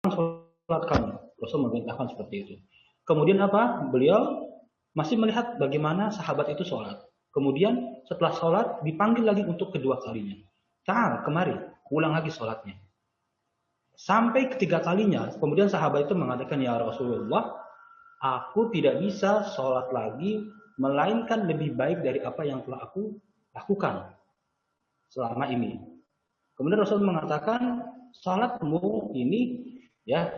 sholat kamu. Rasul memerintahkan seperti itu. Kemudian apa? Beliau masih melihat bagaimana sahabat itu sholat. Kemudian setelah sholat dipanggil lagi untuk kedua kalinya. Ta'al, kemari, ulang lagi sholatnya. Sampai ketiga kalinya, kemudian sahabat itu mengatakan, ya Rasulullah, aku tidak bisa sholat lagi, melainkan lebih baik dari apa yang telah aku lakukan selama ini. Kemudian Rasul mengatakan, sholatmu ini ya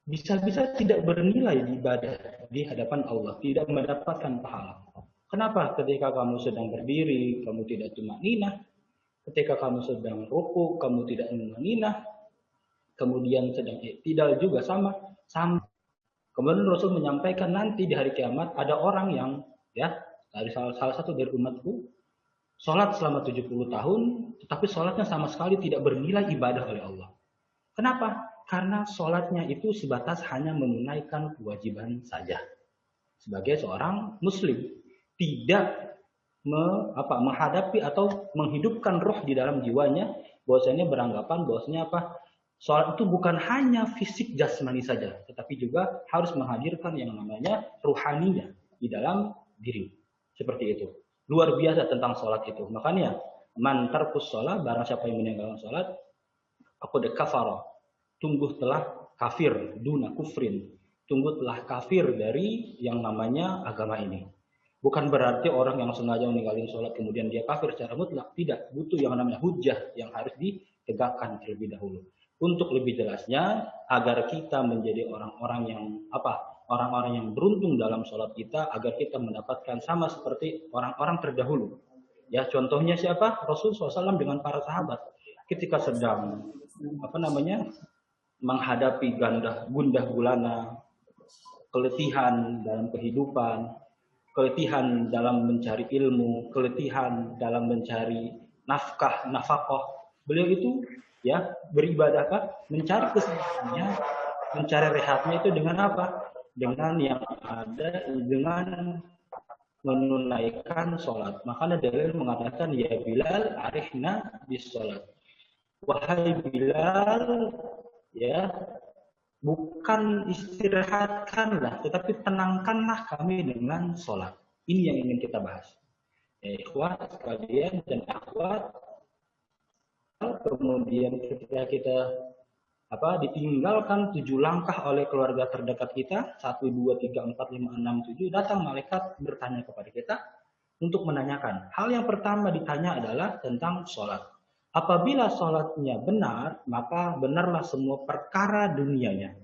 bisa-bisa tidak bernilai di ibadah di hadapan Allah, tidak mendapatkan pahala. Kenapa? Ketika kamu sedang berdiri, kamu tidak cuma ninah. Ketika kamu sedang rukuk, kamu tidak ninah. Kemudian sedang tidak juga sama. Kemudian Rasul menyampaikan nanti di hari kiamat ada orang yang ya dari salah satu dari umatku sholat selama 70 tahun, tetapi sholatnya sama sekali tidak bernilai ibadah oleh Allah. Kenapa? Karena sholatnya itu sebatas hanya menunaikan kewajiban saja. Sebagai seorang muslim, tidak menghadapi atau menghidupkan roh di dalam jiwanya, bahwasanya beranggapan bahwasanya apa? Sholat itu bukan hanya fisik jasmani saja, tetapi juga harus menghadirkan yang namanya ruhaninya di dalam diri. Seperti itu. Luar biasa tentang sholat itu. Makanya, man tarkus sholat, barang siapa yang meninggalkan sholat, aku kafara, tunggu telah kafir, duna kufrin, tunggu telah kafir dari yang namanya agama ini. Bukan berarti orang yang sengaja meninggalkan sholat kemudian dia kafir secara mutlak, tidak. Butuh yang namanya hujjah yang harus ditegakkan terlebih dahulu. Untuk lebih jelasnya, agar kita menjadi orang-orang yang orang-orang yang beruntung dalam sholat kita, agar kita mendapatkan sama seperti orang-orang terdahulu. Ya, contohnya siapa? Rasulullah SAW dengan para sahabat ketika sedang menghadapi gundah gulana, keletihan dalam kehidupan, keletihan dalam mencari ilmu, keletihan dalam mencari nafkah. Beliau itu ya beribadah apa? Mencari kesenangannya, mencari rehatnya itu dengan apa? Dengan yang ada, dengan menunaikan sholat. Makanya dalil mengatakan ya Bilal arihna bis sholat. Wahai Bilal, ya bukan istirahatkanlah, tetapi tenangkanlah kami dengan sholat. Ini yang ingin kita bahas. Ya, ikhwat sekalian dan akhwat, kemudian ketika kita ditinggalkan 7 langkah oleh keluarga terdekat kita, 1, 2, 3, 4, 5, 6, 7, datang malaikat bertanya kepada kita untuk menanyakan. Hal yang pertama ditanya adalah tentang sholat. Apabila sholatnya benar, maka benarlah semua perkara dunianya.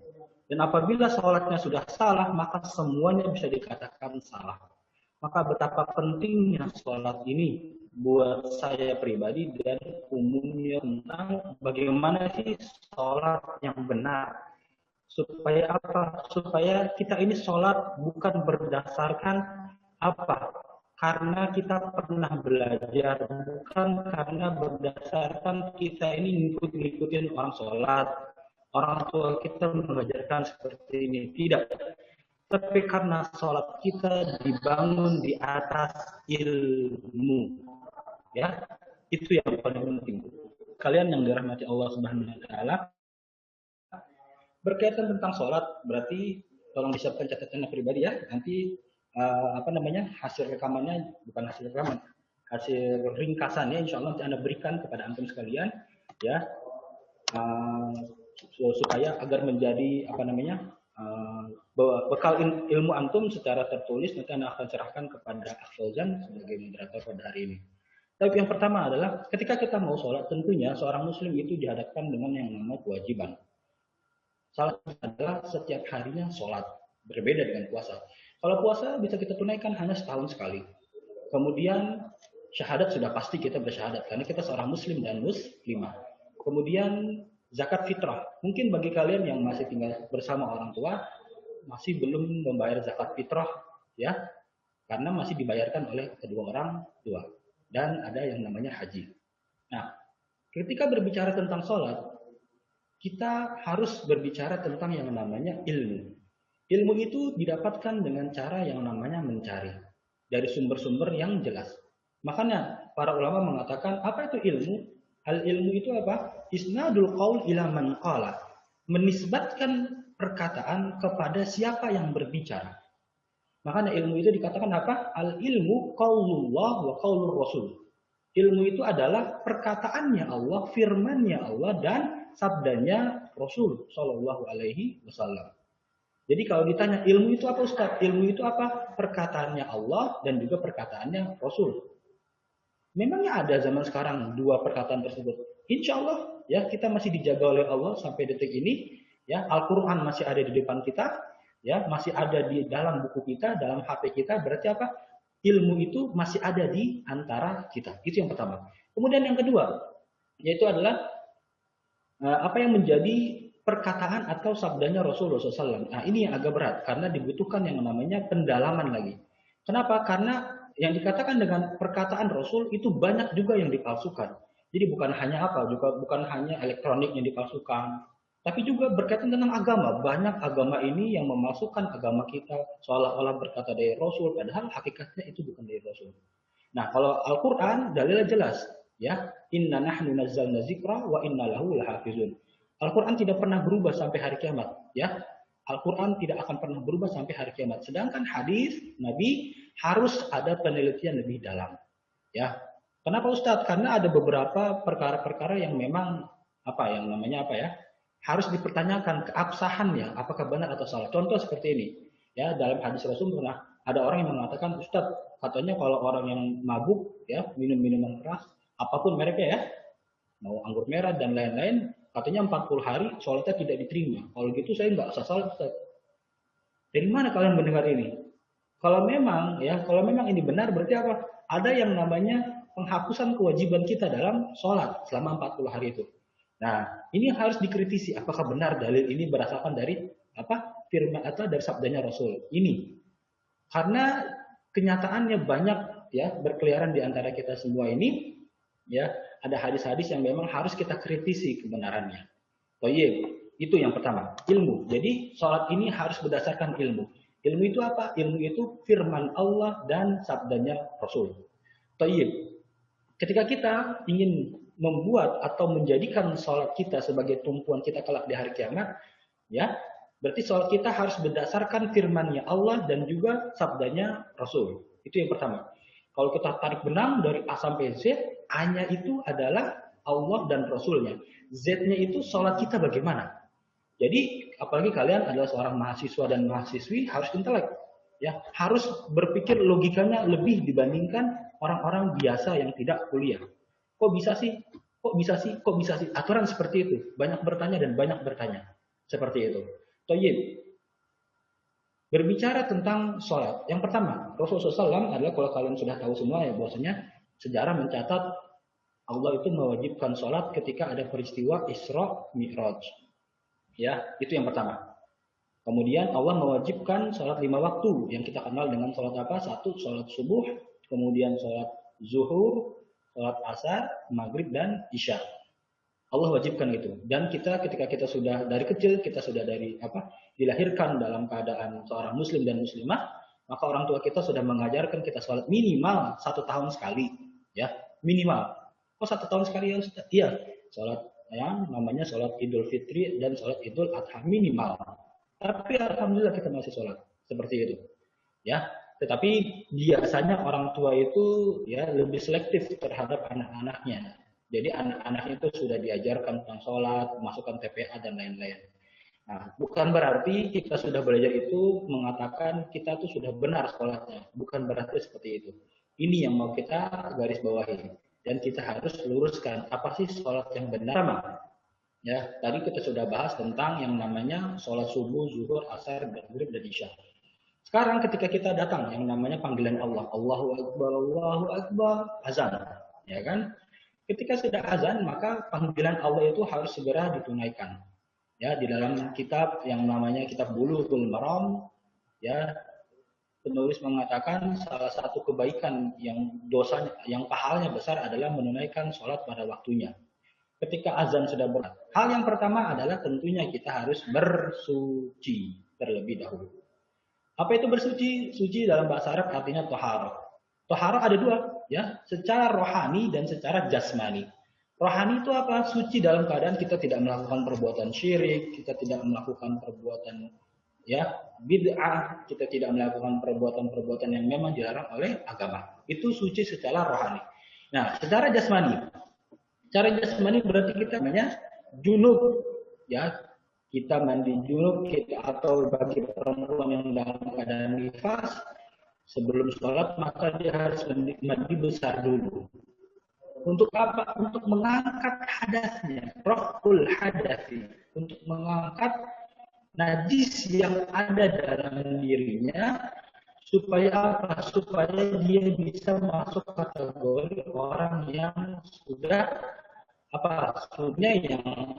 Dan apabila sholatnya sudah salah, maka semuanya bisa dikatakan salah. Maka betapa pentingnya sholat ini buat saya pribadi dan umumnya tentang bagaimana sih sholat yang benar. Supaya apa? Supaya kita ini sholat bukan berdasarkan apa? Karena kita pernah belajar, bukan karena berdasarkan kita ini ngikutin orang sholat, orang tua kita mengajarkan seperti ini. Tidak, tapi karena sholat kita dibangun di atas ilmu, ya itu yang paling penting. Kalian yang dirahmati Allah Subhanahu Wa Taala, berkaitan tentang sholat, berarti tolong disiapkan catatannya pribadi ya. Nanti hasil rekamannya, bukan hasil rekaman, hasil ringkasannya insya Allah nanti Anda berikan kepada antum sekalian ya, supaya agar menjadi bekal ilmu antum secara tertulis. Nanti Anda akan serahkan kepada Fauzan sebagai moderator pada hari ini. Tapi yang pertama adalah ketika kita mau sholat, tentunya seorang muslim itu dihadapkan dengan yang namanya kewajiban. Salah adalah setiap harinya sholat, berbeda dengan puasa. Kalau puasa bisa kita tunaikan hanya setahun sekali. Kemudian syahadat sudah pasti kita bersyahadat karena kita seorang muslim dan muslimah. Kemudian zakat fitrah. Mungkin bagi kalian yang masih tinggal bersama orang tua masih belum membayar zakat fitrah ya, karena masih dibayarkan oleh kedua orang tua. Dan ada yang namanya haji. Nah, ketika berbicara tentang sholat, kita harus berbicara tentang yang namanya ilmu. Ilmu itu didapatkan dengan cara yang namanya mencari dari sumber-sumber yang jelas. Makanya para ulama mengatakan apa itu ilmu? Al ilmu itu apa? Isnadul qaul ila man qala. menisbatkan perkataan kepada siapa yang berbicara. Makanya ilmu itu dikatakan apa? Al ilmu qaulullah wa qaulur rasul. Ilmu itu adalah perkataannya Allah, firmannya Allah dan sabdanya Rasul Shallallahu Alaihi Wasallam. Jadi kalau ditanya ilmu itu apa Ustaz? Ilmu itu apa? Perkataannya Allah dan juga perkataannya Rasul. Memangnya ada zaman sekarang dua perkataan tersebut? Insya Allah ya kita masih dijaga oleh Allah sampai detik ini. Ya Al-Quran masih ada di depan kita, ya masih ada di dalam buku kita, dalam HP kita. Berarti apa? Ilmu itu masih ada di antara kita. Itu yang pertama. Kemudian yang kedua, yaitu adalah apa yang menjadi perkataan atau sabdanya Rasulullah SAW. Nah ini yang agak berat karena dibutuhkan yang namanya pendalaman lagi. Kenapa? Karena yang dikatakan dengan perkataan Rasul itu banyak juga yang dipalsukan. Jadi bukan hanya apa, juga bukan hanya elektronik yang dipalsukan, tapi juga berkaitan tentang agama. Banyak agama ini yang memasukkan agama kita seolah-olah berkata dari Rasul, padahal hakikatnya itu bukan dari Rasul. Nah, kalau Al-Quran dalilnya jelas, ya, inna nahnu nazzalna zikra wa inna lahu lahafizun. Al-Quran tidak pernah berubah sampai hari kiamat, ya. Al-Quran tidak akan pernah berubah sampai hari kiamat. Sedangkan hadis Nabi harus ada penelitian lebih dalam, ya. Kenapa Ustadz? Karena ada beberapa perkara-perkara yang memang apa yang namanya apa ya harus dipertanyakan keabsahannya, apakah benar atau salah. Contoh seperti ini, ya dalam hadis Rasul pernah ada orang yang mengatakan, Ustadz, katanya kalau orang yang mabuk, ya minum minuman keras, apapun mereknya ya, mau anggur merah dan lain-lain, katanya 40 hari sholatnya tidak diterima. Kalau gitu saya nggak usah sholat, Ustadz. Dari mana kalian mendengar ini? Kalau memang ini benar, berarti apa? Ada yang namanya penghapusan kewajiban kita dalam sholat selama 40 hari itu. Nah, ini harus dikritisi apakah benar dalil ini berdasarkan dari apa firman atau dari sabdanya Rasul. Ini karena kenyataannya banyak ya berkeliaran di antara kita semua ini ya ada hadis-hadis yang memang harus kita kritisi kebenarannya. Toyib, itu yang pertama, ilmu. Jadi sholat ini harus berdasarkan ilmu. Ilmu itu apa? Ilmu itu firman Allah dan sabdanya Rasul. Toyib, ketika kita ingin membuat atau menjadikan sholat kita sebagai tumpuan kita kelak di hari kiamat, ya, berarti sholat kita harus berdasarkan firman-Nya Allah dan juga sabdanya Rasul. Itu yang pertama. Kalau kita tarik benang dari A sampai Z, A-nya itu adalah Allah dan Rasulnya. Z-nya itu sholat kita bagaimana. Jadi, apalagi kalian adalah seorang mahasiswa dan mahasiswi, harus intelek. Ya, harus berpikir logikanya lebih dibandingkan orang-orang biasa yang tidak kuliah. Kok bisa sih? Kok bisa sih? Kok bisa sih? Aturan seperti itu. Banyak bertanya dan banyak bertanya. Seperti itu. Toyib. Berbicara tentang sholat. Yang pertama, Rasulullah SAW adalah kalau kalian sudah tahu semua ya bahwasanya sejarah mencatat Allah itu mewajibkan sholat ketika ada peristiwa Isra Mi'raj. Ya, itu yang pertama. Kemudian Allah mewajibkan sholat 5 waktu yang kita kenal dengan sholat apa? Satu, sholat subuh, kemudian sholat zuhur, sholat asar, maghrib, dan isya. Allah wajibkan itu. Dan kita ketika kita sudah dari kecil, kita sudah dari apa dilahirkan dalam keadaan seorang muslim dan muslimah, maka orang tua kita sudah mengajarkan kita sholat minimal 1 tahun sekali. Ya, minimal. Oh 1 tahun sekali ya Ustaz? Iya, sholat yang namanya sholat Idul Fitri dan sholat Idul Adha minimal. Tapi alhamdulillah kita masih sholat seperti itu. Ya, tetapi biasanya orang tua itu ya lebih selektif terhadap anak-anaknya. Jadi anak-anaknya itu sudah diajarkan tentang sholat, masukkan TPA dan lain-lain. Nah, bukan berarti kita sudah belajar itu mengatakan kita tuh sudah benar sholatnya. Bukan berarti seperti itu. Ini yang mau kita garis bawahi. Dan kita harus luruskan apa sih sholat yang benar. Ya, tadi kita sudah bahas tentang yang namanya sholat subuh, zuhur, asar, maghrib, dan isya. Sekarang ketika kita datang yang namanya panggilan Allah, Allahu Akbar, azan, ya kan? Ketika sudah azan, maka panggilan Allah itu harus segera ditunaikan. Ya, di dalam kitab yang namanya kitab Bulughul Maram, ya, penulis mengatakan salah satu kebaikan yang dosanya, yang pahalanya besar adalah menunaikan sholat pada waktunya. Ketika azan sudah berat, hal yang pertama adalah tentunya kita harus bersuci terlebih dahulu. Apa itu bersuci? Suci dalam bahasa Arab artinya tohara. Tohara ada dua, ya, secara rohani dan secara jasmani. Rohani itu apa? Suci dalam keadaan kita tidak melakukan perbuatan syirik, kita tidak melakukan perbuatan ya bid'ah, kita tidak melakukan perbuatan-perbuatan yang memang dilarang oleh agama. Itu suci secara rohani. Nah, secara jasmani, cara jasmani berarti kita namanya junub, ya kita mandi junub kita atau bagi perempuan yang dalam keadaan nifas sebelum sholat maka dia harus mandi besar dulu. Untuk apa? Untuk mengangkat hadasnya, raful hadasi, untuk mengangkat najis yang ada dalam dirinya supaya apa? Supaya dia bisa masuk kategori orang yang sudah apa? Sudah yang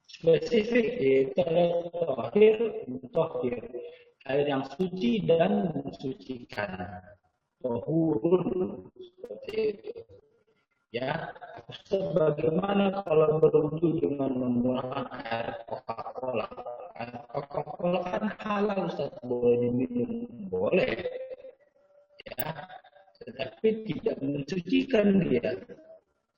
spesifik yaitu tohir, tohir, air yang suci dan mensucikan. Tohurun seperti itu. Ya, sebagaimana kalau berwudu dengan menggunakan air Coca-Cola. Air Coca-Cola kan halal, Ustaz, boleh diminum, boleh, ya. Tetapi tidak mensucikan dia.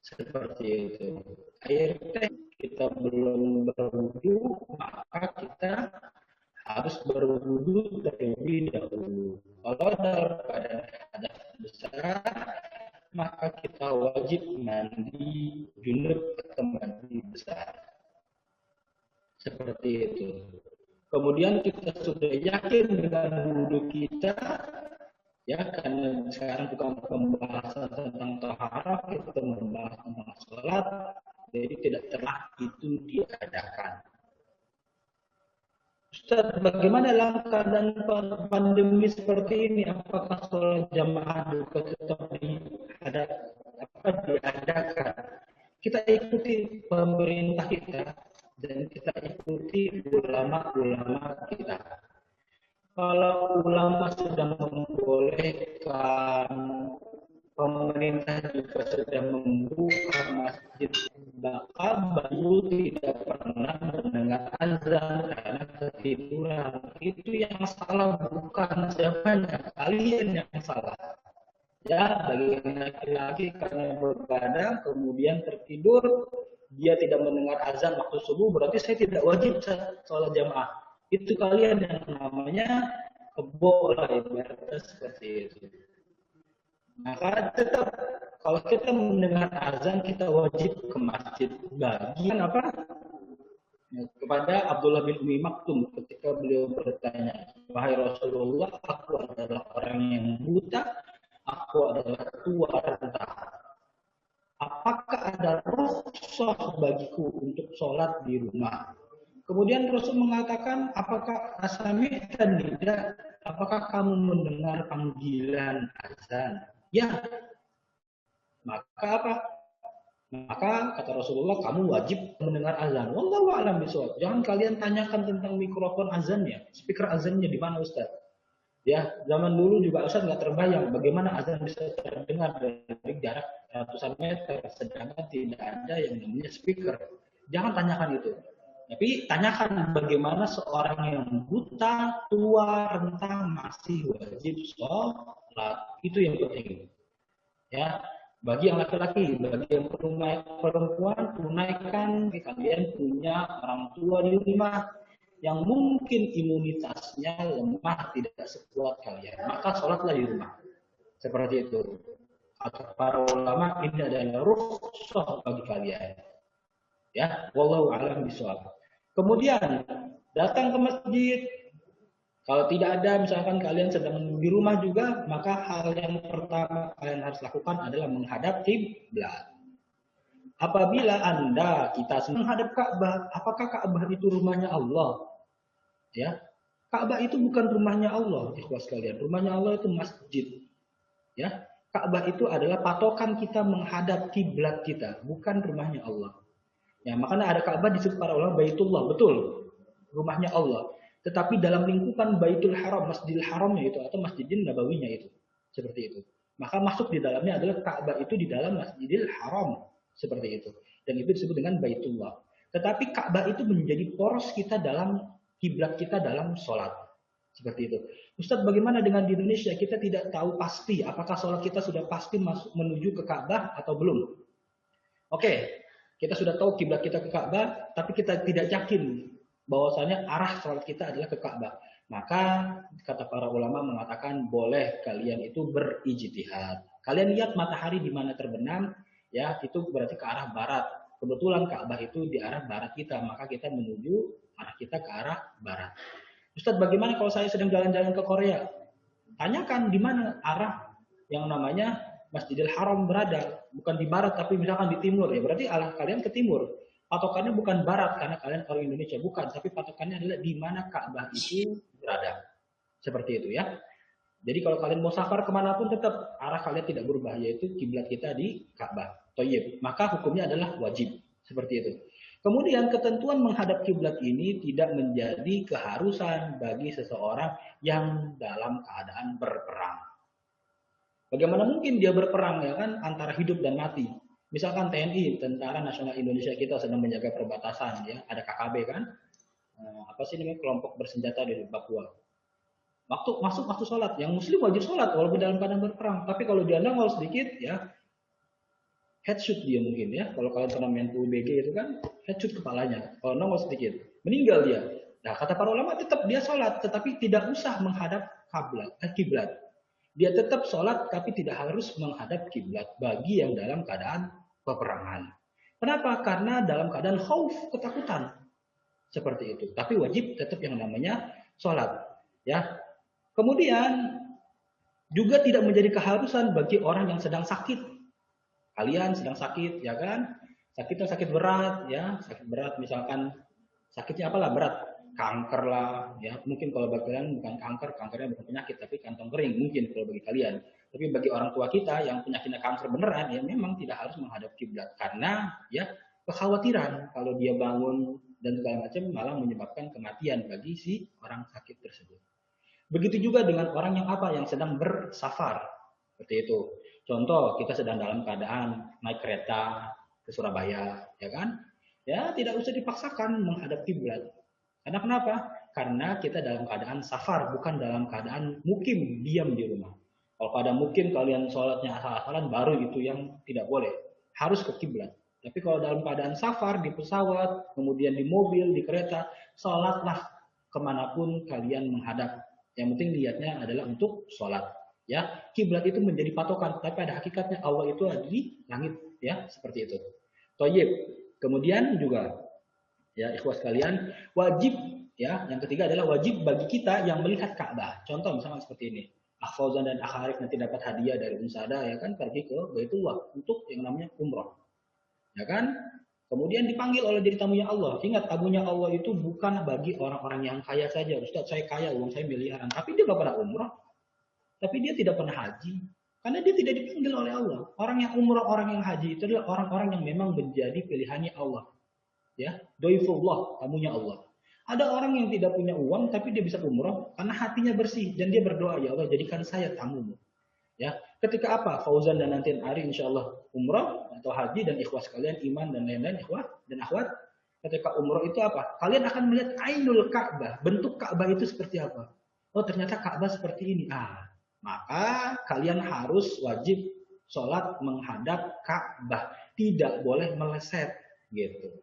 Seperti itu. Air teh kita belum berwudu, maka kita harus berwudu terlebih dahulu. Kalau dalam keadaan hadas besar, maka kita wajib mandi junub atau mandi besar. Seperti itu. Kemudian kita sudah yakin dengan wudhu kita, ya karena sekarang bukan pembahasan tentang taharah, kita membahas tentang sholat, jadi tidak telah itu diadakan. Ustaz, bagaimana dalam keadaan pandemi seperti ini? Apakah sholat jamaah juga tetap diadakan? Kita ikuti pemerintah kita dan kita ikuti ulama-ulama kita. Kalau ulama sudah membolehkan, pemerintah juga sudah membuka masjid, maka baru tidak pernah mendengar azan karena ketiduran. Itu yang salah bukan siapanya, kalian yang salah. Ya, bagi laki-laki karena berbadang kemudian tertidur, dia tidak mendengar azan waktu subuh, berarti saya tidak wajib sholat jamaah. Itu kalian yang namanya kebo lah ibaratnya seperti itu. Maka tetap kalau kita mendengar azan kita wajib ke masjid. Bagian apa? Kepada Abdullah bin Umi Maktum ketika beliau bertanya, wahai Rasulullah, aku adalah orang yang buta, aku adalah tua renta. Apakah ada rukhsah bagiku untuk sholat di rumah? Kemudian Rasul mengatakan, apakah asami'ta nida? Apakah kamu mendengar panggilan azan? Ya. Maka apa? Maka kata Rasulullah, kamu wajib mendengar azan. Wallahu a'lam bishawab. Jangan kalian tanyakan tentang mikrofon azannya, speaker azannya di mana Ustaz? Ya, zaman dulu juga Ustaz nggak terbayang bagaimana azan bisa terdengar dari jarak ratusan meter, sedangkan tidak ada yang namanya speaker. Jangan tanyakan itu. Tapi tanyakan bagaimana seorang yang buta, tua, renta masih wajib sholat. Itu yang penting. Ya, bagi yang laki-laki, bagi yang perempuan, tunaikan kalian punya orang tua di rumah yang mungkin imunitasnya lemah tidak sekuat kalian, maka sholatlah di rumah. Seperti itu. Kata para ulama ini adalah rukhsah bagi kalian. Ya, wallahu a'lam bishawab. Kemudian datang ke masjid. Kalau tidak ada, misalkan kalian sedang di rumah juga, maka hal yang pertama kalian harus lakukan adalah menghadap kiblat. Apabila Anda kita menghadap Ka'bah, apakah Ka'bah itu rumahnya Allah? Ya, Ka'bah itu bukan rumahnya Allah, ikhwas sekalian. Rumahnya Allah itu masjid. Ya, Ka'bah itu adalah patokan kita menghadap kiblat kita, bukan rumahnya Allah. Ya, makanya ada Ka'bah disebut para ulama Baitullah, betul, rumahnya Allah. Tetapi dalam lingkupan Baitul Haram, Masjidil Haramnya itu atau Masjidil Nabawinya itu, seperti itu. Maka masuk di dalamnya adalah Ka'bah itu di dalam Masjidil Haram, seperti itu. Dan itu disebut dengan Baitullah. Tetapi Ka'bah itu menjadi poros kita dalam kiblat kita dalam sholat. Seperti itu. Ustadz, bagaimana dengan di Indonesia? Kita tidak tahu pasti apakah sholat kita sudah pasti masuk menuju ke Ka'bah atau belum. Oke, Kita sudah tahu kiblat kita ke Ka'bah, tapi kita tidak yakin bahwasanya arah salat kita adalah ke Ka'bah. Maka kata para ulama mengatakan boleh kalian itu berijtihad. Kalian lihat matahari di mana terbenam, ya itu berarti ke arah barat. Kebetulan Ka'bah itu di arah barat kita, maka kita menuju arah kita ke arah barat. Ustadz, bagaimana kalau saya sedang jalan-jalan ke Korea? Tanyakan di mana arah yang namanya Masjidil Haram berada, bukan di barat tapi misalkan di timur, ya berarti arah kalian ke timur. Patokannya bukan barat karena kalian orang Indonesia, bukan, tapi patokannya adalah di mana Ka'bah itu berada. Seperti itu ya. Jadi kalau kalian mau safar kemanapun tetap arah kalian tidak berubah, yaitu kiblat kita di Ka'bah. Toyib. Maka hukumnya adalah wajib. Seperti itu. Kemudian ketentuan menghadap kiblat ini tidak menjadi keharusan bagi seseorang yang dalam keadaan berperang. Bagaimana mungkin dia berperang ya kan antara hidup dan mati? Misalkan TNI, Tentara Nasional Indonesia kita sedang menjaga perbatasan ya, ada KKB kan? Apa sih namanya kelompok bersenjata dari Papua. Waktu sholat, yang muslim wajib sholat walaupun dalam keadaan berperang. Tapi kalau dia nongol sedikit ya headshot dia mungkin ya. Kalau kalian pernah main PUBG itu kan headshot kepalanya. Kalau nongol sedikit, meninggal dia. Nah, kata para ulama tetap dia sholat, tetapi tidak usah menghadap kiblat. Dia tetap sholat, tapi tidak harus menghadap kiblat bagi yang dalam keadaan peperangan. Kenapa? Karena dalam keadaan khauf, ketakutan. Seperti itu. Tapi wajib tetap yang namanya sholat. Ya. Kemudian juga tidak menjadi keharusan bagi orang yang sedang sakit. Kalian sedang sakit, ya kan? Sakitnya sakit berat, ya, sakit berat. Misalkan sakitnya apalah berat, kanker lah, ya. Mungkin kalau bagi kalian bukan kanker, kankernya bukan penyakit, tapi kantong kering mungkin kalau bagi kalian. Tapi bagi orang tua kita yang penyakitnya kanker beneran, ya memang tidak harus menghadap kiblat karena ya kekhawatiran kalau dia bangun dan segala macam malah menyebabkan kematian bagi si orang sakit tersebut. Begitu juga dengan orang yang apa yang sedang bersafar, seperti itu. Contoh, kita sedang dalam keadaan naik kereta ke Surabaya, ya kan? Ya, tidak usah dipaksakan menghadap kiblat. Karena kenapa? Karena kita dalam keadaan safar, bukan dalam keadaan mukim, diam di rumah. Kalau pada mukim kalian sholatnya asal-asalan, baru itu yang tidak boleh. Harus ke kiblat. Tapi kalau dalam keadaan safar, di pesawat, kemudian di mobil, di kereta, sholatlah kemanapun kalian menghadap. Yang penting niatnya adalah untuk sholat. Ya, kiblat itu menjadi patokan, tapi pada hakikatnya Allah itu ada di langit, ya, seperti itu. Thayyib. Kemudian juga ya, ikhwas kalian, wajib ya, yang ketiga adalah wajib bagi kita yang melihat Ka'bah. Contoh misalnya seperti ini. Fauzan dan Akharif nanti dapat hadiah dari Unsada ya kan, pergi ke Baitullah untuk yang namanya umroh. Ya kan? Kemudian dipanggil oleh jadi tamunya Allah. Ingat, tamunya Allah itu bukan bagi orang-orang yang kaya saja. Ustaz, saya kaya, uang saya miliaran, tapi dia nggak pernah umroh. Tapi dia tidak pernah haji. Karena dia tidak dipanggil oleh Allah. Orang yang umrah, orang yang haji itu adalah orang-orang yang memang menjadi pilihannya Allah. Ya, doifullah, tamunya Allah. Ada orang yang tidak punya uang tapi dia bisa umrah karena hatinya bersih dan dia berdoa, ya Allah jadikan saya tamumu. Ya, ketika apa? Fauzan dan nanti Ari insya Allah umrah atau haji dan ikhwas kalian iman dan lain-lain ikhwah dan akhwat. Ketika umrah itu apa? Kalian akan melihat Ainul Ka'bah. Bentuk Ka'bah itu seperti apa? Oh ternyata Ka'bah seperti ini. Maka kalian harus wajib sholat menghadap Ka'bah. Tidak boleh meleset gitu.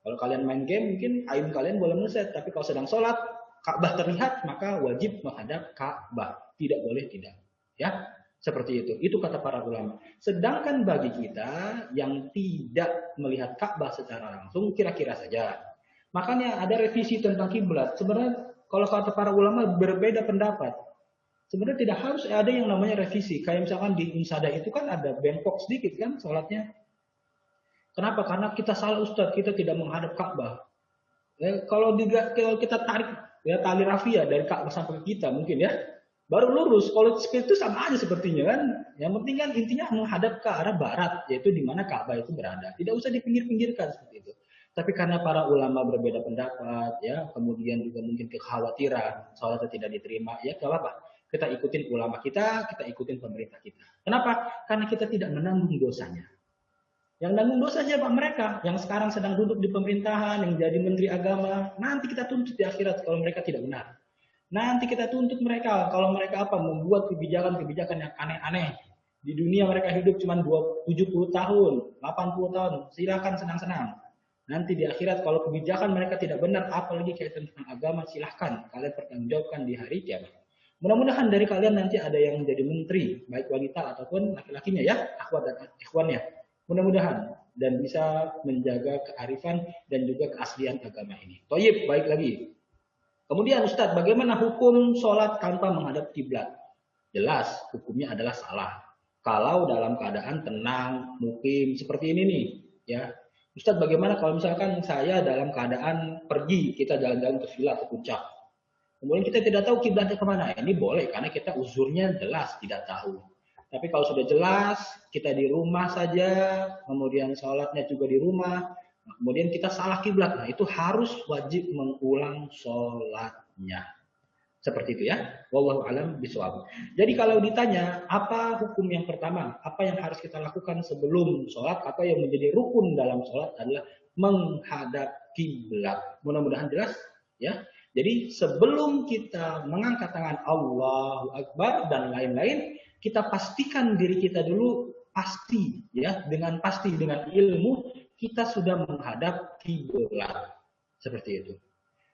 Kalau kalian main game mungkin aim kalian boleh meleset, tapi kalau sedang sholat Ka'bah terlihat maka wajib menghadap Ka'bah. Tidak boleh tidak. Ya, seperti itu. Itu kata para ulama. Sedangkan bagi kita yang tidak melihat Ka'bah secara langsung, kira-kira saja. Makanya ada revisi tentang kiblat. Sebenarnya kalau kata para ulama berbeda pendapat. Sebenarnya tidak harus ada yang namanya revisi. Kayak misalkan di Unsada itu kan ada bengkok sedikit kan sholatnya. Kenapa? Karena kita salah Ustadz, kita tidak menghadap Ka'bah. Ya, kalau kita tarik ya tali rafia dari Ka'bah sampai kita mungkin ya, baru lurus. Kalau itu sama aja sepertinya kan. Yang penting kan intinya menghadap ke arah barat, yaitu di mana Ka'bah itu berada. Tidak usah dipinggir-pinggirkan seperti itu. Tapi karena para ulama berbeda pendapat, ya, kemudian juga mungkin kekhawatiran sholatnya tidak diterima, ya gak apa-apa. Kita ikutin ulama kita ikutin pemerintah kita. Kenapa? Karena kita tidak menanggung dosanya. Yang nanggung dosa siapa? Mereka yang sekarang sedang duduk di pemerintahan, yang jadi menteri agama. Nanti kita tuntut di akhirat kalau mereka tidak benar. Nanti kita tuntut mereka kalau mereka apa? Membuat kebijakan-kebijakan yang aneh-aneh. Di dunia mereka hidup cuma 70 tahun, 80 tahun. Silakan senang-senang. Nanti di akhirat kalau kebijakan mereka tidak benar, apalagi kaitan tentang agama, silahkan kalian pertanggungjawabkan di hari kiamat. Mudah-mudahan dari kalian nanti ada yang menjadi menteri, baik wanita ataupun laki-lakinya ya, akhwat dan ikhwannya. Mudah-mudahan dan bisa menjaga kearifan dan juga keaslian agama ini. Toyib, baik lagi. Kemudian Ustadz, bagaimana hukum sholat tanpa menghadap kiblat? Jelas, hukumnya adalah salah. Kalau dalam keadaan tenang, mukim, seperti ini nih, ya. Ustadz, bagaimana kalau misalkan saya dalam keadaan pergi, kita jalan-jalan ke villa, ke puncak. Kemudian kita tidak tahu kiblatnya kemana. Ini boleh, karena kita uzurnya jelas tidak tahu. Tapi kalau sudah jelas, kita di rumah saja, kemudian sholatnya juga di rumah, kemudian kita salah kiblat, nah itu harus wajib mengulang sholatnya. Seperti itu ya. Wallahu alam bishawab. Jadi kalau ditanya apa hukum yang pertama, apa yang harus kita lakukan sebelum sholat, apa yang menjadi rukun dalam sholat adalah menghadap kiblat. Mudah-mudahan jelas ya. Jadi sebelum kita mengangkat tangan Allahu Akbar dan lain-lain, kita pastikan diri kita dulu pasti ya, dengan pasti dengan ilmu kita sudah menghadap kiblat. Seperti itu.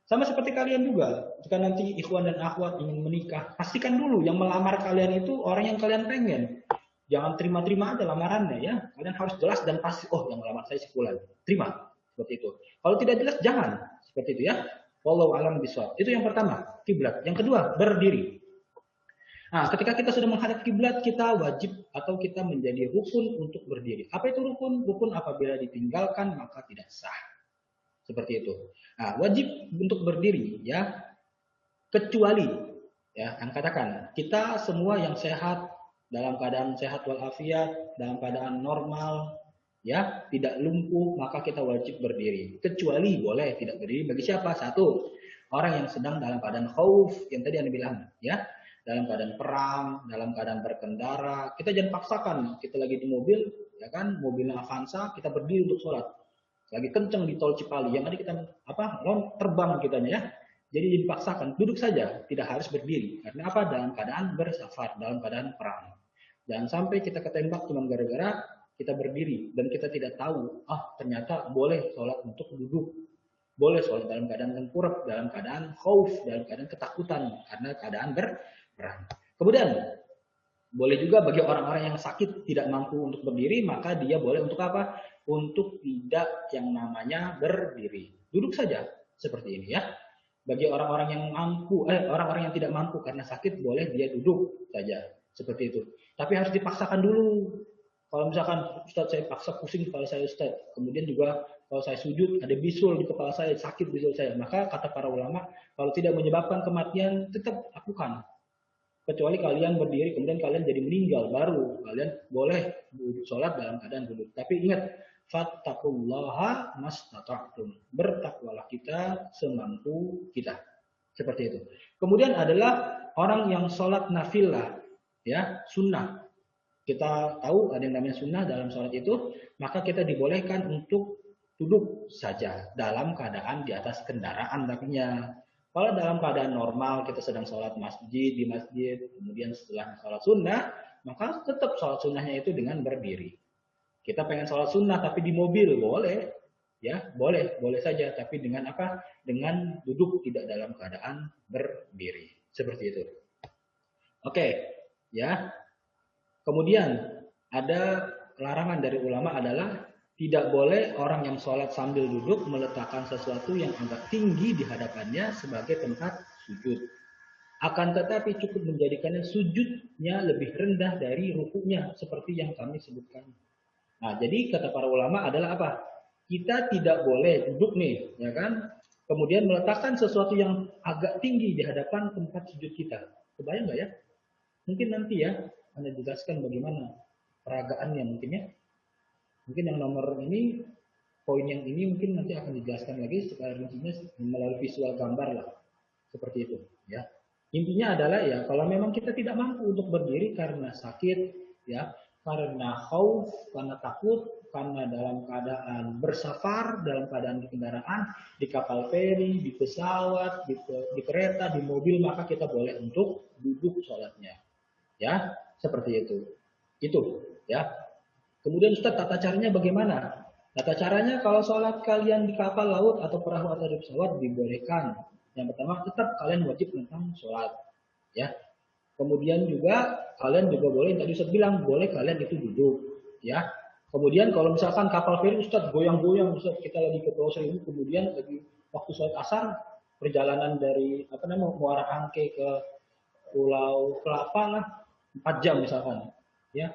Sama seperti kalian juga, jika nanti ikhwan dan akhwat ingin menikah, pastikan dulu yang melamar kalian itu orang yang kalian pengen. Jangan terima-terima aja lamarannya ya. Kalian harus jelas dan pasti, oh yang melamar saya si fulan. Terima. Seperti itu. Kalau tidak jelas jangan. Seperti itu ya. Wallahu a'lam bishawab. Itu yang pertama, kiblat. Yang kedua, berdiri. Nah, ketika kita sudah menghadap kiblat, kita wajib atau kita menjadi rukun untuk berdiri. Apa itu rukun? Rukun apabila ditinggalkan maka tidak sah. Seperti itu. Nah, wajib untuk berdiri ya, kecuali ya, yang katakan kita semua yang sehat dalam keadaan sehat walafiat, dalam keadaan normal ya, tidak lumpuh, maka kita wajib berdiri. Kecuali boleh tidak berdiri bagi siapa? Satu, orang yang sedang dalam keadaan khauf yang tadi Anda bilang ya, dalam keadaan perang, dalam keadaan berkendara, kita jangan paksakan. Kita lagi di mobil ya kan, mobilnya Avanza, kita berdiri untuk sholat. Lagi kenceng di tol Cipali, yang ada kita terbang kitanya ya. Jadi dipaksakan, duduk saja, tidak harus berdiri. Karena apa? Dalam keadaan bersafar, dalam keadaan perang. Jangan sampai kita ketembak cuma gara-gara kita berdiri dan kita tidak tahu, ternyata boleh sholat untuk duduk. Boleh sholat dalam keadaan tengkurap, dalam keadaan khauf, dalam keadaan ketakutan karena keadaan berperang. Kemudian boleh juga bagi orang-orang yang sakit tidak mampu untuk berdiri, maka dia boleh untuk apa? Untuk tidak yang namanya berdiri. Duduk saja seperti ini ya. Bagi orang-orang yang mampu, orang-orang yang tidak mampu karena sakit, boleh dia duduk saja seperti itu. Tapi harus dipaksakan dulu. Kalau misalkan Ustadz saya paksa pusing kepala saya Ustadz, kemudian juga kalau saya sujud ada bisul di kepala saya, sakit bisul saya, maka kata para ulama kalau tidak menyebabkan kematian tetap lakukan. Kecuali kalian berdiri kemudian kalian jadi meninggal, baru kalian boleh sholat dalam keadaan duduk. Tapi ingat, fattaqullaha mastata'tum. Bertakwalah kita semampu kita. Seperti itu. Kemudian adalah orang yang sholat nafilah, ya, sunnah. Kita tahu ada yang namanya sunnah dalam sholat itu, maka kita dibolehkan untuk duduk saja dalam keadaan di atas kendaraan tapinya. Kalau dalam keadaan normal kita sedang sholat di masjid, kemudian setelah sholat sunnah, maka tetap sholat sunnahnya itu dengan berdiri. Kita pengen sholat sunnah tapi di mobil, boleh, ya boleh saja, tapi dengan apa? Dengan duduk, tidak dalam keadaan berdiri, seperti itu. Oke, ya. Kemudian ada larangan dari ulama adalah tidak boleh orang yang sholat sambil duduk meletakkan sesuatu yang agak tinggi di hadapannya sebagai tempat sujud. Akan tetapi cukup menjadikannya sujudnya lebih rendah dari rukuknya seperti yang kami sebutkan. Nah, jadi kata para ulama adalah apa? Kita tidak boleh duduk nih, ya kan? Kemudian meletakkan sesuatu yang agak tinggi di hadapan tempat sujud kita. Kebayang nggak ya? Mungkin nanti ya, Anda jelaskan bagaimana peragaannya mungkin ya. Mungkin yang nomor ini, poin yang ini mungkin nanti akan dijelaskan lagi secara rincinya melalui visual gambar lah. Seperti itu ya. Intinya adalah ya, kalau memang kita tidak mampu untuk berdiri karena sakit ya, karena khauf, karena takut, karena dalam keadaan bersafar, dalam keadaan di kendaraan, di kapal feri, di pesawat, di kereta, di mobil, maka kita boleh untuk duduk sholatnya. Ya, seperti itu. Itu, ya. Kemudian Ustaz, tata caranya bagaimana? Tata caranya kalau sholat kalian di kapal laut atau perahu atau di pesawat dibolehkan. Yang pertama, tetap kalian wajib tentang sholat, ya. Kemudian juga kalian juga boleh, tadi Ustaz bilang, boleh kalian itu duduk, ya. Kemudian kalau misalkan kapal feri Ustaz goyang-goyang, Ustaz kita lagi ke Pulau Seribu, kemudian lagi waktu sholat asar, perjalanan dari apa namanya Muara Angke ke Pulau Kelapa lah, 4 jam misalkan, ya.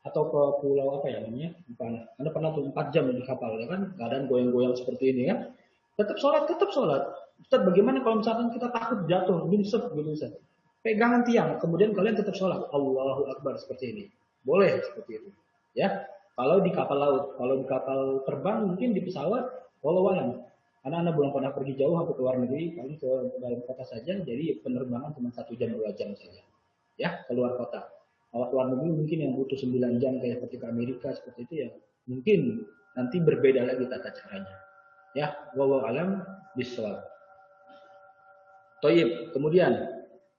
Atau ke pulau apa ya namanya? Bukan. Anda pernah tuh 4 jam di kapal, ya kan? Keadaan goyang-goyang seperti ini kan? Tetap sholat, tetap sholat. Ustaz, bagaimana kalau misalkan kita takut jatuh, nyungsep gitu Ustaz? Pegangan tiang, kemudian kalian tetap sholat. Allahu Akbar seperti ini. Boleh seperti itu. Ya, kalau di kapal laut, kalau di kapal terbang mungkin di pesawat, walau alam. Karena Anda belum pernah pergi jauh sampai ke luar negeri, paling ke dalam kota saja, jadi penerbangan cuma 1 jam 2 jam saja. Ya, keluar kota. Kalau luar negeri mungkin yang butuh 9 jam kayak seperti ke Amerika seperti itu ya, mungkin nanti berbeda lagi tata caranya. Ya, wallahu alam bisawab. Toyib, kemudian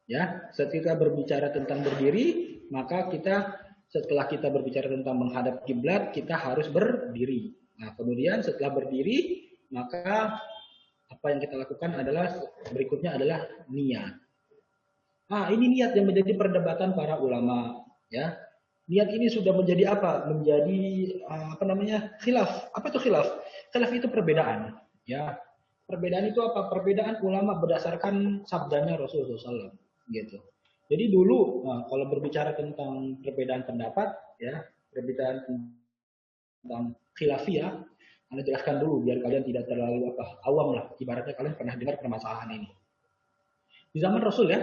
ya, ketika berbicara tentang berdiri, maka kita setelah kita berbicara tentang menghadap kiblat, kita harus berdiri. Nah, kemudian setelah berdiri, maka apa yang kita lakukan adalah berikutnya adalah niat. Ah, ini niat yang menjadi perdebatan para ulama, ya. Niat ini sudah menjadi apa? Menjadi apa namanya? Khilaf. Apa itu khilaf? Khilaf itu perbedaan, ya. Perbedaan itu apa? Perbedaan ulama berdasarkan sabdanya Rasulullah SAW, gitu. Jadi dulu kalau berbicara tentang perbedaan pendapat, ya, perbedaan tentang khilafiyah, Anda jelaskan dulu biar kalian tidak terlalu apa awam lah. Ibaratnya kalian pernah dengar permasalahan ini. Di zaman Rasul ya,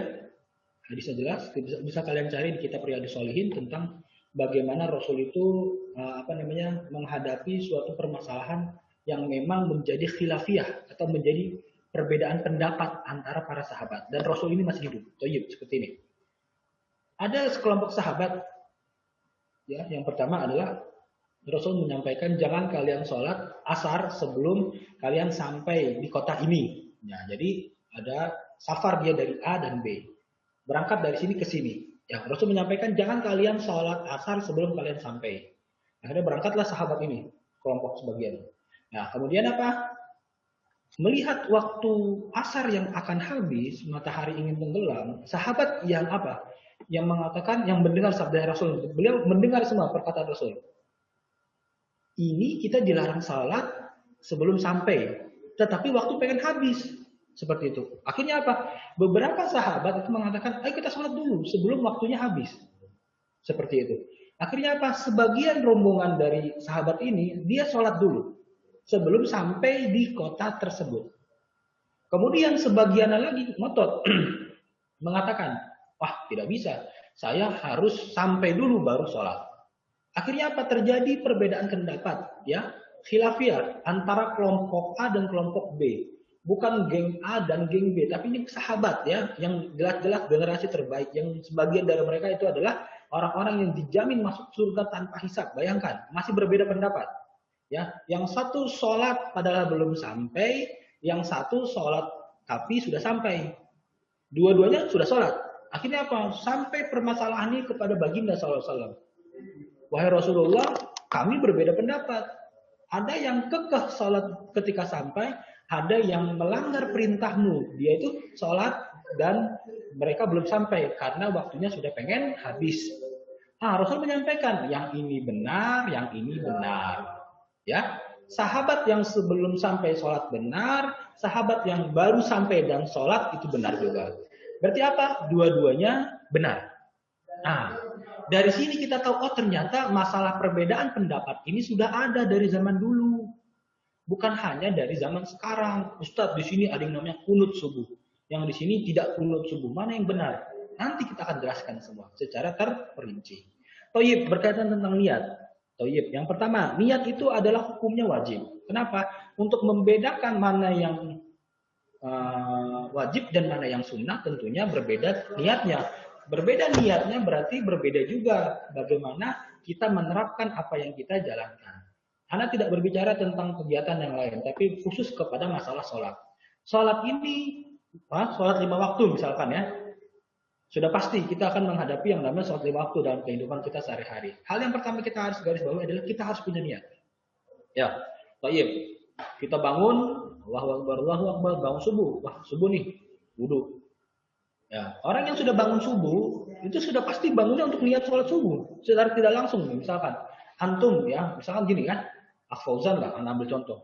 hadisnya jelas, bisa kalian cari di kitab Riyadhus Shalihin tentang bagaimana Rasul itu apa namanya menghadapi suatu permasalahan yang memang menjadi khilafiyah atau menjadi perbedaan pendapat antara para sahabat, dan Rasul ini masih hidup. Toyib seperti ini. Ada sekelompok sahabat, ya, yang pertama adalah Rasul menyampaikan jangan kalian sholat asar sebelum kalian sampai di kota ini. Nah, jadi ada safar dia dari A dan B. Berangkat dari sini ke sini. Ya, Rasul menyampaikan jangan kalian sholat asar sebelum kalian sampai. Akhirnya berangkatlah sahabat ini, kelompok sebagian. Nah, kemudian apa? Melihat waktu asar yang akan habis, matahari ingin tenggelam, sahabat yang apa? Yang mengatakan, yang mendengar sabda Rasul, beliau mendengar semua perkataan Rasul. Ini kita dilarang salat sebelum sampai, tetapi waktu pengen habis. Seperti itu. Akhirnya apa? Beberapa sahabat itu mengatakan, ayo kita sholat dulu sebelum waktunya habis. Seperti itu. Akhirnya apa? Sebagian rombongan dari sahabat ini, dia sholat dulu sebelum sampai di kota tersebut. Kemudian sebagian lagi ngotot mengatakan, wah tidak bisa, saya harus sampai dulu baru sholat. Akhirnya apa? Terjadi perbedaan pendapat, ya, khilafiyah antara kelompok A dan kelompok B. Bukan geng A dan geng B, tapi ini sahabat, ya, yang jelas-jelas generasi terbaik, yang sebagian dari mereka itu adalah orang-orang yang dijamin masuk surga tanpa hisab. Bayangkan, masih berbeda pendapat, ya. Yang satu sholat padahal belum sampai, yang satu sholat tapi sudah sampai. Dua-duanya sudah sholat. Akhirnya apa? Sampai permasalahan ini kepada baginda SAW. Wahai Rasulullah, kami berbeda pendapat. Ada yang kekeh sholat ketika sampai, ada yang melanggar perintahmu. Dia itu sholat dan mereka belum sampai karena waktunya sudah pengen habis. Nah, Rasul menyampaikan yang ini benar, yang ini benar. Ya, sahabat yang sebelum sampai sholat benar, sahabat yang baru sampai dan sholat itu benar juga. Berarti apa? Dua-duanya benar. Nah, dari sini kita tahu, oh ternyata masalah perbedaan pendapat ini sudah ada dari zaman dulu. Bukan hanya dari zaman sekarang. Ustadz, di sini ada yang namanya kunut subuh. Yang di sini tidak kunut subuh. Mana yang benar? Nanti kita akan jelaskan semua secara terperinci. Toyib, berkaitan tentang niat. Toyib, yang pertama, niat itu adalah hukumnya wajib. Kenapa? Untuk membedakan mana yang wajib dan mana yang sunnah tentunya berbeda niatnya. Berbeda niatnya berarti berbeda juga bagaimana kita menerapkan apa yang kita jalankan. Anda tidak berbicara tentang kegiatan yang lain, tapi khusus kepada masalah sholat. Sholat ini, sholat 5 waktu misalkan ya. Sudah pasti kita akan menghadapi yang namanya sholat lima waktu dalam kehidupan kita sehari-hari. Hal yang pertama kita harus garis bawahi adalah kita harus punya niat. Ya, baik. Kita bangun, Allahu Akbar, bangun subuh. Wah, subuh nih, wudhu. Ya, orang yang sudah bangun subuh itu sudah pasti bangunnya untuk niat sholat subuh. Secara tidak langsung, misalkan antum ya, misalkan gini kan, Fauzan lah, ambil contoh.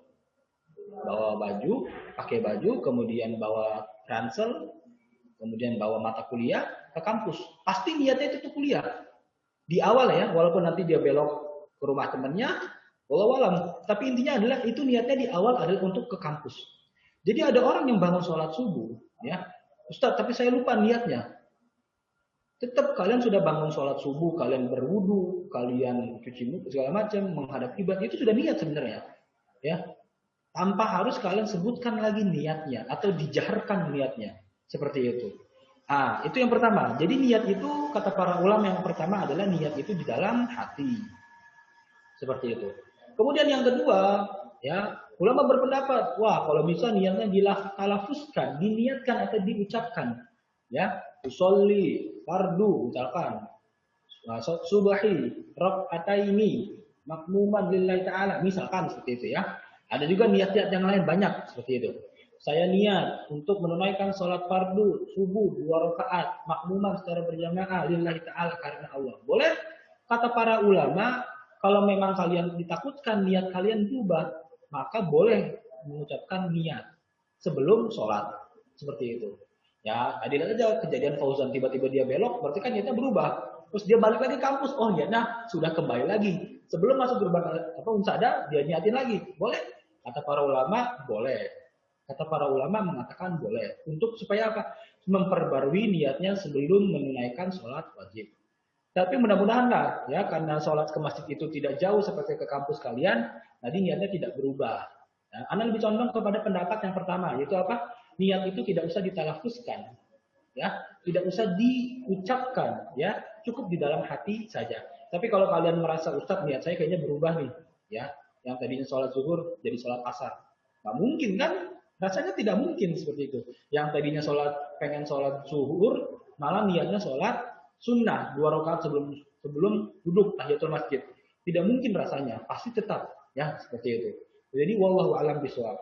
Bawa baju, pakai baju, kemudian bawa ransel, kemudian bawa mata kuliah ke kampus. Pasti niatnya itu tuh kuliah. Di awal ya, walaupun nanti dia belok ke rumah temannya, walau alam. Tapi intinya adalah itu niatnya di awal adalah untuk ke kampus. Jadi ada orang yang bangun sholat subuh, ya, Ustaz, tapi saya lupa niatnya. Tetap kalian sudah bangun sholat subuh, kalian berwudu, kalian cuci muka segala macam, menghadap kiblat itu sudah niat sebenarnya, ya. Tanpa harus kalian sebutkan lagi niatnya atau dijaharkan niatnya, seperti itu. Ah, itu yang pertama. Jadi niat itu kata para ulama yang pertama adalah niat itu di dalam hati, seperti itu. Kemudian yang kedua, ya, ulama berpendapat, wah kalau bisa niatnya ditalafuzkan, diniatkan atau diucapkan, ya, usolli fardu misalkan, subahi rakaataini makmuman lillahi taala misalkan seperti itu ya. Ada juga niat-niat yang lain banyak seperti itu. Saya niat untuk menunaikan sholat fardu subuh 2 rakaat makmuman secara berjamaah lillahi taala karena Allah. Boleh kata para ulama, kalau memang kalian ditakutkan niat kalian berubah, maka boleh mengucapkan niat sebelum sholat seperti itu. Ya, tadi aja kejadian Fauzan tiba-tiba dia belok, berarti kan niatnya berubah. Terus dia balik lagi kampus, oh niatnya sudah kembali lagi. Sebelum masuk gerbang unsada, dia niatin lagi. Boleh? Kata para ulama, boleh. Kata para ulama mengatakan boleh. Untuk supaya apa? Memperbarui niatnya sebelum menunaikan sholat wajib. Tapi mudah-mudahan lah, ya, karena sholat ke masjid itu tidak jauh seperti ke kampus kalian, tadi niatnya tidak berubah. Nah, Anda lebih condong kepada pendapat yang pertama, yaitu apa? Niat itu tidak usah ditalafuzkan, ya, tidak usah diucapkan, ya, cukup di dalam hati saja. Tapi kalau kalian merasa Ustaz niat saya kayaknya berubah nih, ya, yang tadinya sholat zuhur jadi sholat asar, nggak mungkin kan? Rasanya tidak mungkin seperti itu. Yang tadinya pengen sholat zuhur, malah niatnya sholat sunnah 2 rakaat sebelum duduk tahiyatul masjid. Tidak mungkin rasanya, pasti tetap, ya, seperti itu. Jadi wallahu alam bisawab.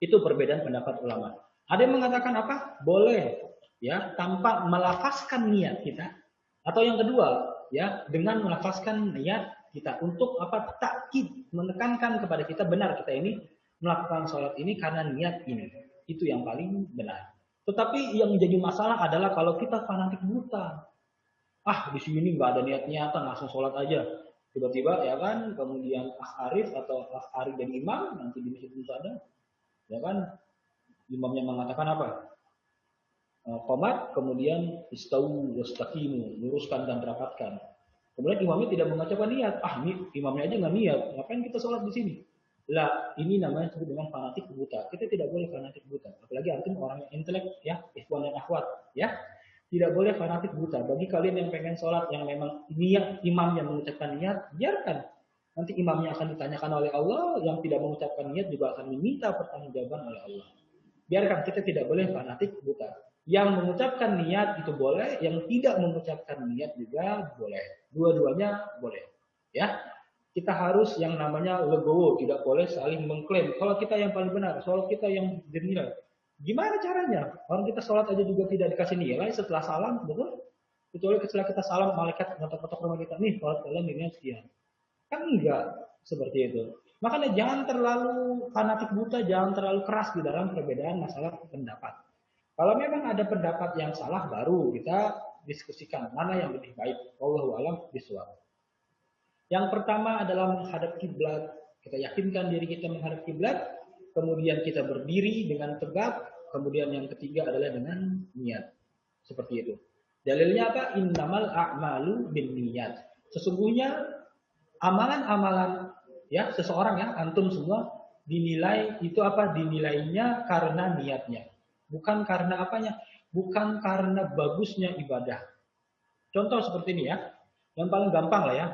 Itu perbedaan pendapat ulama. Ada yang mengatakan apa? Boleh, ya, tanpa melafazkan niat kita. Atau yang kedua, ya, dengan melafazkan niat kita untuk apa? Takkid, menekankan kepada kita benar kita ini melakukan sholat ini karena niat ini. Itu yang paling benar. Tetapi yang menjadi masalah adalah kalau kita fanatik buta. Ah, di sini nggak ada niat-niatan, langsung sholat aja. Tiba-tiba ya kan, kemudian Arif atau Arif jadi imam, nanti di masjid ada, ya kan, imamnya mengatakan apa? Qomat, kemudian istau wastaqimu, luruskan dan rapatkan. Kemudian imamnya tidak mengucapkan niat. Ah, ini imamnya aja nggak niat. Ngapain kita sholat di sini? Lah, ini namanya disebut dengan fanatik buta. Kita tidak boleh fanatik buta. Apalagi antum orang yang intelek, ya, ikhwan dan akhwat, ya. Tidak boleh fanatik buta. Bagi kalian yang pengen sholat, yang memang niat imamnya mengucapkan niat, biarkan. Nanti imamnya akan ditanyakan oleh Allah, yang tidak mengucapkan niat juga akan diminta pertanggungjawaban oleh Allah. Biarkan, kita tidak boleh fanatik buta. Yang mengucapkan niat itu boleh, yang tidak mengucapkan niat juga boleh. Dua-duanya boleh. Ya, kita harus yang namanya legowo, tidak boleh saling mengklaim. Kalau kita yang paling benar, soal kita yang dinilai. Gimana caranya? Orang kita sholat aja juga tidak dikasih nilai setelah salam, betul? Kecuali setelah kita salam, malaikat ngotok-ngotok rumah kita, nih sholat kalian nilainya sekian. Kan enggak seperti itu. Makanya jangan terlalu fanatik buta, jangan terlalu keras di dalam perbedaan masalah pendapat. Kalau memang ada pendapat yang salah, baru kita diskusikan mana yang lebih baik. Wallahu a'lam bishawab. Yang pertama adalah menghadap kiblat. Kita yakinkan diri kita menghadap kiblat, kemudian kita berdiri dengan tegak, kemudian yang ketiga adalah dengan niat. Seperti itu. Dalilnya apa? Innamal a'malu binniyat. Sesungguhnya amalan-amalan, ya, seseorang, ya, antum semua dinilai itu apa? Dinilainya karena niatnya. Bukan karena apanya? Bukan karena bagusnya ibadah. Contoh seperti ini, ya. Yang paling gampang lah, ya.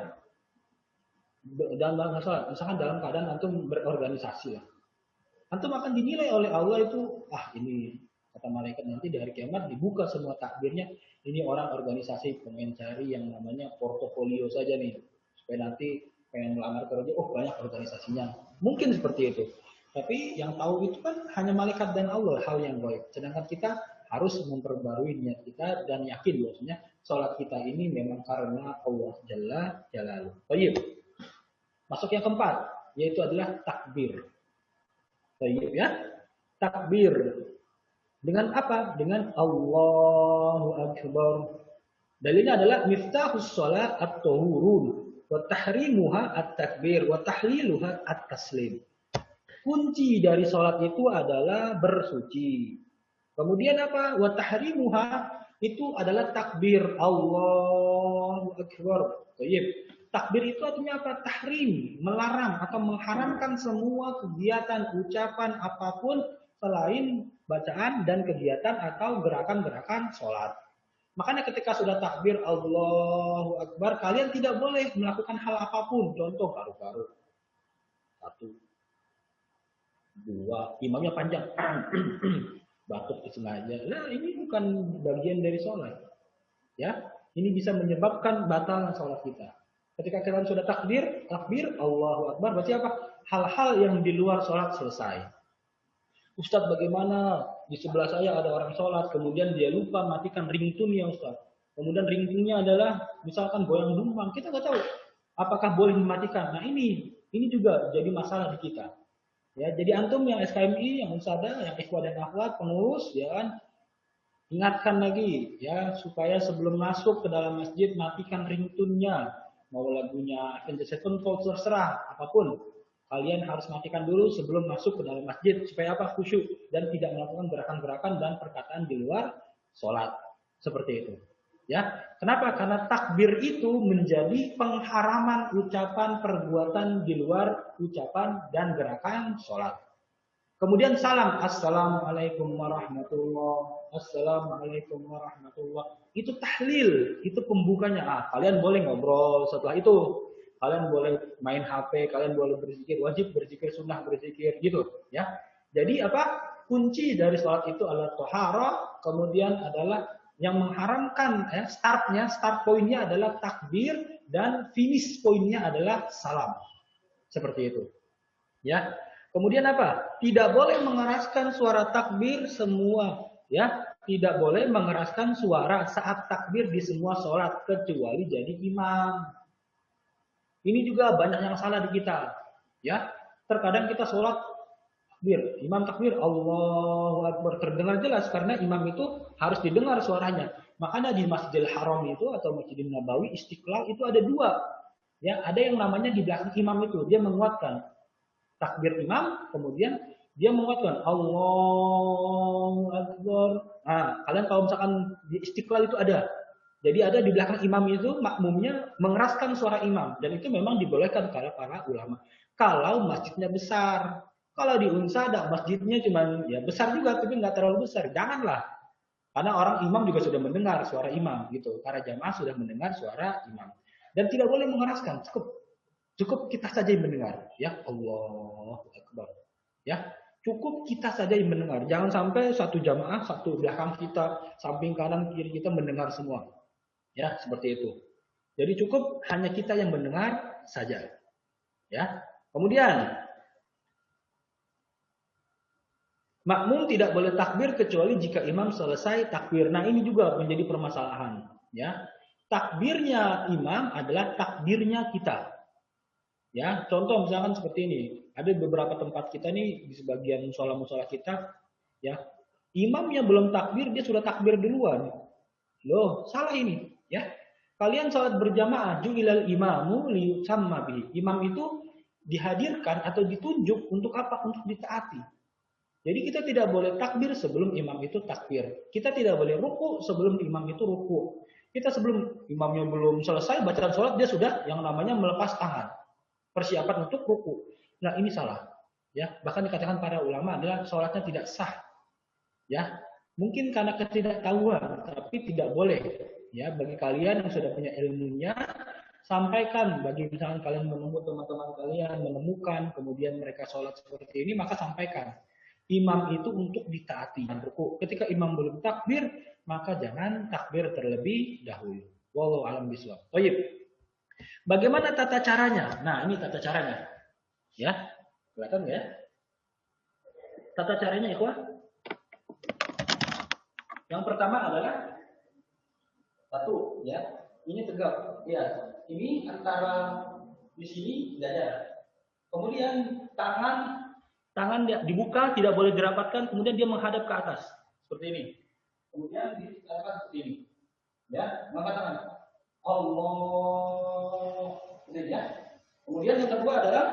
Misalkan dalam keadaan antum berorganisasi, ya. Antum akan dinilai oleh Allah itu, ah ini Kata malaikat nanti di hari kiamat dibuka semua takbirnya. Ini orang organisasi pengen cari yang namanya portofolio saja nih. Supaya nanti pengen melamar kerja, oh banyak organisasinya. Mungkin seperti itu. Tapi yang tahu itu kan hanya malaikat dan Allah, hal yang gaib. Sedangkan kita harus memperbarui niat kita dan yakin bahwasanya sholat kita ini memang karena Allah Jalla Jalaluh. Baik. Masuk yang keempat, yaitu adalah takbir. Baik ya. Takbir. Dengan apa? Dengan Allahu Akbar. Dalilnya adalah miftahus shalat at-tahurun wa tahrimuha at-takbir wa tahliluha at-taslim. Kunci dari salat itu adalah bersuci. Kemudian apa? Wa tahrimuha itu adalah takbir Allahu Akbar. Baik. Takbir itu artinya apa? Tahrim, melarang atau mengharamkan semua kegiatan, ucapan apapun selain bacaan dan kegiatan atau gerakan-gerakan sholat. Makanya ketika sudah takbir Allahu Akbar, kalian tidak boleh melakukan hal apapun. Contoh garu-garu. 1, 2, imamnya panjang. Batuk disengaja. Nah, ini bukan bagian dari sholat. Ya, ini bisa menyebabkan batal sholat kita. Ketika kalian sudah takbir Allahu Akbar, berarti apa? Hal-hal yang di luar sholat selesai. Ustadz, bagaimana di sebelah saya ada orang sholat, kemudian dia lupa matikan ringtone-nya Ustadz. Kemudian ringtone-nya adalah misalkan goyang dumbang, kita nggak tahu apakah boleh mematikan. Nah ini juga jadi masalah di kita. Ya, jadi antum yang SKMI, yang Unsada, yang ikhwah dan akhwat, pengurus, ya kan, ingatkan lagi ya supaya sebelum masuk ke dalam masjid matikan ringtone-nya. Mau lagunya Avenged Sevenfold, terserah apapun. Kalian harus matikan dulu sebelum masuk ke dalam masjid supaya apa? Khusyuk dan tidak melakukan gerakan-gerakan dan perkataan di luar sholat. Seperti itu. Ya, kenapa? Karena takbir itu menjadi pengharaman ucapan perbuatan di luar ucapan dan gerakan sholat. Kemudian salam, assalamualaikum warahmatullah, assalamualaikum warahmatullah. Itu tahlil, itu pembukanya. Kalian boleh ngobrol setelah itu. Kalian boleh main HP, kalian boleh berzikir, wajib berzikir, sunnah berzikir, gitu ya. Jadi apa? Kunci dari sholat itu adalah tohara, kemudian adalah yang mengharamkan ya, start poinnya adalah takbir dan finish poinnya adalah salam. Seperti itu. Ya. Kemudian apa? Tidak boleh mengeraskan suara takbir semua, ya. Tidak boleh mengeraskan suara saat takbir di semua sholat kecuali jadi imam. Ini juga banyak yang salah di kita, ya. Terkadang kita sholat takbir, imam takbir, Allahu Akbar, terdengar jelas karena imam itu harus didengar suaranya. Makanya di Masjidil Haram itu atau Masjidil Nabawi Istiqlal itu ada dua, ya. Ada yang namanya di belakang imam itu dia menguatkan takbir imam, kemudian dia menguatkan Allahu Akbar. Nah, kalian kalau misalkan di Istiqlal itu ada. Jadi ada di belakang imam itu makmumnya mengeraskan suara imam dan itu memang dibolehkan oleh para ulama. Kalau masjidnya besar, kalau di Unsada masjidnya cuma ya besar juga tapi nggak terlalu besar, janganlah. Karena orang imam juga sudah mendengar suara imam gitu. Para jamaah sudah mendengar suara imam dan tidak boleh mengeraskan, cukup kita saja yang mendengar, ya Allahu Akbar, ya cukup kita saja yang mendengar. Jangan sampai satu jamaah, satu belakang kita, samping kanan kiri kita mendengar semua. Ya, seperti itu. Jadi cukup hanya kita yang mendengar saja. Ya. Kemudian makmum tidak boleh takbir kecuali jika imam selesai takbir. Nah, ini juga menjadi permasalahan, ya. Takbirnya imam adalah takbirnya kita. Ya, contoh misalkan seperti ini. Ada beberapa tempat kita nih di sebagian musola-musola kita, ya. Imamnya belum takbir, dia sudah takbir duluan. Loh, salah ini. Ya, kalian sholat berjamaah, ju'ilal imamu liyutamma bihi. Imam itu dihadirkan atau ditunjuk untuk apa? Untuk ditaati. Jadi kita tidak boleh takbir sebelum imam itu takbir. Kita tidak boleh ruku sebelum imam itu ruku. Kita sebelum imamnya belum selesai bacaan sholat, dia sudah yang namanya melepas tangan. Persiapan untuk ruku. Nah, ini salah. Ya, bahkan dikatakan para ulama adalah sholatnya tidak sah. Ya, mungkin karena ketidaktahuan, tapi tidak boleh. Ya, bagi kalian yang sudah punya ilmunya, sampaikan. Bagi misalkan kalian menemukan teman-teman kalian menemukan, kemudian mereka sholat seperti ini, maka sampaikan. imam itu untuk ditaati. Ruku. Ketika imam belum takbir, maka jangan takbir terlebih dahulu. Wallahu a'lam bishawab. Baik. Bagaimana tata caranya? Nah, ini tata caranya. Ya. Kelihatan nggak ya? Tata caranya, ikhwah. Yang pertama adalah satu, ya. Ini tegak, ya. Ini antara di sini dada. Kemudian tangan dibuka, tidak boleh dirapatkan, kemudian dia menghadap ke atas seperti ini. Kemudian diarahkan seperti ini. Ya, mengangkat tangan. Allah. Ini ya. Kemudian yang kedua adalah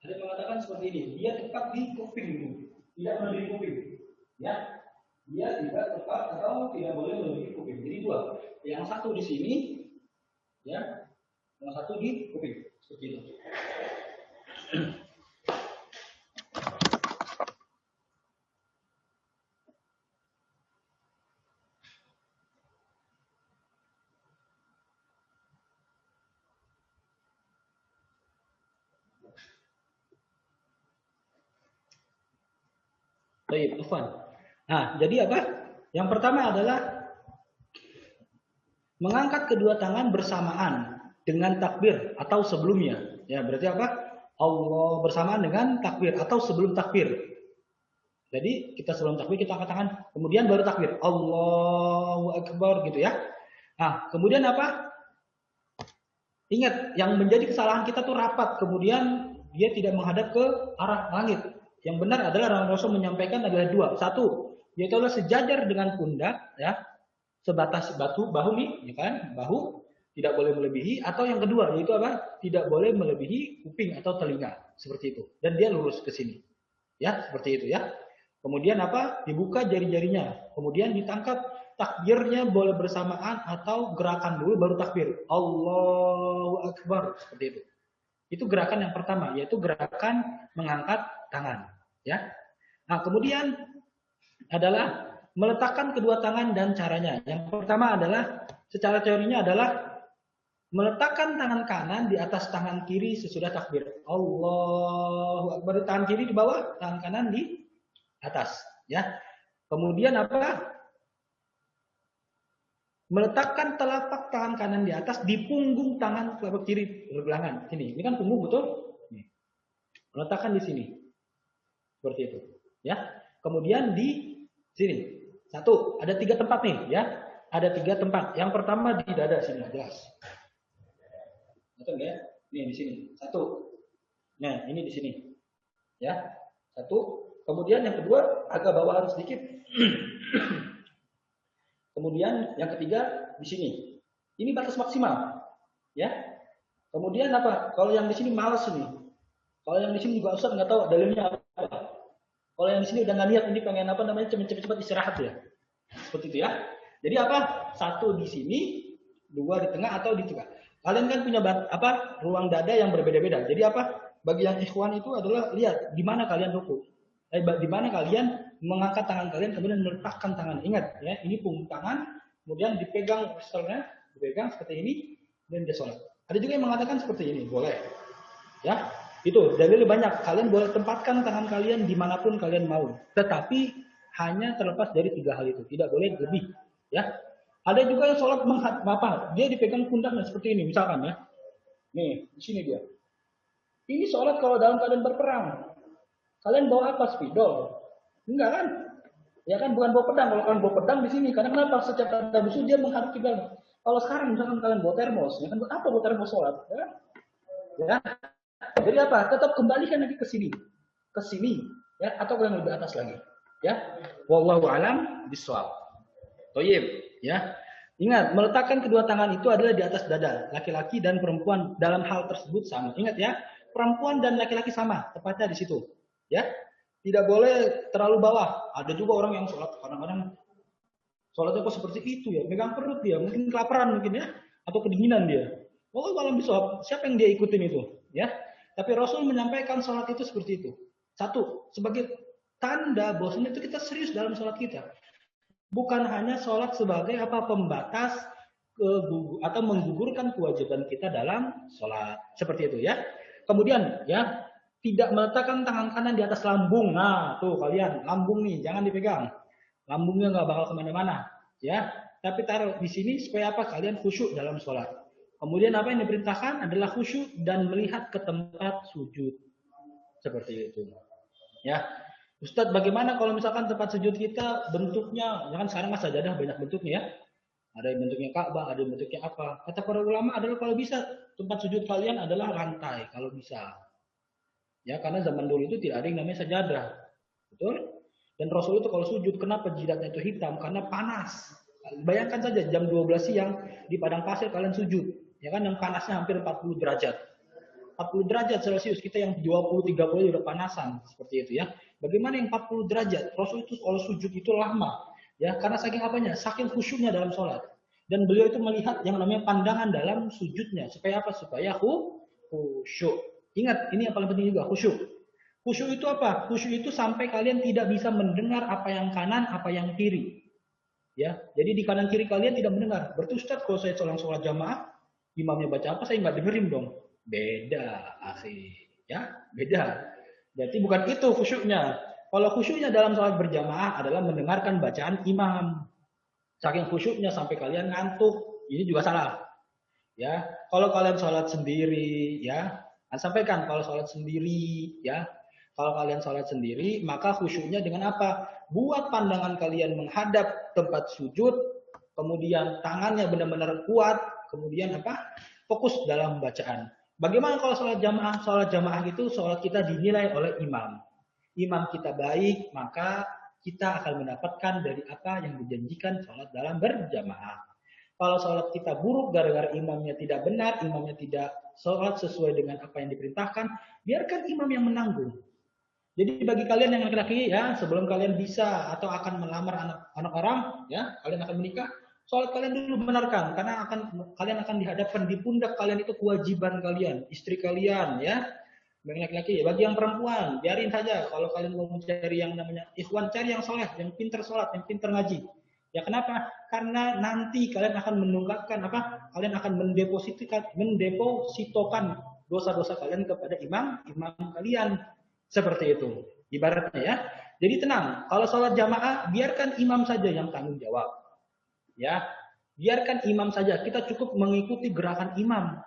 ada mengatakan seperti ini. Dia tepat di kuping dulu, tidak melebihi kuping. Ya, dia tidak tepat atau tidak boleh melebihi kuping. Jadi dua. Yang satu di sini, ya, yang satu di kuping seperti itu. Baik, Ufan. Nah, jadi apa? Yang pertama adalah mengangkat kedua tangan bersamaan dengan takbir atau sebelumnya. Ya, berarti apa? Allah bersamaan dengan takbir atau sebelum takbir. Jadi kita sebelum takbir kita angkat tangan, kemudian baru takbir. Allahu Akbar gitu ya. Nah, kemudian apa? Ingat, yang menjadi kesalahan kita tuh rapat, kemudian dia tidak menghadap ke arah langit. Yang benar adalah Rasul menyampaikan adalah dua. Satu, yaitu adalah sejajar dengan pundak, ya, sebatas bahu nih, ya kan, bahu tidak boleh melebihi. Atau yang kedua, yaitu apa? Tidak boleh melebihi kuping atau telinga, seperti itu. Dan dia lurus ke sini, ya, seperti itu ya. Kemudian apa? Dibuka jari-jarinya, kemudian ditangkap. Takbirnya boleh bersamaan atau gerakan dulu baru takbir. Allahu Akbar, seperti itu. Itu gerakan yang pertama, yaitu gerakan mengangkat tangan, ya. Nah, kemudian adalah meletakkan kedua tangan dan caranya. Yang pertama adalah secara teorinya adalah meletakkan tangan kanan di atas tangan kiri sesudah takbir. Allahu Akbar, tangan kiri di bawah, tangan kanan di atas, ya. Kemudian apa? Meletakkan telapak tangan kanan di atas di punggung tangan telapak kiri berbelangan. Ini kan punggung, betul? Nih. Meletakkan di sini. Seperti itu, ya. Kemudian di sini. Satu, ada 3 tempat nih, ya. Ada 3 tempat. Yang pertama di dada sini, jelas. Betul ya? Nih di sini. Satu. Nah, ini di sini. Ya. Satu. Kemudian yang kedua agak bawahan sedikit. Kemudian yang ketiga di sini. Ini batas maksimal, ya. Kemudian apa? Kalau yang di sini malas ini. Kalau yang di sini juga Ustaz nggak tahu dalilnya apa. Kalau yang di sini udah nggak niat, ini pengen apa namanya, cepet-cepet istirahat ya. Seperti itu ya. Jadi apa? 1 di sini, 2 di tengah atau di tengah. Kalian kan punya apa? Ruang dada yang berbeda-beda. Jadi apa? Bagi yang ikhwan itu adalah lihat di mana kalian ruku. Di mana kalian mengangkat tangan kalian kemudian meletakkan tangan. Ingat ya, ini punggung tangan, kemudian dipegang wristelnya, dipegang seperti ini dan dia sholat. Ada juga yang mengatakan seperti ini, boleh. Ya, itu dalilnya banyak. Kalian boleh tempatkan tangan kalian dimanapun kalian mau, tetapi hanya terlepas dari 3 hal itu, tidak boleh lebih. Ya, ada juga yang sholat apa? Dia dipegang pundaknya seperti ini, misalkan ya. Nih, di sini dia. Ini sholat kalau dalam keadaan berperang. Kalian bawa apa? Spidol? Enggak kan? Ya kan, bukan bawa pedang. Kalau kalian bawa pedang di sini, karena kenapa? Setiap ada musuh dia menghadap kiblat. Kalau sekarang misalkan kalian bawa termos, ya kan, apa bawa termos sholat? Ya? Ya. Jadi apa? Tetap kembalikan lagi ke sini, ya, atau yang lebih atas lagi, ya. Wallahu a'lam bishawab. Thayyib, ya. Ingat, meletakkan kedua tangan itu adalah di atas dada. Laki-laki dan perempuan dalam hal tersebut sama. Ingat ya, perempuan dan laki-laki sama, tepatnya di situ. Ya, tidak boleh terlalu bawah. Ada juga orang yang sholat kadang-kadang sholatnya kok seperti itu ya, megang perut dia, mungkin kelaparan mungkin ya, atau kedinginan dia. Oh, malam bishawab, siapa yang dia ikutin itu? Ya, tapi Rasul menyampaikan sholat itu seperti itu. Satu, sebagai tanda bahwasanya itu kita serius dalam sholat kita. Bukan hanya sholat sebagai apa pembatas atau menggugurkan kewajiban kita dalam sholat. Seperti itu ya. Kemudian ya, tidak meletakkan tangan kanan di atas lambung. Nah, tuh kalian, lambung nih jangan dipegang. Lambungnya nggak bakal kemana-mana, ya. Tapi taruh di sini supaya apa? Kalian khusyuk dalam sholat. Kemudian apa yang diperintahkan adalah khusyuk dan melihat ke tempat sujud. Seperti itu. Ya. Ustadz, bagaimana kalau misalkan tempat sujud kita bentuknya, ya kan sekarang mas sajadah banyak bentuknya ya. Ada yang bentuknya Ka'bah, ada yang bentuknya apa. Kata para ulama adalah kalau bisa tempat sujud kalian adalah lantai kalau bisa. Ya, karena zaman dulu itu tidak ada yang namanya sajadah. Betul? Dan Rasul itu kalau sujud, kenapa jidatnya itu hitam? Karena panas. Bayangkan saja jam 12 siang di padang pasir kalian sujud. Ya kan yang panasnya hampir 40 derajat. 40 derajat Celcius, kita yang 20-30 udah panasan. Seperti itu ya. Bagaimana yang 40 derajat? Rasul itu kalau sujud itu lama. Ya, karena saking apanya? Saking khusyuknya dalam sholat. Dan beliau itu melihat yang namanya pandangan dalam sujudnya. Supaya apa? Supaya khusyuk. Ingat, ini yang paling penting juga, khusyuk. Khusyuk itu apa? Khusyuk itu sampai kalian tidak bisa mendengar apa yang kanan, apa yang kiri. Ya, jadi di kanan kiri kalian tidak mendengar. Berarti Ustaz, kalau saya sholat jamaah, imamnya baca apa, saya nggak dengerin dong. Beda, asik. Ya, beda. Berarti bukan itu khusyuknya. Kalau khusyuknya dalam sholat berjamaah adalah mendengarkan bacaan imam. Saking khusyuknya sampai kalian ngantuk, ini juga salah. Ya, kalau kalian sholat sendiri, ya, sampaikan kalau sholat sendiri, ya, kalau kalian sholat sendiri, maka khusyuknya dengan apa? Buat pandangan kalian menghadap tempat sujud, kemudian tangannya benar-benar kuat, kemudian apa? Fokus dalam bacaan. Bagaimana kalau sholat jamaah? Sholat jamaah itu sholat kita dinilai oleh imam. Imam kita baik, maka kita akan mendapatkan dari apa yang dijanjikan sholat dalam berjamaah. Kalau sholat kita buruk gara-gara imamnya tidak benar, imamnya tidak sholat sesuai dengan apa yang diperintahkan, biarkan imam yang menanggung. Jadi bagi kalian yang laki-laki ya, sebelum kalian bisa atau akan melamar anak orang, ya, kalian akan menikah, sholat kalian dulu benarkan, karena kalian akan dihadapkan di pundak kalian itu kewajiban kalian, istri kalian, ya. Bagi laki-laki, bagi yang perempuan, biarin saja. Kalau kalian mau mencari yang namanya ikhwan, cari yang soleh, yang pintar sholat, yang pintar ngaji. Ya kenapa? Karena nanti kalian akan menunggakkan apa? Kalian akan mendepositokan dosa-dosa kalian kepada imam kalian. Seperti itu. Ibaratnya ya. Jadi tenang, kalau sholat jamaah biarkan imam saja yang tanggung jawab. Ya. Biarkan imam saja. Kita cukup mengikuti gerakan imam.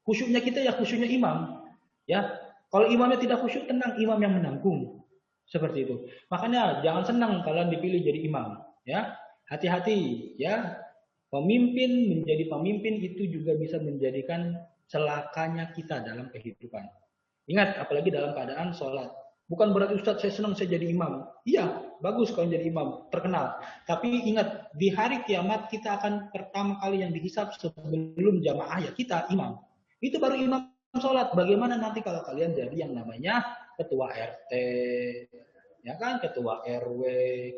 Khusyuknya kita ya khusyuknya imam. Ya. Kalau imamnya tidak khusyuk, tenang, imam yang menanggung. Seperti itu. Makanya jangan senang kalian dipilih jadi imam, ya. Hati-hati, ya. Pemimpin menjadi pemimpin itu juga bisa menjadikan celakanya kita dalam kehidupan. Ingat, apalagi dalam keadaan sholat. Bukan berarti Ustadz saya senang saya jadi imam. Iya, bagus kalau jadi imam, terkenal. Tapi ingat, di hari kiamat kita akan pertama kali yang dihisab sebelum jamaah ya kita imam. Itu baru imam sholat. Bagaimana nanti kalau kalian jadi yang namanya ketua RT, ya kan, ketua RW,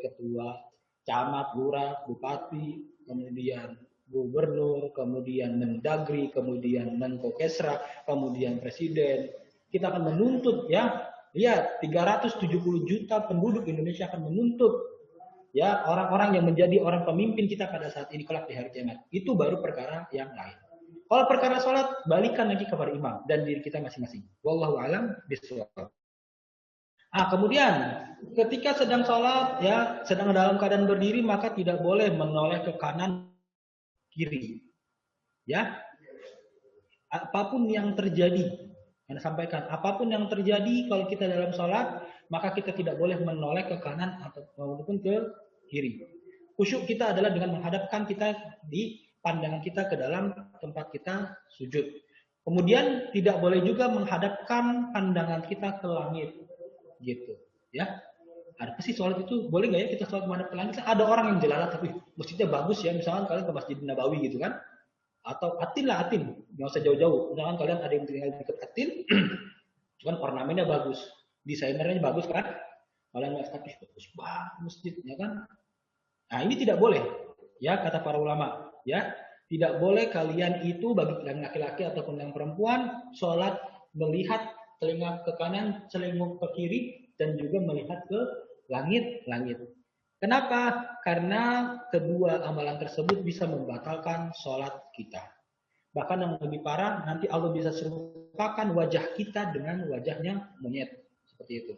ketua camat, lurah, bupati, kemudian gubernur, kemudian mendagri, kemudian menko kesra, kemudian presiden. Kita akan menuntut ya, lihat 370 juta penduduk Indonesia akan menuntut ya orang-orang yang menjadi orang pemimpin kita pada saat ini kelak di hari kiamat. Itu baru perkara yang lain. Kalau perkara sholat, balikan lagi kepada imam dan diri kita masing-masing. Wallahu a'lam bishawab. Kemudian ketika sedang sholat, ya sedang dalam keadaan berdiri, maka tidak boleh menoleh ke kanan kiri. Ya, apapun yang terjadi, Anda sampaikan, apapun yang terjadi kalau kita dalam sholat, maka kita tidak boleh menoleh ke kanan ataupun ke kiri. Khusyuk kita adalah dengan menghadapkan kita di pandangan kita ke dalam tempat kita sujud. Kemudian tidak boleh juga menghadapkan pandangan kita ke langit. Gitu ya. Ada sih sholat itu boleh nggak ya kita sholat menghadap ke langit? Ada orang yang jelalah tapi masjidnya bagus ya, misalkan kalian ke Masjid Nabawi gitu kan, atau Atin lah, Atin nggak usah jauh-jauh, misalkan kalian ada yang tinggal dekat Atin cuman ornamennya bagus, desainernya bagus kan, kalian nggak tapi bagus banget masjidnya kan. Nah ini tidak boleh ya, kata para ulama ya, tidak boleh kalian itu bagi yang laki-laki ataupun yang perempuan sholat melihat telinga ke kanan, celenguk ke kiri, dan juga melihat ke langit-langit. Kenapa? Karena kedua amalan tersebut bisa membatalkan sholat kita. Bahkan yang lebih parah, nanti Allah bisa suruh serupakan wajah kita dengan wajahnya monyet. Seperti itu.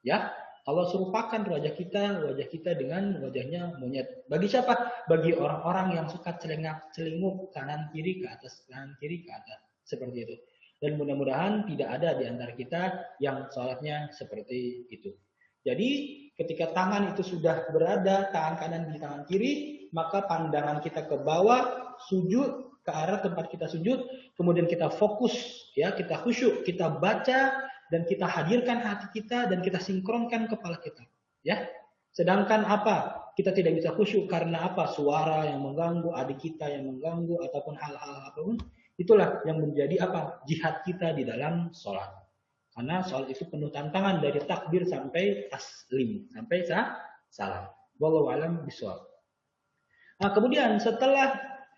Ya, Allah serupakan wajah kita dengan wajahnya monyet. Bagi siapa? Bagi orang-orang yang suka celingak-celinguk kanan kiri ke atas, kanan kiri ke atas. Seperti itu. Dan mudah-mudahan tidak ada di antara kita yang sholatnya seperti itu. Jadi ketika tangan itu sudah berada, tangan kanan di tangan kiri, maka pandangan kita ke bawah, sujud ke arah tempat kita sujud, kemudian kita fokus, ya, kita khusyuk, kita baca dan kita hadirkan hati kita dan kita sinkronkan kepala kita, ya. Sedangkan apa? Kita tidak bisa khusyuk karena apa? Suara yang mengganggu, adik kita yang mengganggu ataupun hal-hal apapun, itulah yang menjadi apa? Jihad kita di dalam sholat. Karena sholat itu penuh tantangan dari takbir sampai taslim, sampai salam. Wallahu a'lam bishawab. Nah, kemudian setelah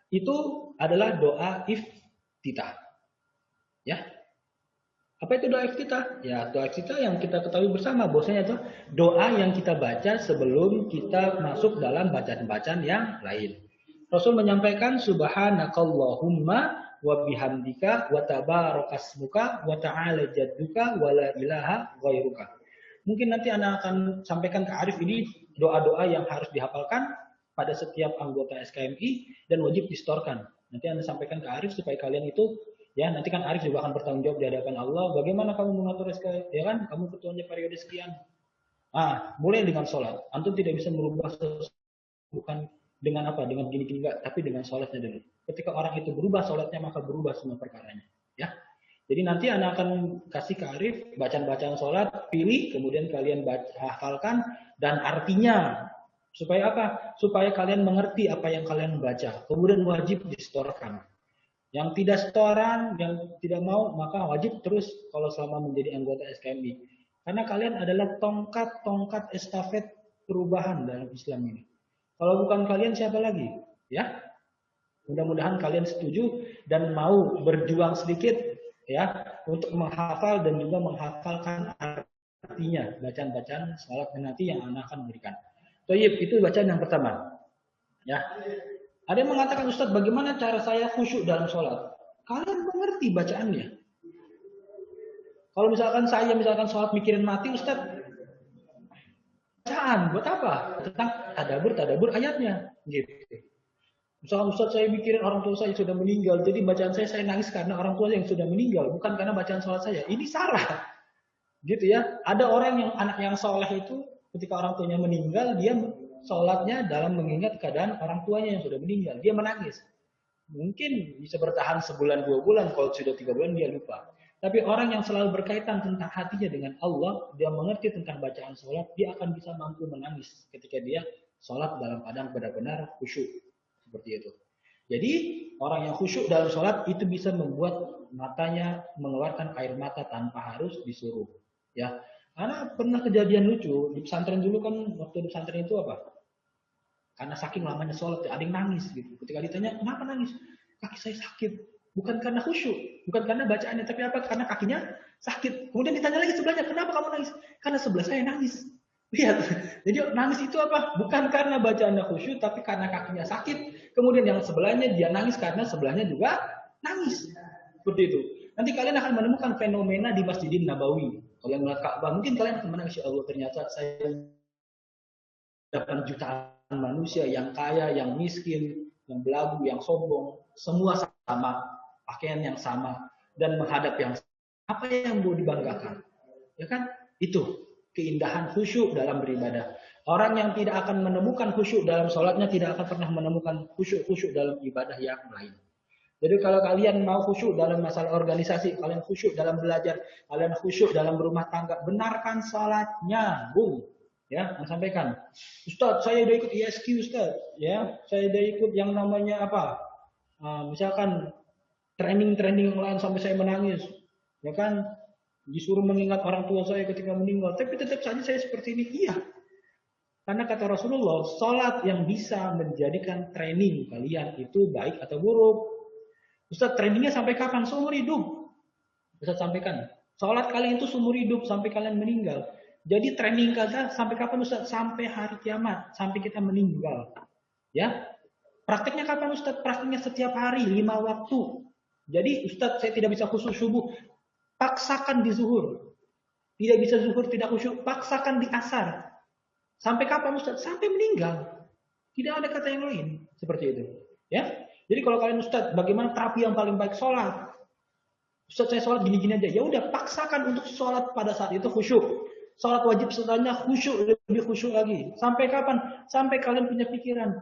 itu adalah doa iftitah. Ya. Apa itu doa iftitah? Ya, doa iftitah yang kita ketahui bersama bahwasanya itu doa yang kita baca sebelum kita masuk dalam bacaan-bacaan yang lain. Rasul menyampaikan subhanakallahumma wa bihamdika wa tabarakasmuka wa ta'ala jadduka wa la ilaha ghairuka. Mungkin nanti Anda akan sampaikan ke Arif ini doa-doa yang harus dihafalkan pada setiap anggota SKMI dan wajib distorkan. Nanti Anda sampaikan ke Arif supaya kalian itu, ya, nanti kan Arif juga akan bertanggung jawab di hadapan Allah. Bagaimana kamu mengatur SKMI? Ya kan, kamu ketuanya periode sekian. Mulai dengan sholat. Antum tidak bisa merubah sesuatu bukan dengan apa? Dengan gini-gini enggak, tapi dengan sholatnya dulu. Ketika orang itu berubah sholatnya, maka berubah semua perkaranya. Ya. Jadi nanti Anda akan kasih ke Arif bacaan-bacaan sholat, pilih, kemudian kalian hafalkan dan artinya. Supaya apa? Supaya kalian mengerti apa yang kalian baca. Kemudian wajib distorkan. Yang tidak setoran, yang tidak mau, maka wajib terus kalau selama menjadi anggota SKMI. Karena kalian adalah tongkat-tongkat estafet perubahan dalam Islam ini. Kalau bukan kalian, siapa lagi? Ya, mudah-mudahan kalian setuju dan mau berjuang sedikit, ya, untuk menghafal dan juga menghafalkan artinya bacaan-bacaan salat nanti yang Anda akan berikan. Toyib, itu bacaan yang pertama. Ya. Ada yang mengatakan, Ustadz, bagaimana cara saya khusyuk dalam sholat? Kalian mengerti bacaannya. Kalau misalkan saya sholat mikirin mati, Ustadz, bacaan buat apa? Tentang tadabur ayatnya. Gitu. Misalkan Ustadz, saya mikirin orang tua saya sudah meninggal, jadi bacaan saya nangis karena orang tua yang sudah meninggal, bukan karena bacaan sholat saya. Ini salah. Gitu ya. Ada orang yang anak yang soleh itu ketika orang tuanya meninggal, dia sholatnya dalam mengingat keadaan orang tuanya yang sudah meninggal. Dia menangis. Mungkin bisa bertahan sebulan, 2 bulan. Kalau sudah 3 bulan, dia lupa. Tapi orang yang selalu berkaitan tentang hatinya dengan Allah, dia mengerti tentang bacaan sholat, dia akan bisa mampu menangis ketika dia sholat dalam keadaan benar-benar khusyuk. Seperti itu. Jadi, orang yang khusyuk dalam sholat itu bisa membuat matanya mengeluarkan air mata tanpa harus disuruh. Ya, karena pernah kejadian lucu di pesantren dulu kan, waktu di pesantren itu apa? Karena saking lamanya sholat, ada yang nangis gitu. Ketika ditanya, kenapa nangis? Kaki saya sakit. Bukan karena khusyuk, bukan karena bacaannya, tapi apa? Karena kakinya sakit. Kemudian ditanya lagi sebelahnya, kenapa kamu nangis? Karena sebelah saya nangis. Lihat. Jadi nangis itu apa? Bukan karena bacaannya khusyuk, tapi karena kakinya sakit. Kemudian yang sebelahnya dia nangis karena sebelahnya juga nangis. Seperti itu. Nanti kalian akan menemukan fenomena di Masjidin Nabawi. Kalian melihat Ka'bah, mungkin kalian akan menangis, ya Allah, ternyata saya dapat jutaan manusia yang kaya, yang miskin, yang belagu, yang sombong, semua sama, pakaian yang sama, dan menghadap yang sama. Apa yang mau dibanggakan? Ya kan? Itu keindahan khusyuk dalam beribadah. Orang yang tidak akan menemukan khusyuk dalam sholatnya tidak akan pernah menemukan khusyuk dalam ibadah yang lain. Jadi kalau kalian mau khusyuk dalam masalah organisasi, kalian khusyuk dalam belajar, kalian khusyuk dalam berumah tangga, benarkan sholatnya, bung. Ya, sampaikan. Ustadz, saya udah ikut ISQ, Ustadz. Ya, saya udah ikut yang namanya apa? Misalkan training yang lain sampai saya menangis. Ya kan? Disuruh mengingat orang tua saya ketika meninggal. Tapi tetap saja saya seperti ini. Iya. Karena kata Rasulullah, sholat yang bisa menjadikan training kalian itu baik atau buruk. Ustadz, trainingnya sampai kapan? Seumur hidup. Ustadz sampaikan. Sholat kalian itu seumur hidup sampai kalian meninggal. Jadi training kita sampai kapan Ustaz? Sampai hari kiamat, sampai kita meninggal. Ya. Prakteknya kapan Ustaz? Prakteknya setiap hari, 5 waktu. Jadi Ustaz, saya tidak bisa khusyuk subuh. paksakan di zuhur. Tidak bisa zuhur, tidak khusyuk, paksakan di asar. Sampai kapan Ustaz? Sampai meninggal. Tidak ada kata yang lain. Seperti itu. Ya. Jadi kalau kalian Ustaz, bagaimana terapi yang paling baik? Sholat. Ustaz saya sholat gini-gini aja. Ya udah, paksakan untuk sholat pada saat itu khusyuk. Sholat wajib setelahnya khusyuk, lebih khusyuk lagi. Sampai kapan? Sampai kalian punya pikiran.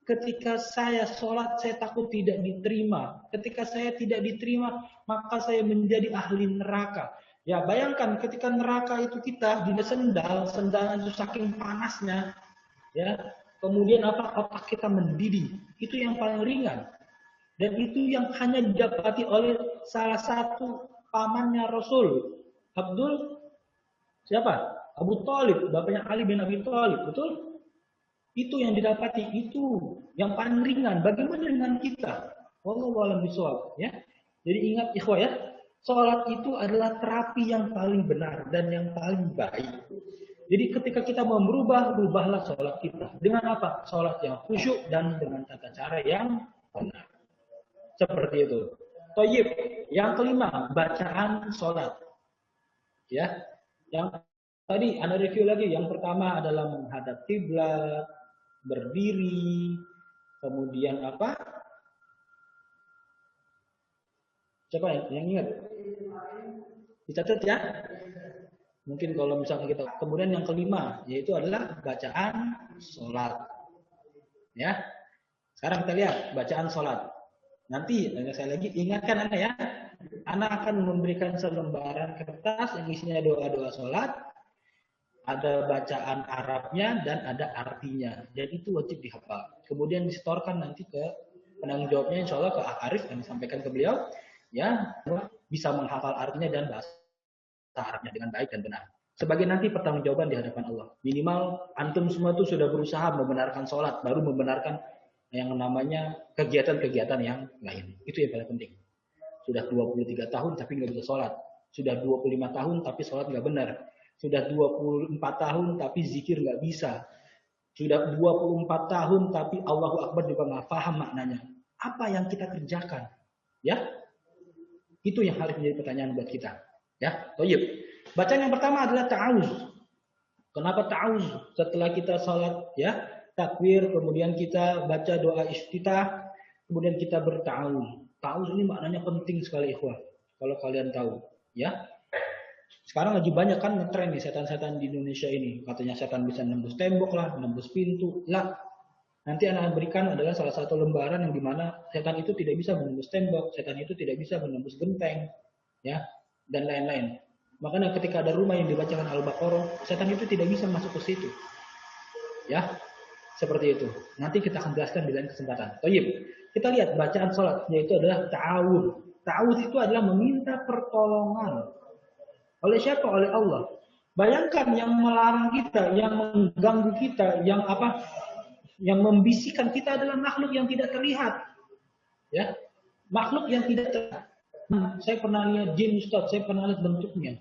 Ketika saya sholat, saya takut tidak diterima. Ketika saya tidak diterima, maka saya menjadi ahli neraka. Ya bayangkan ketika neraka itu kita di sendal itu saking panasnya, ya. Kemudian otak kita mendidih. Itu yang paling ringan. Dan itu yang hanya didapati oleh salah satu pamannya Rasul. Abdul siapa? Abu Thalib, bapaknya Ali bin Abi Thalib, betul? Itu yang didapati, itu yang paling ringan. Bagaimana dengan kita? Wallahu a'lam bishawab, ya. Jadi ingat ikhwah ya, salat itu adalah terapi yang paling benar dan yang paling baik. Jadi ketika kita mau berubah, rubahlah salat kita. Dengan apa? Salat yang khusyuk dan dengan tata cara yang benar. Seperti itu. Toyib. Yang kelima, bacaan sholat. Ya. Yang tadi Anda review lagi. Yang pertama adalah menghadap kiblat, berdiri, kemudian apa? Coba yang ingat. Dicatat ya. Mungkin kalau misalnya kita. Kemudian yang kelima, yaitu adalah bacaan sholat. Ya. Sekarang kita lihat bacaan sholat. Nanti saya lagi ingatkan Anda ya, Anda akan memberikan selembaran kertas yang isinya doa-doa sholat, ada bacaan Arabnya dan ada artinya, dan itu wajib dihafal. Kemudian disetorkan nanti ke penanggung jawabnya, insya Allah ke Arif, dan disampaikan ke beliau, ya bisa menghafal artinya dan bahasa Arabnya dengan baik dan benar. Sebagai nanti pertanggungjawaban di hadapan Allah. Minimal antum semua itu sudah berusaha membenarkan sholat, baru membenarkan yang namanya kegiatan-kegiatan yang lain. Itu yang paling penting. Sudah 23 tahun tapi nggak bisa sholat. Sudah 25 tahun tapi sholat nggak benar. Sudah 24 tahun tapi zikir nggak bisa. Sudah 24 tahun tapi Allahu Akbar juga nggak paham maknanya. Apa yang kita kerjakan? Ya, itu yang harus menjadi pertanyaan buat kita. Ya, toyib. Bacaan yang pertama adalah ta'awuz. Kenapa ta'awuz? Setelah kita sholat, ya, takbir, kemudian kita baca doa iftitah, kemudian kita berta'awuz. Ta'awuz ini maknanya penting sekali ikhwah. Kalau kalian tahu, ya. Sekarang lagi banyak kan ngetren nih setan-setan di Indonesia ini. Katanya setan bisa nembus tembok lah, nembus pintu lah. Nanti anak berikan adalah salah satu lembaran yang dimana setan itu tidak bisa menembus tembok, setan itu tidak bisa menembus genteng, ya, dan lain-lain. Makanya ketika ada rumah yang dibacakan Al-Baqarah, setan itu tidak bisa masuk ke situ. Ya, seperti itu. Nanti kita akan jelaskan di lain kesempatan. Toyib. Kita lihat bacaan sholat, yaitu adalah ta'awud. Ta'awud itu adalah meminta pertolongan. Oleh siapa? Oleh Allah. Bayangkan yang melarang kita, yang mengganggu kita, yang apa? Yang membisikkan kita adalah makhluk yang tidak terlihat. Ya, makhluk yang tidak terlihat. Saya pernah lihat jin Ustaz, saya pernah lihat bentuknya.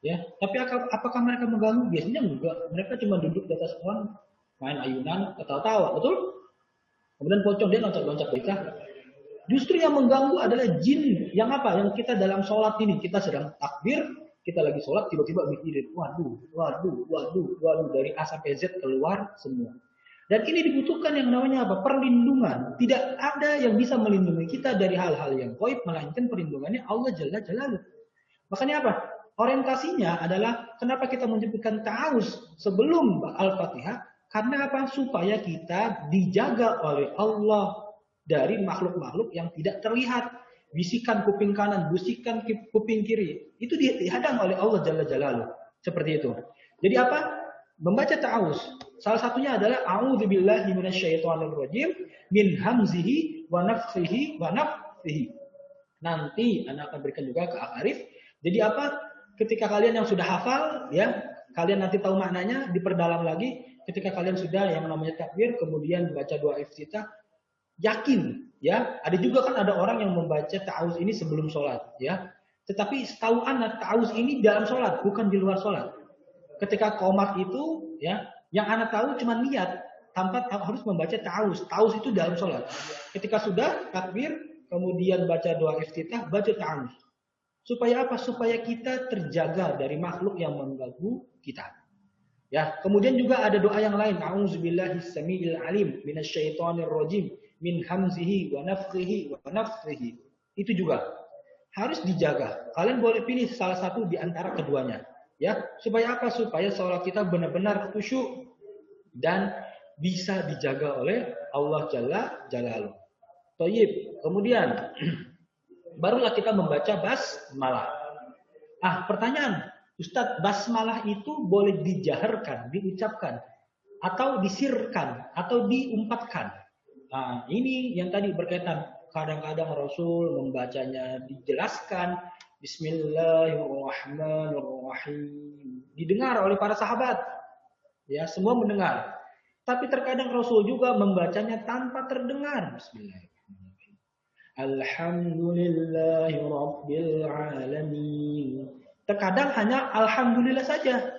Ya, tapi apakah mereka mengganggu? Biasanya enggak. Mereka cuma duduk di atas pohon, main ayunan, ketawa-tawa, betul? Kemudian pocong dia loncat-loncat mereka. Justru yang mengganggu adalah jin. Yang apa? Yang kita dalam sholat ini, kita sedang takbir, kita lagi sholat, tiba-tiba mikirin, waduh, dari A sampai Z keluar semua. Dan ini dibutuhkan yang namanya apa? Perlindungan. Tidak ada yang bisa melindungi kita dari hal-hal yang gaib, melainkan perlindungannya Allah Jalla Jalaluh. Makanya apa? Orientasinya adalah kenapa kita menyebutkan ta'awuz sebelum Al-Fatihah? Karena apa? Supaya kita dijaga oleh Allah dari makhluk-makhluk yang tidak terlihat. Bisikan kuping kanan, bisikan kuping kiri. Itu dihadang oleh Allah Jalla Jalaluh. Seperti itu. Jadi apa? Membaca ta'awuz. Salah satunya adalah a'udzubillahi minasyaitonirrajim min hamzihi wa nafthihi wa nafthihi. Nanti Anda akan berikan juga ke Arif. Jadi apa? Ketika kalian yang sudah hafal, ya, kalian nanti tahu maknanya, diperdalam lagi. Ketika kalian sudah yang namanya takbir, kemudian baca doa iftitah, yakin, ya. Ada juga kan ada orang yang membaca ta'awuz ini sebelum sholat, ya. Tetapi setahu anak ta'awuz ini dalam sholat, bukan di luar sholat. Ketika qomat itu, ya, yang anak tahu cuma niat, tanpa harus membaca ta'awuz. Ta'awuz itu dalam sholat. Ketika sudah takbir, kemudian baca doa iftitah, baca ta'awuz. Supaya apa? Supaya kita terjaga dari makhluk yang mengganggu kita. Ya, kemudian juga ada doa yang lain. A'udzubillahis samiil alim minasyaitonir rajim min hamzihi wa nafthihi wa nafthihi. Itu juga harus dijaga. Kalian boleh pilih salah satu di antara keduanya. Ya, supaya apa? Supaya sholat kita benar-benar khusyuk dan bisa dijaga oleh Allah Jalla Jalaluh. Thayyib. Kemudian barulah kita membaca basmalah. Pertanyaan, Ustadz, basmalah itu boleh dijaharkan, diucapkan, atau disirkan, atau diumpatkan. Ini yang tadi berkaitan. Kadang-kadang Rasul membacanya dijelaskan, Bismillahirrahmanirrahim. Didengar oleh para sahabat. Ya, semua mendengar. Tapi terkadang Rasul juga membacanya tanpa terdengar. Bismillahirrahmanirrahim. Alhamdulillahi Rabbil Alamin. Terkadang hanya Alhamdulillah saja.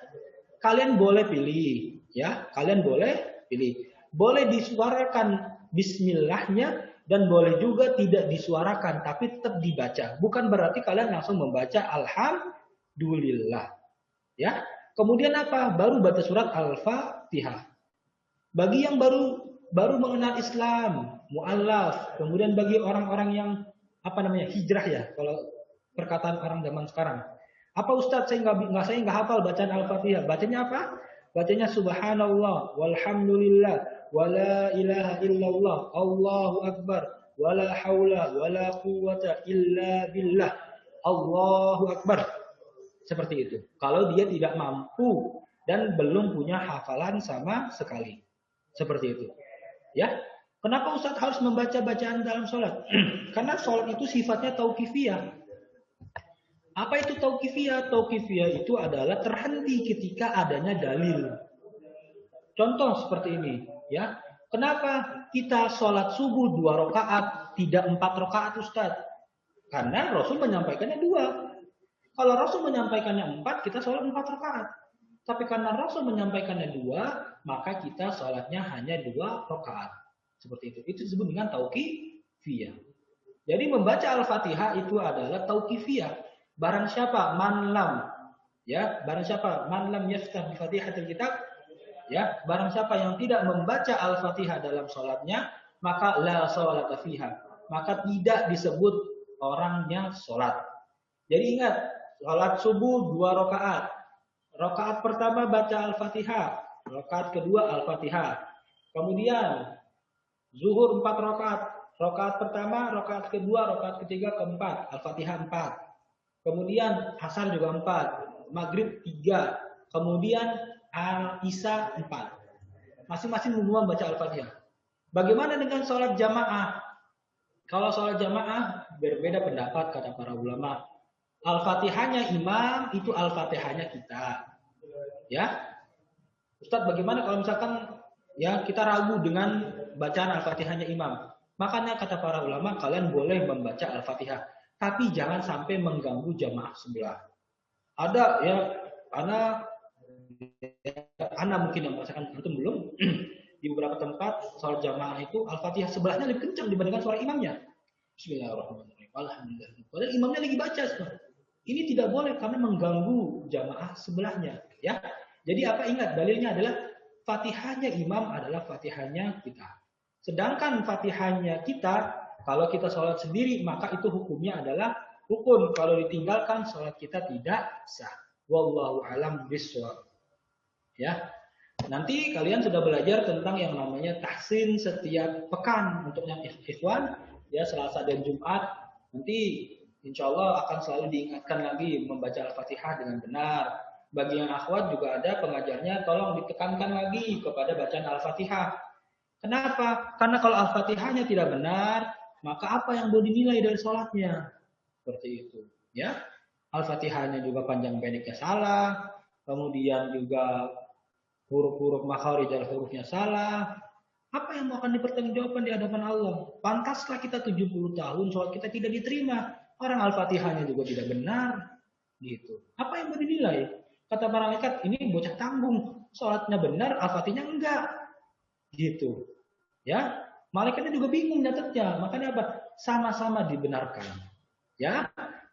Kalian boleh pilih. Ya, kalian boleh pilih. Boleh disuarakan Bismillahnya dan boleh juga tidak disuarakan, tapi tetap dibaca. Bukan berarti kalian langsung membaca Alhamdulillah. Ya. Kemudian apa? Baru baca surat Al-Fatihah. Bagi yang baru mengenal Islam, mu'allaf, kemudian bagi orang-orang yang hijrah ya, kalau perkataan orang zaman sekarang. Apa Ustadz, saya nggak hafal bacaan Al-Fatihah. Bacanya apa? Bacanya subhanallah, walhamdulillah, wala ilaha illallah, Allahu akbar, wala haula wala quwwata illa billah, Allahu akbar. Seperti itu. Kalau dia tidak mampu dan belum punya hafalan sama sekali. Seperti itu. Ya. Kenapa Ustadz harus membaca bacaan dalam sholat? Karena sholat itu sifatnya tauqifiyah. Apa itu tauqifiyah? Tauqifiyah itu adalah terhenti ketika adanya dalil. Contoh seperti ini, ya. Kenapa kita sholat subuh 2 rakaat, tidak 4 rakaat, Ustadz? Karena Rasul menyampaikannya 2. Kalau Rasul menyampaikannya 4, kita sholat 4 rakaat. Tapi karena Rasul menyampaikannya 2, maka kita sholatnya hanya 2 rakaat. Seperti itu. Itu disebut dengan tauqifiyah. Jadi membaca Al-Fatihah itu adalah tauqifiyah. Barang siapa manlam, ya, barang siapa manlam yaftah bi Fatihatil Kitab, ya, barang siapa yang tidak membaca Al-Fatihah dalam sholatnya, maka la sholata fiha, maka tidak disebut orangnya sholat. Jadi ingat, sholat subuh 2 rakaat. Rakaat pertama baca Al-Fatihah, rakaat kedua Al-Fatihah. Kemudian zuhur 4 rakaat. Rakaat pertama, rakaat kedua, rakaat ketiga, keempat, Al-Fatihah 4. Kemudian asar juga 4, maghrib 3, kemudian Isya 4. Masing-masing membaca Al-Fatihah. Bagaimana dengan sholat jamaah? Kalau sholat jamaah berbeda pendapat kata para ulama. Al-Fatihahnya imam, itu Al-Fatihahnya kita. Ya. Ustadz, bagaimana kalau misalkan ya kita ragu dengan bacaan Al-Fatihahnya imam? Makanya kata para ulama, kalian boleh membaca Al-Fatihah, tapi jangan sampai mengganggu jamaah sebelah. Ada ya, anak mungkin yang merasakan antum belum, di beberapa tempat sholat jamaah itu Al-Fatihah sebelahnya lebih kencang dibandingkan suara imamnya. Bismillahirrahmanirrahim. Alhamdulillah. Padahal imamnya lagi baca. Ini tidak boleh karena mengganggu jamaah sebelahnya. Ya. Jadi apa, ingat dalilnya adalah Fatihahnya imam adalah Fatihahnya kita. Sedangkan Fatihahnya kita, kalau kita sholat sendiri, maka itu hukumnya adalah rukun. Kalau ditinggalkan, sholat kita tidak sah. Wallahu a'lam bishawab. Ya, nanti kalian sudah belajar tentang yang namanya tahsin setiap pekan untuk yang ikhwan, ya, Selasa dan Jumat. Nanti insya Allah akan selalu diingatkan lagi membaca Al-Fatihah dengan benar. Bagi yang akhwat juga ada pengajarnya, tolong ditekankan lagi kepada bacaan Al-Fatihah. Kenapa? Karena kalau Al-Fatihahnya tidak benar, maka apa yang mau dinilai dari sholatnya? Seperti itu. Ya, Al-Fatihahnya juga panjang pendeknya salah, kemudian juga huruf-huruf makharij dan hurufnya salah. Apa yang akan dipertanggungjawabkan di hadapan Allah? Pantaslah kita 70 tahun sholat kita tidak diterima. Orang Al-Fatihahnya juga tidak benar. Gitu. Apa yang mau dinilai? Kata para malaikat, ini bocah tanggung. Sholatnya benar, Al-Fatihahnya enggak. Gitu. Ya, malaikatnya juga bingung nyatetnya. Makanya apa? Sama-sama dibenarkan. Ya,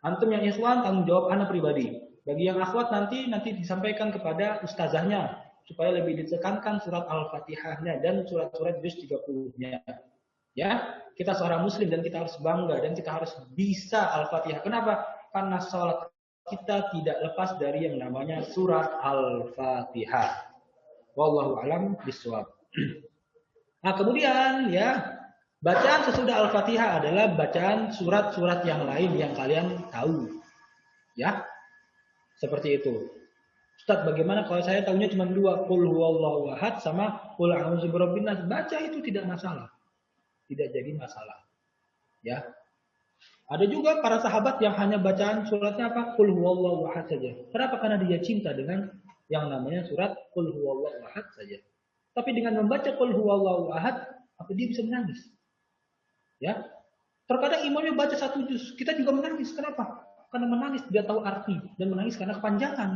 Antum yang ikhwan tanggung jawab ana pribadi. Bagi yang akhwat nanti disampaikan kepada ustazahnya supaya lebih ditekankan surat Al-Fatihahnya dan surat-surat juz 30-nya. Ya, kita seorang muslim dan kita harus bangga dan kita harus bisa Al-Fatihah. Kenapa? Karena sholat kita tidak lepas dari yang namanya surat Al-Fatihah. Wallahu alam biswab. Nah, kemudian ya, bacaan sesudah Al-Fatihah adalah bacaan surat-surat yang lain yang kalian tahu. Ya, seperti itu. Ustaz, bagaimana kalau saya tahunya cuma dua, qul huwallahu ahad sama qul a'udzu birabbin nas? Baca itu tidak masalah. Tidak jadi masalah. Ya. Ada juga para sahabat yang hanya bacaan suratnya apa? Qul huwallahu ahad saja. Kenapa? Karena dia cinta dengan yang namanya surat qul huwallahu ahad saja. Tapi dengan membaca qul huwallahu ahad, apa dia bisa menangis? Ya. Terkadang imamnya baca satu juz, kita juga menangis. Kenapa? Karena menangis tidak tahu arti dan menangis karena kepanjangan.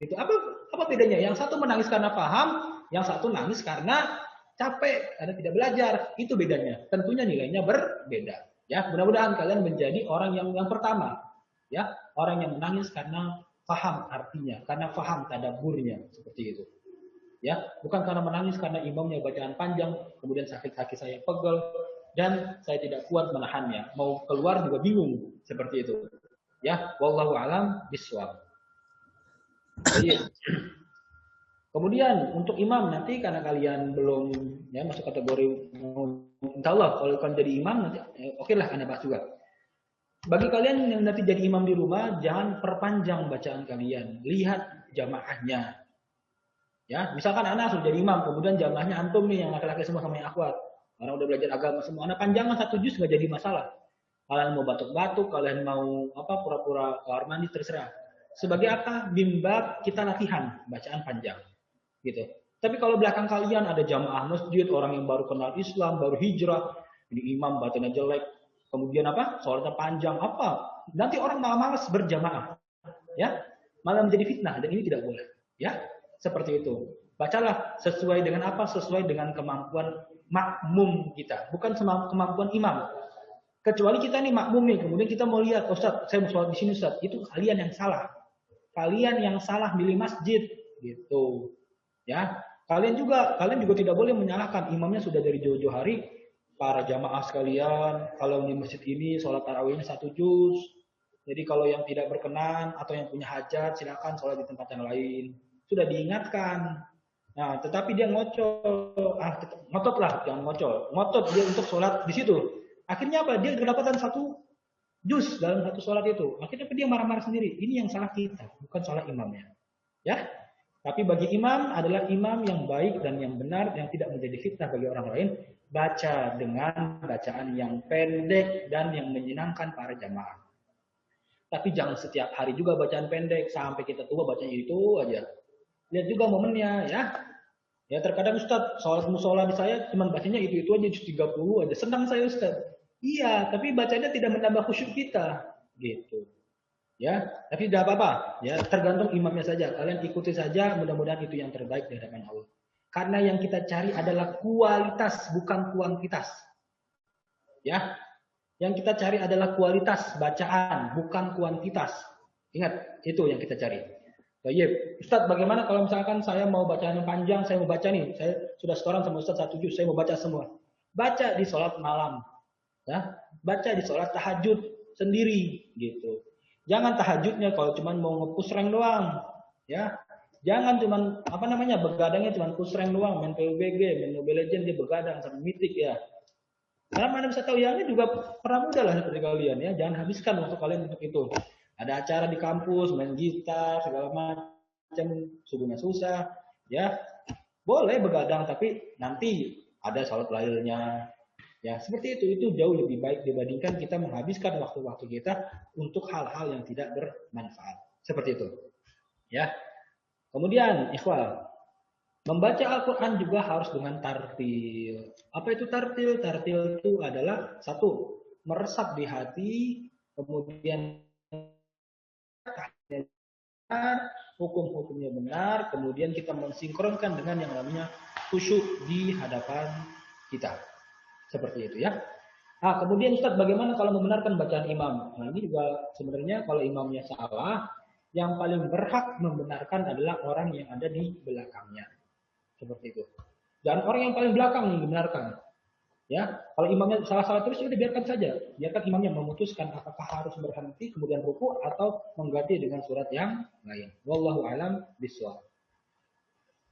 Itu apa bedanya? Yang satu menangis karena paham, yang satu nangis karena capek, karena tidak belajar. Itu bedanya. Tentunya nilainya berbeda. Ya, mudah-mudahan kalian menjadi orang yang pertama. Ya, orang yang menangis karena paham artinya, karena paham tadabburnya, seperti itu. Ya, bukan karena menangis karena imamnya bacaan panjang, kemudian sakit-sakit saya pegel dan saya tidak kuat menahannya. Mau keluar juga bingung, seperti itu. Ya, wallahu alam biswab. Kemudian untuk imam nanti karena kalian belum ya masuk kategori insya Allah kalau kalian jadi imam nanti oke lah Anda bahas juga. Bagi kalian yang nanti jadi imam di rumah jangan perpanjang bacaan kalian, lihat jamaahnya. Ya, misalkan Anda sudah jadi imam, kemudian jamaahnya antum nih yang laki-laki semua sama yang akhwat. Orang udah belajar agama semua, Anda panjangan satu juz nggak jadi masalah. Kalian mau batuk-batuk, kalian mau apa pura-pura kamar mandi terserah. Sebagai apa? Bimbab kita latihan bacaan panjang. Gitu. Tapi kalau belakang kalian ada jamaah masjid, orang yang baru kenal Islam, baru hijrah, ini imam bacaannya jelek, kemudian apa? Sholatnya panjang, apa? Nanti orang malah malas berjamaah. Ya, malah menjadi fitnah dan ini tidak boleh. Ya, seperti itu. Bacalah sesuai dengan apa? Sesuai dengan kemampuan makmum kita, bukan kemampuan imam. Kecuali kita nih makmum nih, kemudian kita mau lihat, Ustaz, saya mau sholat di sini Ustaz, itu kalian yang salah. Kalian yang salah milih masjid, gitu. Ya, kalian juga tidak boleh menyalahkan imamnya sudah dari jauh-jauh hari. Para jamaah sekalian, kalau di masjid ini sholat tarawihnya satu juz. Jadi kalau yang tidak berkenan atau yang punya hajat, silakan sholat di tempat yang lain. Sudah diingatkan. Nah, tetapi dia ngotot lah, jangan ngotot dia untuk sholat di situ. Akhirnya apa? Dia kedapatan satu juz dalam satu sholat itu. Akhirnya dia marah-marah sendiri. Ini yang salah kita, bukan salah imamnya. Ya, tapi bagi imam adalah imam yang baik dan yang benar, yang tidak menjadi fitnah bagi orang lain. Baca dengan bacaan yang pendek dan yang menyenangkan para jamaah. Tapi jangan setiap hari juga bacaan pendek sampai kita tua bacanya itu aja. Lihat juga momennya ya. Ya terkadang Ustaz, sholat musola di saya cuma bacanya itu aja juz 30 aja. Senang saya Ustaz. Iya, tapi bacanya tidak menambah khusyuk kita. Gitu. Ya, tapi tidak apa-apa. Ya, tergantung imamnya saja. Kalian ikuti saja, mudah-mudahan itu yang terbaik di hadapan Allah. Karena yang kita cari adalah kualitas, bukan kuantitas. Ya, yang kita cari adalah kualitas bacaan, bukan kuantitas. Ingat, itu yang kita cari. Baik, Ustaz, bagaimana kalau misalkan saya mau bacaan yang panjang, saya mau baca nih, saya sudah setoran sama Ustaz satu juz, saya mau baca semua. Baca di sholat malam, ya, baca di sholat tahajud sendiri, gitu. Jangan tahajudnya kalau cuma mau nge-push rank doang, ya. Jangan cuma begadangnya cuma push rank doang, main PUBG, main Mobile Legends dia begadang sampai mitik ya. Karena mana bisa tahu ya, ini juga pernah muda lah seperti kalian ya. Jangan habiskan waktu kalian untuk itu. Ada acara di kampus, main gitar, segala macam, subuhnya susah, ya. Boleh begadang, tapi nanti ada sholat lailnya. Ya, seperti itu jauh lebih baik dibandingkan kita menghabiskan waktu-waktu kita untuk hal-hal yang tidak bermanfaat. Seperti itu. Ya. Kemudian, ikhwal, membaca Al-Quran juga harus dengan tartil. Apa itu tartil? Tartil itu adalah satu, meresap di hati, kemudian hukum-hukumnya benar, kemudian kita mensinkronkan dengan yang namanya khusyuk di hadapan kita. Seperti itu ya. Kemudian Ustadz, bagaimana kalau membenarkan bacaan imam? Nah, ini juga sebenarnya kalau imamnya salah, yang paling berhak membenarkan adalah orang yang ada di belakangnya. Seperti itu. Dan orang yang paling belakang yang membenarkan. Ya, kalau imamnya salah-salah terus, ya udah biarkan saja. Biarkan imamnya memutuskan apakah harus berhenti kemudian ruku atau mengganti dengan surat yang lain. Wallahu alam bishawab.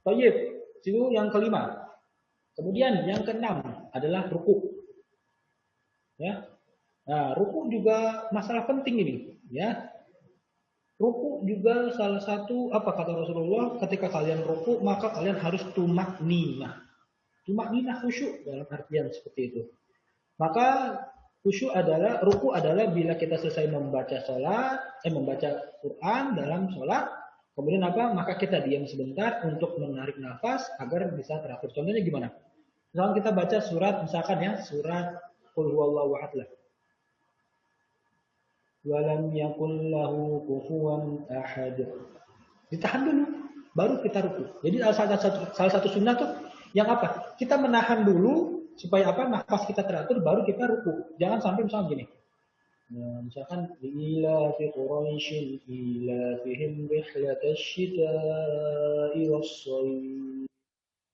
Baik, itu yang kelima. Kemudian yang keenam adalah ruku. Ya, nah, ruku juga masalah penting ini. Ya, ruku juga salah satu apa kata Rasulullah, ketika kalian ruku maka kalian harus tumak ninah. Tumak ninah khusyuk dalam artian seperti itu. Maka khusyuk adalah ruku adalah bila kita selesai membaca membaca Quran dalam sholat, kemudian apa? Maka kita diam sebentar untuk menarik nafas agar bisa teratur. Contohnya gimana? Misalkan kita baca surat, misalkan ya surat Qul huwallahu ahad lah. Walam yakul lahu kufuwan ahad. Ditahan dulu, baru kita ruku. Jadi salah satu sunnah tuh yang apa? Kita menahan dulu supaya apa? Nafas kita teratur, baru kita ruku. Jangan sampai misalnya gini. Nah, misalkan ila fi quraisyin ila fihim rihlatash shita'i was-shayf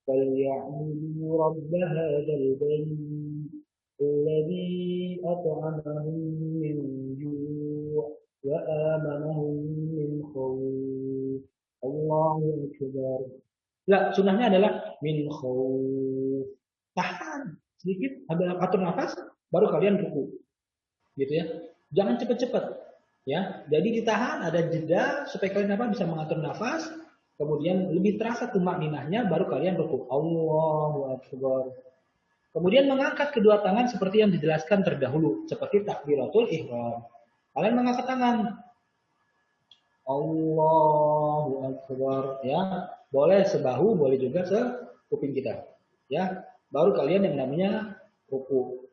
فليعبدوا رب هذا البيت الذي أطعمهم من جوع وآمنهم من خوف الله أكبر. Lah, sunnahnya adalah min khauf. Tahan sedikit, atur nafas, baru kalian ruku. Gitu ya. Jangan cepat-cepat. Ya, jadi ditahan, ada jeda supaya kalian apa bisa mengatur nafas, kemudian lebih terasa tumak ninahnya, baru kalian ruku. Allahu Akbar. Kemudian mengangkat kedua tangan seperti yang dijelaskan terdahulu, seperti takbiratul ihram. Kalian mengangkat tangan. Allahu Akbar, ya. Boleh sebahu, boleh juga sekuping kita. Ya, baru kalian yang namanya ruku.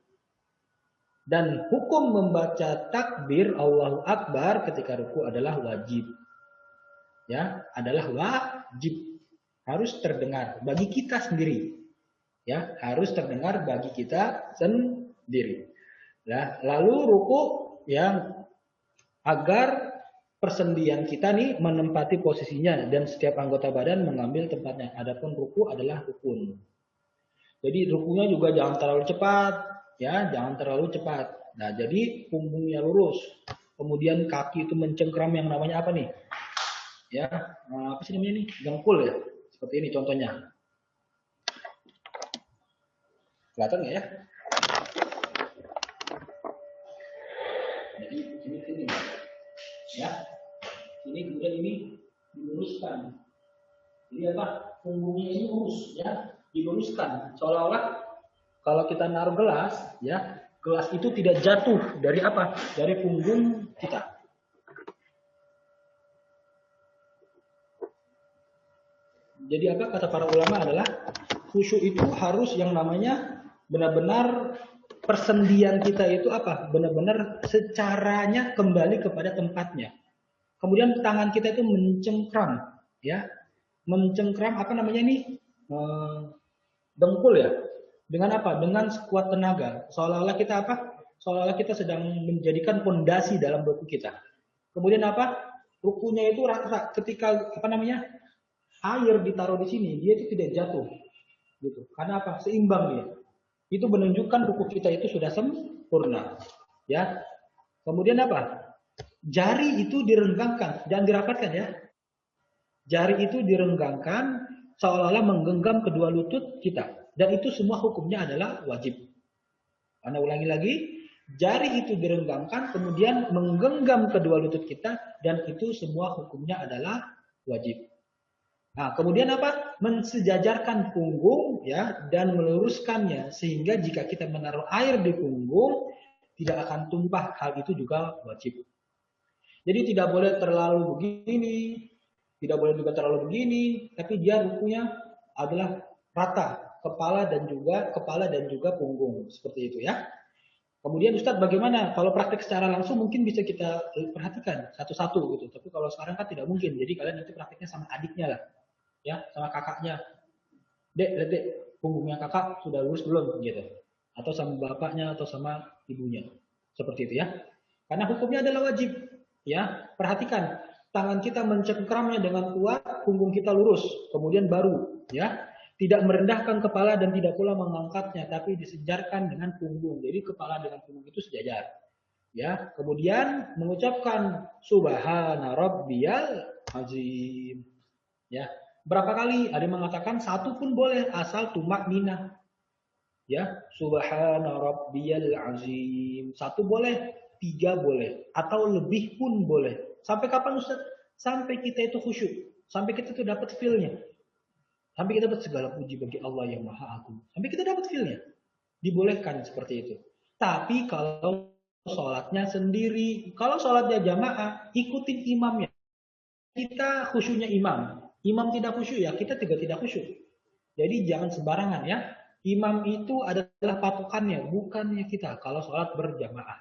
Dan hukum membaca takbir Allahu Akbar ketika ruku adalah wajib. Ya, adalah wajib. Harus terdengar bagi kita sendiri. Ya, harus terdengar bagi kita sendiri. Nah, lalu ruku yang agar persendian kita nih menempati posisinya dan setiap anggota badan mengambil tempatnya. Adapun ruku adalah rukun. Jadi rukunya juga jangan terlalu cepat, ya, jangan terlalu cepat. Nah, jadi punggungnya lurus. Kemudian kaki itu mencengkram yang namanya apa nih? Ya, apa sih namanya nih? Dengkul ya. Seperti ini contohnya. Kelihatan nggak ya? Jadi ini. Ya. Ini kemudian ini diluruskan. Jadi apa? Punggungnya ini lurus, ya, diluruskan. Seolah-olah kalau kita naruh gelas, ya, gelas itu tidak jatuh dari apa? Dari punggung kita. Jadi apa kata para ulama adalah khusyuk itu harus yang namanya benar-benar persendian kita itu apa? Benar-benar secaranya kembali kepada tempatnya. Kemudian tangan kita itu mencengkram, ya, mencengkram apa namanya nih? Dengkul ya. Dengan apa? Dengan sekuat tenaga. Seolah-olah kita apa? Seolah-olah kita sedang menjadikan pondasi dalam ruku kita. Kemudian apa? Rukunya itu rata ketika apa namanya? Air ditaruh di sini, dia itu tidak jatuh. Gitu. Karena apa? Seimbang dia. Itu menunjukkan ruku kita itu sudah sempurna. Ya. Kemudian apa? Jari itu direnggangkan, jangan dirapatkan ya. Jari itu direnggangkan seolah-olah menggenggam kedua lutut kita. Dan itu semua hukumnya adalah wajib. Anda ulangi lagi, jari itu direnggangkan kemudian menggenggam kedua lutut kita dan itu semua hukumnya adalah wajib. Nah, kemudian apa? Mensejajarkan punggung ya dan meluruskannya sehingga jika kita menaruh air di punggung tidak akan tumpah. Hal itu juga wajib. Jadi tidak boleh terlalu begini, tidak boleh juga terlalu begini, tapi dia rukunya adalah rata, kepala dan juga punggung seperti itu ya. Kemudian Ustadz bagaimana kalau praktek secara langsung mungkin bisa kita perhatikan satu-satu gitu. Tapi kalau sekarang kan tidak mungkin. Jadi kalian nanti prakteknya sama adiknya lah, ya, sama kakaknya. Dek, lihat dek, punggungnya kakak sudah lurus belum gitu. atau sama bapaknya atau sama ibunya. Seperti itu ya. Karena hukumnya adalah wajib. Ya, perhatikan, tangan kita mencengkramnya dengan kuat, punggung kita lurus, kemudian baru, ya. Tidak merendahkan kepala dan tidak pula mengangkatnya, tapi disejarkan dengan punggung. Jadi kepala dengan punggung itu sejajar. Ya, kemudian mengucapkan subhana rabbiyal azim. Ya, berapa kali? Ada yang mengatakan satu pun boleh asal tumak nina. Ya, subhana rabbiyal azim. Satu boleh, tiga boleh, atau lebih pun boleh. Sampai kapan Ustaz? Sampai kita itu khusyuk, sampai kita itu dapat feel-nya. Sampai kita dapat segala puji bagi Allah yang Maha Agung. Sampai kita dapat feel-nya. Dibolehkan seperti itu. Tapi kalau sholatnya sendiri, kalau sholatnya jamaah, ikutin imamnya. Kita khusyuknya imam. Imam tidak khusyuk ya, kita juga tidak khusyuk. Jadi jangan sembarangan ya. Imam itu adalah patokannya, bukannya kita kalau sholat berjamaah.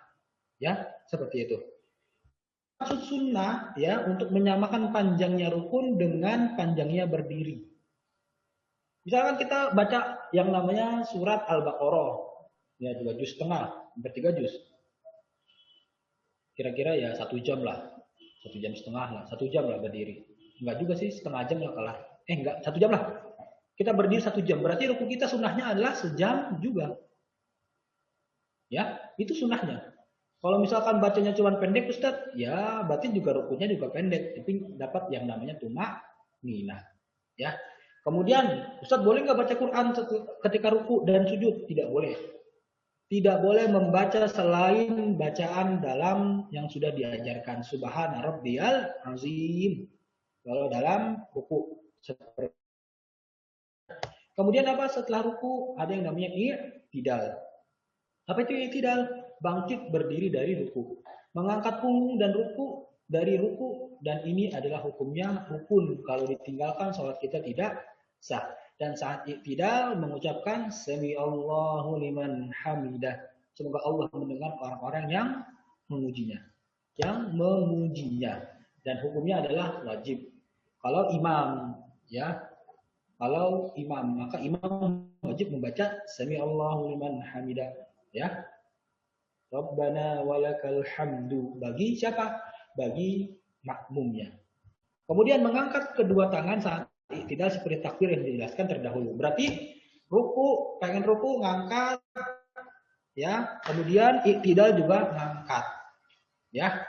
Ya, seperti itu. Maksud sunnah ya untuk menyamakan panjangnya rukun dengan panjangnya berdiri. Misalkan kita baca yang namanya surat Al-Baqarah, ya 2 juz setengah, hampir 3 juz. Kira-kira ya 1 jam lah, 1 jam setengah lah, 1 jam lah berdiri. Enggak juga sih, setengah jam lah kalah. Enggak, 1 jam lah. Kita berdiri 1 jam, berarti ruku kita sunnahnya adalah sejam juga. Ya, itu sunnahnya. Kalau misalkan bacanya cuma pendek Ustaz, ya berarti juga rukunya juga pendek, tapi dapat yang namanya tumak ninah. Ya. Kemudian, Ustaz boleh nggak baca Quran ketika ruku dan sujud? Tidak boleh. Tidak boleh membaca selain bacaan dalam yang sudah diajarkan. Subhana rabbiyal azim. Kalau dalam ruku. Kemudian apa setelah ruku? Ada yang namanya i'tidal. Apa itu i'tidal? Bangkit berdiri dari ruku. Mengangkat punggung dan ruku dari ruku, dan ini adalah hukumnya rukun. Kalau ditinggalkan sholat kita tidak sah. Dan saat i'tidal mengucapkan sami Allahu liman hamidah. Semoga Allah mendengar orang-orang yang memujinya. Yang memujinya. Dan hukumnya adalah wajib. Kalau imam, ya, kalau imam, maka imam wajib membaca sami Allahu liman hamidah, ya. Rabbana walakal hamdu. Bagi siapa? Bagi makmumnya. Kemudian mengangkat kedua tangan saat tidak seperti takbir yang dijelaskan terdahulu. Berarti ruku, pengen ruku ngangkat, ya. Kemudian iktidal juga ngangkat, ya,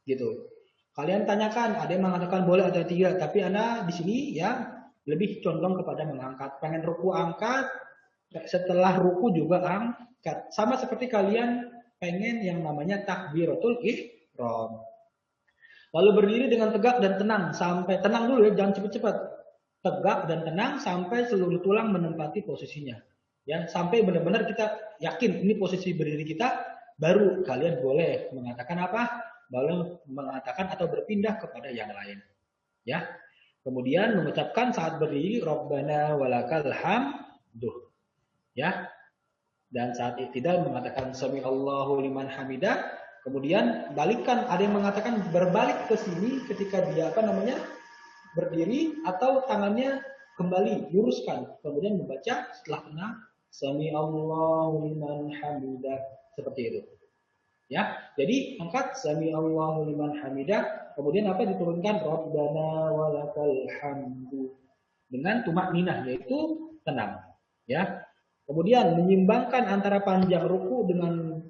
gitu. Kalian tanyakan, ada yang mengatakan boleh atau tidak, tapi Anda di sini ya lebih condong kepada mengangkat. Pengen ruku angkat, setelah ruku juga angkat. Sama seperti kalian pengen yang namanya takbiratul ihram. Lalu berdiri dengan tegak dan tenang, sampai tenang dulu ya, jangan cepat-cepat. Tegak dan tenang sampai seluruh tulang menempati posisinya. Ya, sampai benar-benar kita yakin ini posisi berdiri kita, baru kalian boleh mengatakan apa? Boleh mengatakan atau berpindah kepada yang lain. Ya. Kemudian mengucapkan saat berdiri Rabbana walakal hamdu. Ya. Dan saat i'tidal mengatakan sami Allahu liman hamidah. Kemudian balikkan, ada yang mengatakan berbalik ke sini ketika dia berdiri atau tangannya kembali luruskan. Kemudian membaca setelah tenang sami Allahu liman hamidah, seperti itu. Ya, jadi angkat sami Allahu liman hamidah, kemudian apa diturunkan Rabbana walakal hamdu dengan tumak ninah, yaitu tenang, ya. Kemudian menyimbangkan antara panjang ruku dengan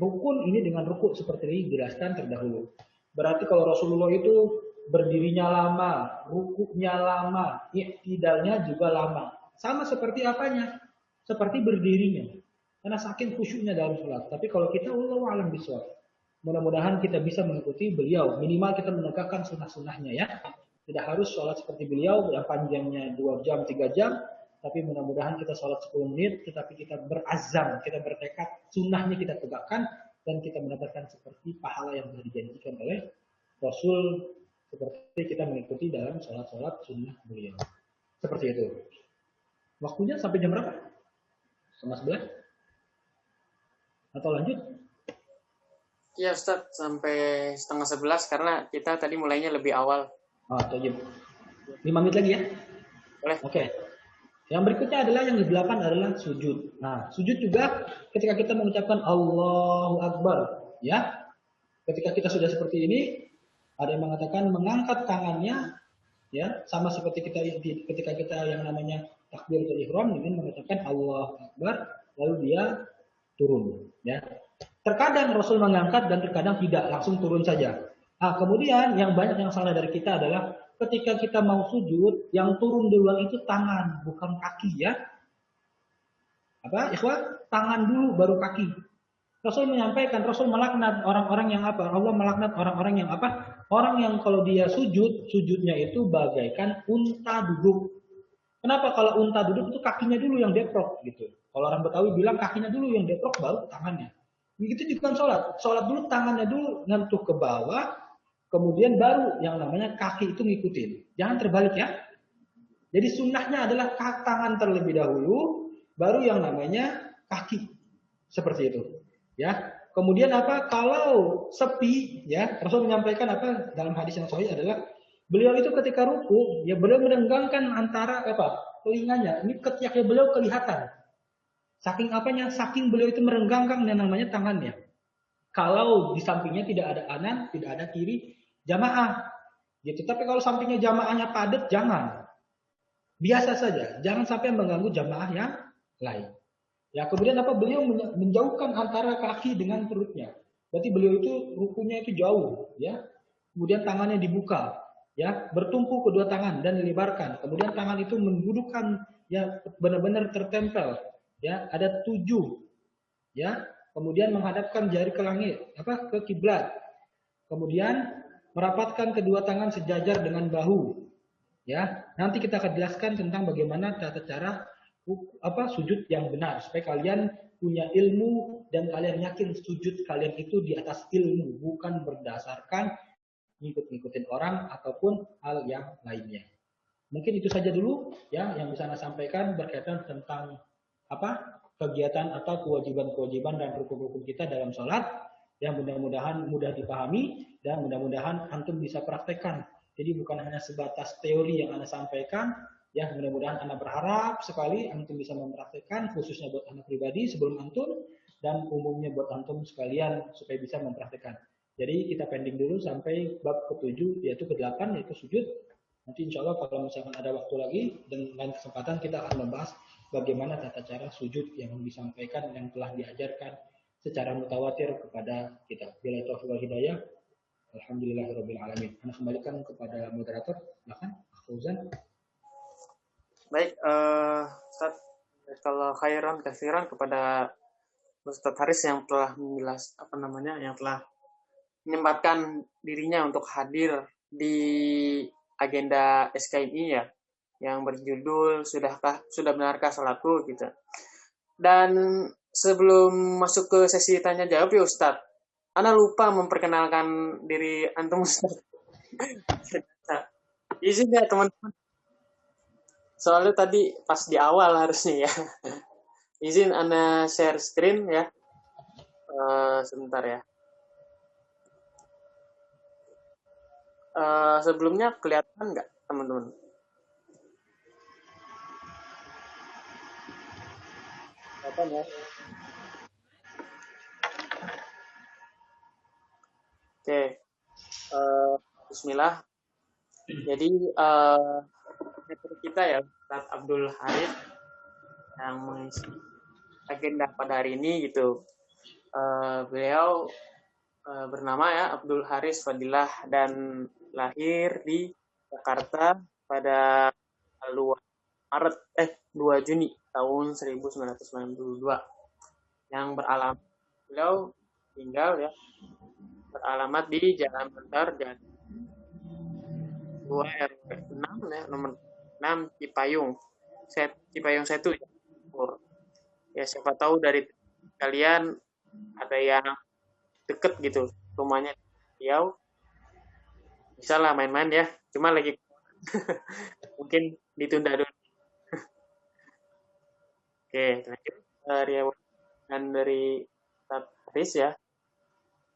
rukun ini dengan ruku seperti ini dijelaskan terdahulu. Berarti kalau Rasulullah itu berdirinya lama, rukunya lama, i'tidalnya juga lama. Sama seperti apanya? Seperti berdirinya. Karena saking khusyuknya dalam sholat. Tapi kalau kita wallahu a'lam bishawab. Mudah-mudahan kita bisa mengikuti beliau. Minimal kita menegakkan sunnah-sunnahnya ya. Tidak harus sholat seperti beliau yang panjangnya 2 jam, 3 jam. Tapi mudah-mudahan kita sholat 10 menit. Tetapi kita berazam, kita bertekad. Sunnahnya kita tegakkan. Dan kita mendapatkan seperti pahala yang telah dijanjikan oleh Rasul. Seperti kita mengikuti dalam sholat-sholat sunnah beliau. Seperti itu. Waktunya sampai jam berapa? 10:30? Atau lanjut? Iya Ustaz, sampai 10:30 karena kita tadi mulainya lebih awal. Oh, 5 menit lagi ya? Boleh. Oke. Yang berikutnya adalah yang ke-8 adalah sujud. Nah, sujud juga ketika kita mengucapkan Allahu Akbar, ya. Ketika kita sudah seperti ini, ada yang mengatakan mengangkat tangannya, ya, sama seperti kita ketika kita yang namanya takbiratul ihram dengan mengatakan Allahu Akbar, lalu dia turun, ya. Terkadang Rasul mengangkat dan terkadang tidak, langsung turun saja. Nah, kemudian yang banyak yang salah dari kita adalah ketika kita mau sujud, yang turun duluan itu tangan, bukan kaki, ya. Apa, ikhwan? Tangan dulu baru kaki. Rasul menyampaikan, Rasul melaknat orang-orang yang apa? Allah melaknat orang-orang yang apa? Orang yang kalau dia sujud, sujudnya itu bagaikan unta duduk. Kenapa kalau unta duduk itu kakinya dulu yang deprok gitu. Kalau orang Betawi bilang kakinya dulu yang deprok baru tangannya. Begitu juga kan sholat. Sholat dulu tangannya dulu nyentuh ke bawah, kemudian baru yang namanya kaki itu ngikutin. Jangan terbalik ya. Jadi sunnahnya adalah tangan terlebih dahulu, baru yang namanya kaki. Seperti itu. Ya. Kemudian apa? Kalau sepi, ya, Rasul menyampaikan apa dalam hadis yang sahih adalah beliau itu ketika ruku, ya beliau merenggangkan antara apa? Telinganya. Ini ketiaknya beliau kelihatan. Saking apanya? Saking beliau itu merenggangkan yang namanya tangannya. Kalau di sampingnya tidak ada kanan, tidak ada kiri, jamaah. Gitu. Tapi kalau sampingnya jamaahnya padat, jangan. Biasa saja. Jangan sampai mengganggu jamaah yang lain. Ya, kemudian apa? Beliau menjauhkan antara kaki dengan perutnya. Berarti beliau itu rukunya itu jauh, ya. Kemudian tangannya dibuka, ya, bertumpu kedua tangan dan dilebarkan. Kemudian tangan itu mendudukkan, ya, benar-benar tertempel, ya. Ada 7, ya. Kemudian menghadapkan jari ke langit, apa? Ke kiblat. Kemudian merapatkan kedua tangan sejajar dengan bahu, ya. Nanti kita akan jelaskan tentang bagaimana tata cara apa sujud yang benar supaya kalian punya ilmu dan kalian yakin sujud kalian itu di atas ilmu, bukan berdasarkan ngikut-ngikutin orang ataupun hal yang lainnya. Mungkin itu saja dulu ya yang bisa saya sampaikan berkaitan tentang apa kegiatan atau kewajiban-kewajiban dan rukun-rukun kita dalam sholat yang mudah-mudahan mudah dipahami dan mudah-mudahan antum bisa praktekkan. Jadi bukan hanya sebatas teori yang Anda sampaikan, ya mudah-mudahan Anda berharap sekali antum bisa mempraktekkan khususnya buat Anda pribadi sebelum antum dan umumnya buat antum sekalian supaya bisa mempraktekkan. Jadi kita pending dulu sampai bab ke-7 yaitu ke-8 yaitu sujud. Nanti insya Allah kalau misalkan ada waktu lagi dan lain kesempatan kita akan membahas bagaimana tata cara sujud yang disampaikan yang telah diajarkan secara mutawatir kepada kita. Bila taufiq wal hidayah. Alhamdulillahirabbil alamin. Anda kembalikan kepada moderator, silakan Fauzan. Baik, Ustaz, kalau khairan kasiran kepada Ustaz Haris yang telah menjelas apa namanya, yang telah menyempatkan dirinya untuk hadir di agenda SKMI ya, yang berjudul sudah benarkah salatku gitu. Dan sebelum masuk ke sesi tanya jawab ya Ustaz, Ana lupa memperkenalkan diri antum Ustaz. Izin ya teman-teman. Soalnya tadi pas di awal harusnya ya. Izin Ana share screen ya. Sebentar ya. Sebelumnya kelihatan nggak teman-teman? Kelihatan ya. Oke. Bismillah. Jadi kita ya Ustaz Abdul Haris yang mengisi agenda pada hari ini gitu. Beliau bernama ya Abdul Haris Fadilah dan lahir di Jakarta pada 2 Juni tahun 1992 yang beralamat beliau tinggal ya beralamat di Jalan Bentar dan 2 RW 6 ya nomor 6 Cipayung Cipayung 1 ya siapa tahu dari kalian ada yang deket gitu rumahnya Riau bisa lah main-main ya cuma lagi mungkin ditunda dulu. Oke lanjut Riau dan dari Haris ya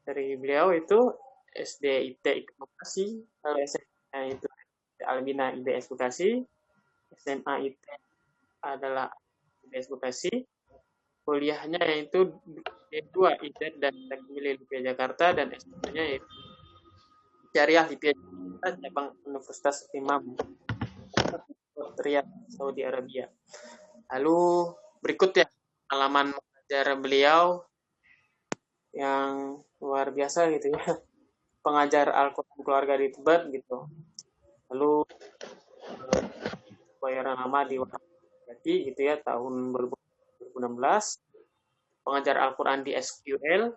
dari beliau itu SD IT Bekasi kalau SMA itu Albina IBS Bekasi SMA IT adalah advokasi, kuliahnya yaitu D2 ITER dan Teknik Lipia Jakarta, dan S1-nya yaitu Syariah Lipia Jakarta, cabang Universitas Imam Riyadh, Saudi Arabia. Lalu berikut ya pengalaman mengajar beliau yang luar biasa gitu ya, pengajar Al-Quran keluarga di Tibet gitu. Lalu bayaran lama di Wahyudi gitu ya tahun 2016, pengajar Al-Quran di SQL,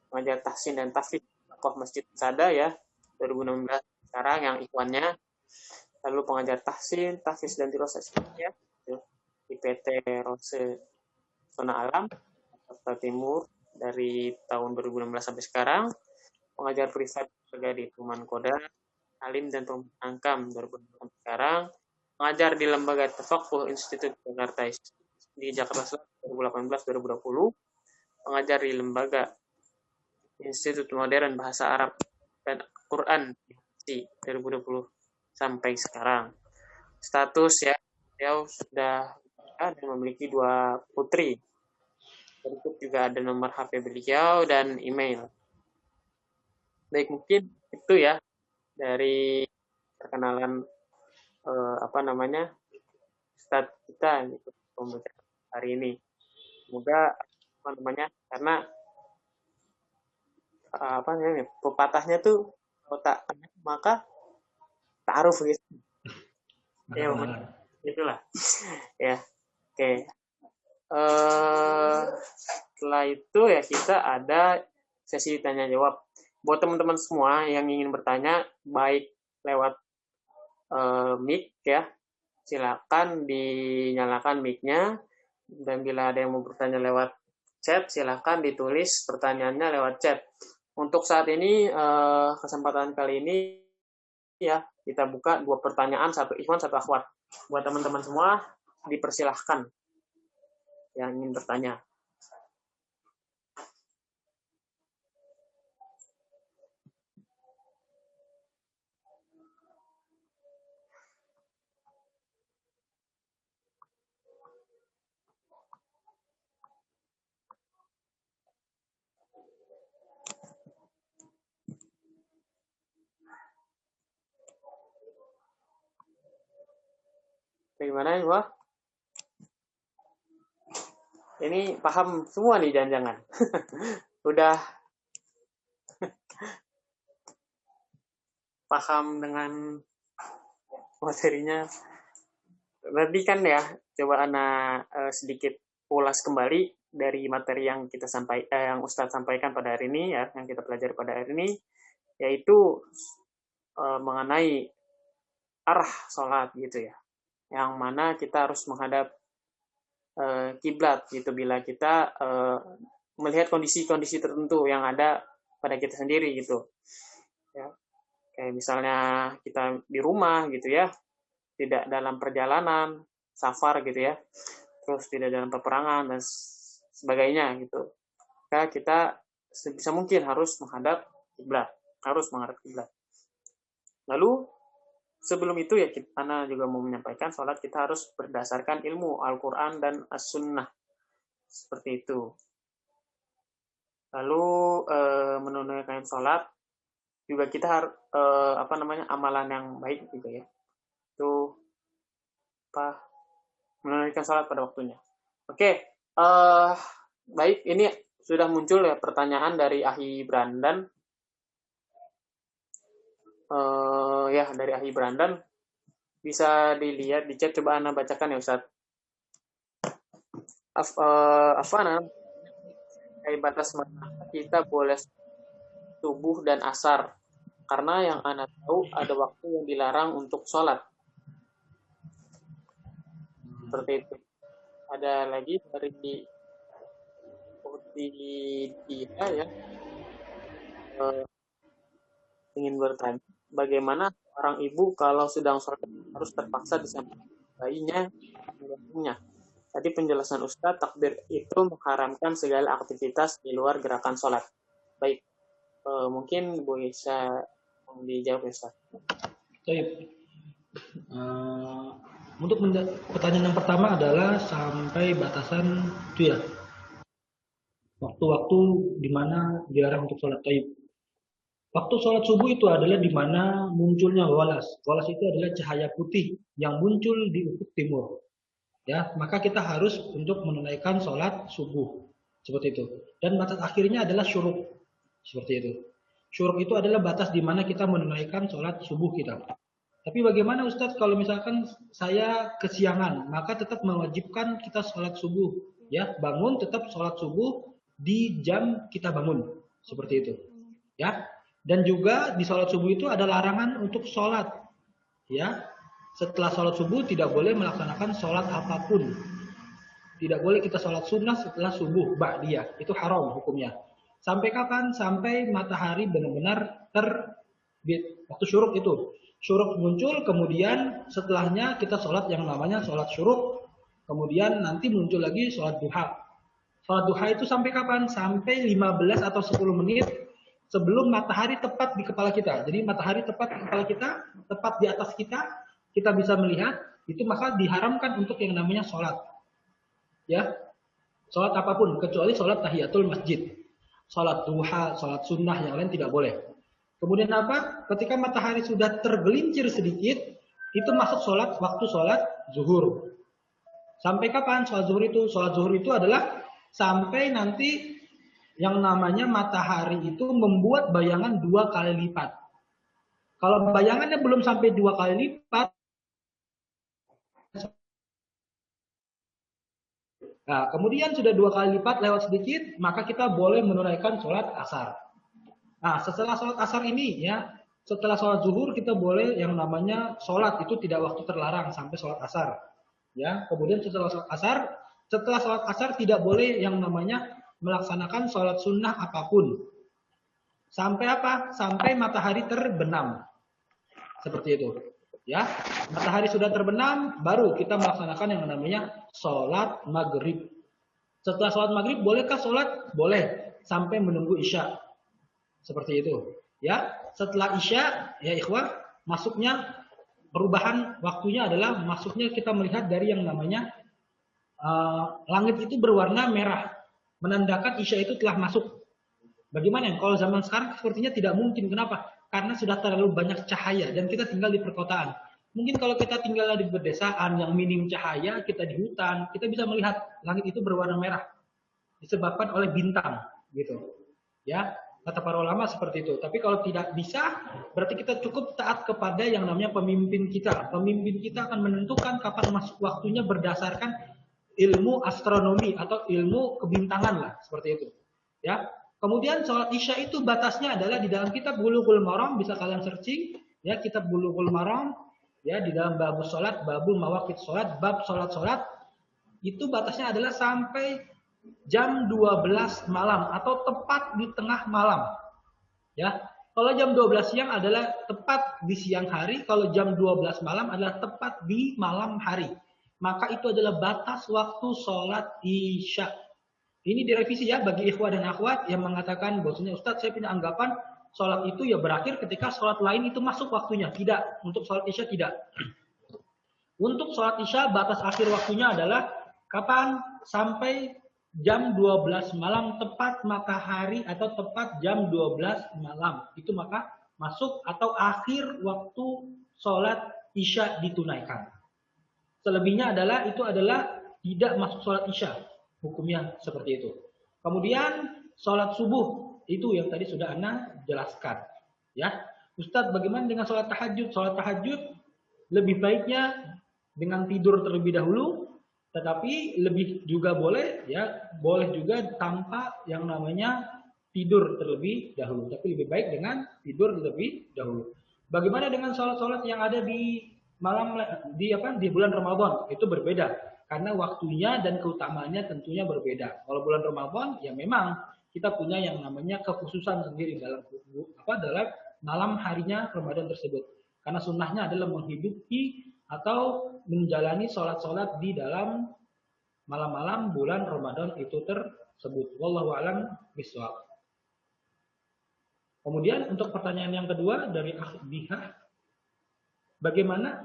pengajar tahsin dan tahfidz Tokoh Masjid Sada ya 2016 sekarang yang ikhwannya. Lalu pengajar tahsin, tahfidz dan dirasa ya di PT Rose Zona Alam Jakarta Timur dari tahun 2016 sampai sekarang. Pengajar privat juga di Tuman Koda, Alim dan Perumahan Angkam 2016 sampai sekarang. Pengajar di Lembaga Tafakuh Institut Jakarta di Jakarta Selatan 2018-2020. Pengajar di Lembaga Institut Modern Bahasa Arab dan Quran di 2020 sampai sekarang. Status ya, beliau sudah dan memiliki 2 putri. Berikut juga ada nomor HP beliau dan email. Baik, mungkin itu ya dari perkenalan Ustadz kita gitu pembicaraan hari ini. Semoga karena pepatahnya tuh tak maka ta'aruf gitu. Ya, itulah. Ya. Oke. Setelah itu ya kita ada sesi tanya jawab. Buat teman-teman semua yang ingin bertanya baik lewat mic ya, silakan dinyalakan mic-nya, dan bila ada yang mau bertanya lewat chat silakan ditulis pertanyaannya lewat chat. Untuk saat ini kesempatan kali ini ya kita buka 2 pertanyaan, 1 ikhwan 1 akhwat. Buat teman-teman semua dipersilahkan yang ingin bertanya. Bagaimana Wah? Ini paham semua nih jangan-jangan. Udah paham dengan materinya. Berarti kan ya, coba sedikit ulas kembali dari materi yang kita yang Ustadz sampaikan pada hari ini ya, yang kita pelajari pada hari ini, yaitu mengenai arah sholat gitu ya, yang mana kita harus menghadap kiblat gitu bila kita melihat kondisi-kondisi tertentu yang ada pada kita sendiri gitu ya, kayak misalnya kita di rumah gitu ya, tidak dalam perjalanan safar gitu ya, terus tidak dalam peperangan dan sebagainya gitu. Kita sebisa mungkin harus menghadap kiblat, Lalu sebelum itu ya Ana juga mau menyampaikan sholat kita harus berdasarkan ilmu Al-Quran dan As-Sunnah seperti itu. Lalu menunaikan sholat juga kita harus amalan yang baik juga ya. Itu menunaikan sholat pada waktunya. Oke, baik, ini sudah muncul ya pertanyaan dari Ahi Brandan. Dari Ahi Brandan bisa dilihat di chat, coba Ana bacakan ya Ustaz. Batas mana kita boleh subuh dan asar, karena yang Ana tahu ada waktu yang dilarang untuk sholat. Seperti itu. Ada lagi dari dia ya, ingin bertanya, bagaimana orang ibu kalau sedang sholat harus terpaksa disampaikan bayinya? Tadi penjelasan Ustadz, takbir itu mengharamkan segala aktivitas di luar gerakan sholat. Baik, mungkin bisa dijawab Ustadz. Baik. Untuk pertanyaan yang pertama adalah sampai batasan itu ya, waktu-waktu di mana dilarang untuk sholat taib. Waktu sholat subuh itu adalah di mana munculnya walas. Walas itu adalah cahaya putih yang muncul di ufuk timur. Ya, maka kita harus untuk menunaikan sholat subuh seperti itu. Dan batas akhirnya adalah syuruk seperti itu. Syuruk itu adalah batas di mana kita menunaikan sholat subuh kita. Tapi bagaimana Ustadz kalau misalkan saya kesiangan, maka tetap mewajibkan kita sholat subuh. Ya, bangun tetap sholat subuh di jam kita bangun. Seperti itu. Ya, dan juga di sholat subuh itu ada larangan untuk sholat. Ya, setelah sholat subuh tidak boleh melaksanakan sholat apapun. Tidak boleh kita sholat sunnah setelah subuh, ba'diyah. Itu haram hukumnya. Sampai kapan? Sampai matahari benar-benar terbit. Waktu syuruk itu. Syuruk muncul, kemudian setelahnya kita sholat yang namanya sholat syuruk. Kemudian nanti muncul lagi sholat duha. Sholat duha itu sampai kapan? Sampai 15 atau 10 menit sebelum matahari tepat di kepala kita. Jadi matahari tepat di kepala kita, tepat di atas kita bisa melihat, itu maka diharamkan untuk yang namanya sholat. Ya, sholat apapun, kecuali sholat tahiyatul masjid. Sholat duha, sholat sunnah, yang lain tidak boleh. Kemudian apa? Ketika matahari sudah tergelincir sedikit, itu masuk sholat, waktu sholat zuhur. Sampai kapan sholat zuhur itu? Sholat zuhur itu adalah sampai nanti yang namanya matahari itu membuat bayangan 2 kali lipat. Kalau bayangannya belum sampai 2 kali lipat, nah kemudian sudah 2 kali lipat lewat sedikit, maka kita boleh menunaikan sholat asar. Nah, setelah sholat asar ini ya, setelah sholat zuhur kita boleh yang namanya sholat itu tidak waktu terlarang sampai sholat asar. Ya, kemudian setelah sholat asar tidak boleh yang namanya melaksanakan sholat sunnah apapun. Sampai apa? Sampai matahari terbenam. Seperti itu. Ya, matahari sudah terbenam, baru kita melaksanakan yang namanya sholat maghrib. Setelah sholat maghrib, bolehkah sholat? Boleh, sampai menunggu isya. Seperti itu. Ya, setelah isya, ya ikhwah, masuknya perubahan waktunya adalah masuknya kita melihat dari yang namanya langit itu berwarna merah, menandakan isya itu telah masuk. Bagaimana? Kalau zaman sekarang sepertinya tidak mungkin. Kenapa? Karena sudah terlalu banyak cahaya dan kita tinggal di perkotaan. Mungkin kalau kita tinggal di pedesaan yang minim cahaya, kita di hutan, kita bisa melihat langit itu berwarna merah disebabkan oleh bintang, gitu. Ya, kata para ulama seperti itu. Tapi kalau tidak bisa, berarti kita cukup taat kepada yang namanya pemimpin kita. Pemimpin kita akan menentukan kapan masuk waktunya berdasarkan ilmu astronomi atau ilmu kebintangan lah, seperti itu. Ya. Kemudian sholat isya itu batasnya adalah di dalam kitab Bulughul Maram, bisa kalian searching, ya, kitab Bulughul Maram, ya, di dalam babus sholat, babul mawaqit sholat, bab sholat-sholat, itu batasnya adalah sampai jam 12 malam atau tepat di tengah malam. Ya. Kalau jam 12 siang adalah tepat di siang hari, kalau jam 12 malam adalah tepat di malam hari. Maka itu adalah batas waktu sholat isya. Ini direvisi ya bagi ikhwah dan akhwat yang mengatakan bahwasanya Ustadz saya punya anggapan sholat itu ya berakhir ketika sholat lain itu masuk waktunya. Tidak, untuk sholat isya tidak. Untuk sholat isya batas akhir waktunya adalah kapan? Sampai jam 12 malam tepat matahari atau tepat jam 12 malam. Itu maka masuk atau akhir waktu sholat isya ditunaikan. Selebihnya adalah itu adalah tidak masuk sholat isya. Hukumnya seperti itu. Kemudian sholat subuh itu yang tadi sudah Anda jelaskan. Ya, Ustadz, bagaimana dengan sholat tahajud? Sholat tahajud lebih baiknya dengan tidur terlebih dahulu, tetapi lebih juga boleh, ya, boleh juga tanpa yang namanya tidur terlebih dahulu. Tapi lebih baik dengan tidur terlebih dahulu. Bagaimana dengan sholat-sholat yang ada di malam di bulan Ramadan? Itu berbeda. Karena waktunya dan keutamaannya tentunya berbeda. Kalau bulan Ramadan, ya memang kita punya yang namanya kekhususan sendiri dalam malam harinya Ramadan tersebut. Karena sunnahnya adalah menghidupi atau menjalani sholat-sholat di dalam malam-malam bulan Ramadan itu tersebut. Wallahu a'lam bishawab. Kemudian untuk pertanyaan yang kedua dari Akh Diha, bagaimana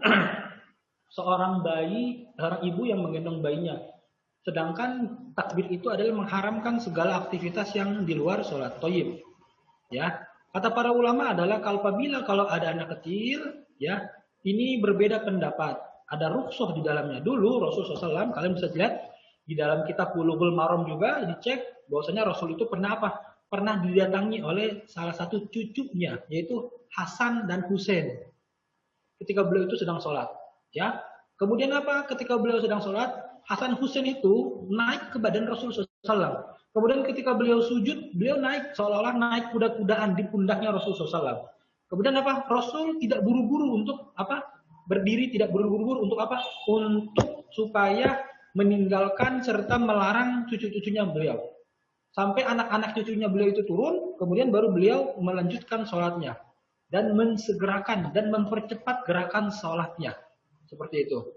seorang ibu yang menggendong bayinya. Sedangkan takbir itu adalah mengharamkan segala aktivitas yang di luar sholat thayyib. Ya, kata para ulama adalah kalau ada anak kecil, ya, ini berbeda pendapat. Ada rukhsah di dalamnya. Dulu Rasul SAW, kalian bisa lihat di dalam kitab Bulughul Maram juga dicek bahwasanya Rasul itu pernah apa? Pernah didatangi oleh salah satu cucunya, yaitu Hasan dan Husain. Ketika beliau itu sedang sholat, ya. Kemudian apa? Ketika beliau sedang sholat, Hasan Husain itu naik ke badan Rasul SAW. Kemudian ketika beliau sujud, beliau naik seolah-olah naik kuda-kudaan di pundaknya Rasul SAW. Kemudian apa? Rasul tidak buru-buru untuk apa? Berdiri, tidak buru-buru untuk apa? Untuk supaya meninggalkan serta melarang cucu-cucunya beliau. Sampai anak-anak cucunya beliau itu turun, kemudian baru beliau melanjutkan sholatnya. Dan mensegerakan dan mempercepat gerakan sholatnya. Seperti itu.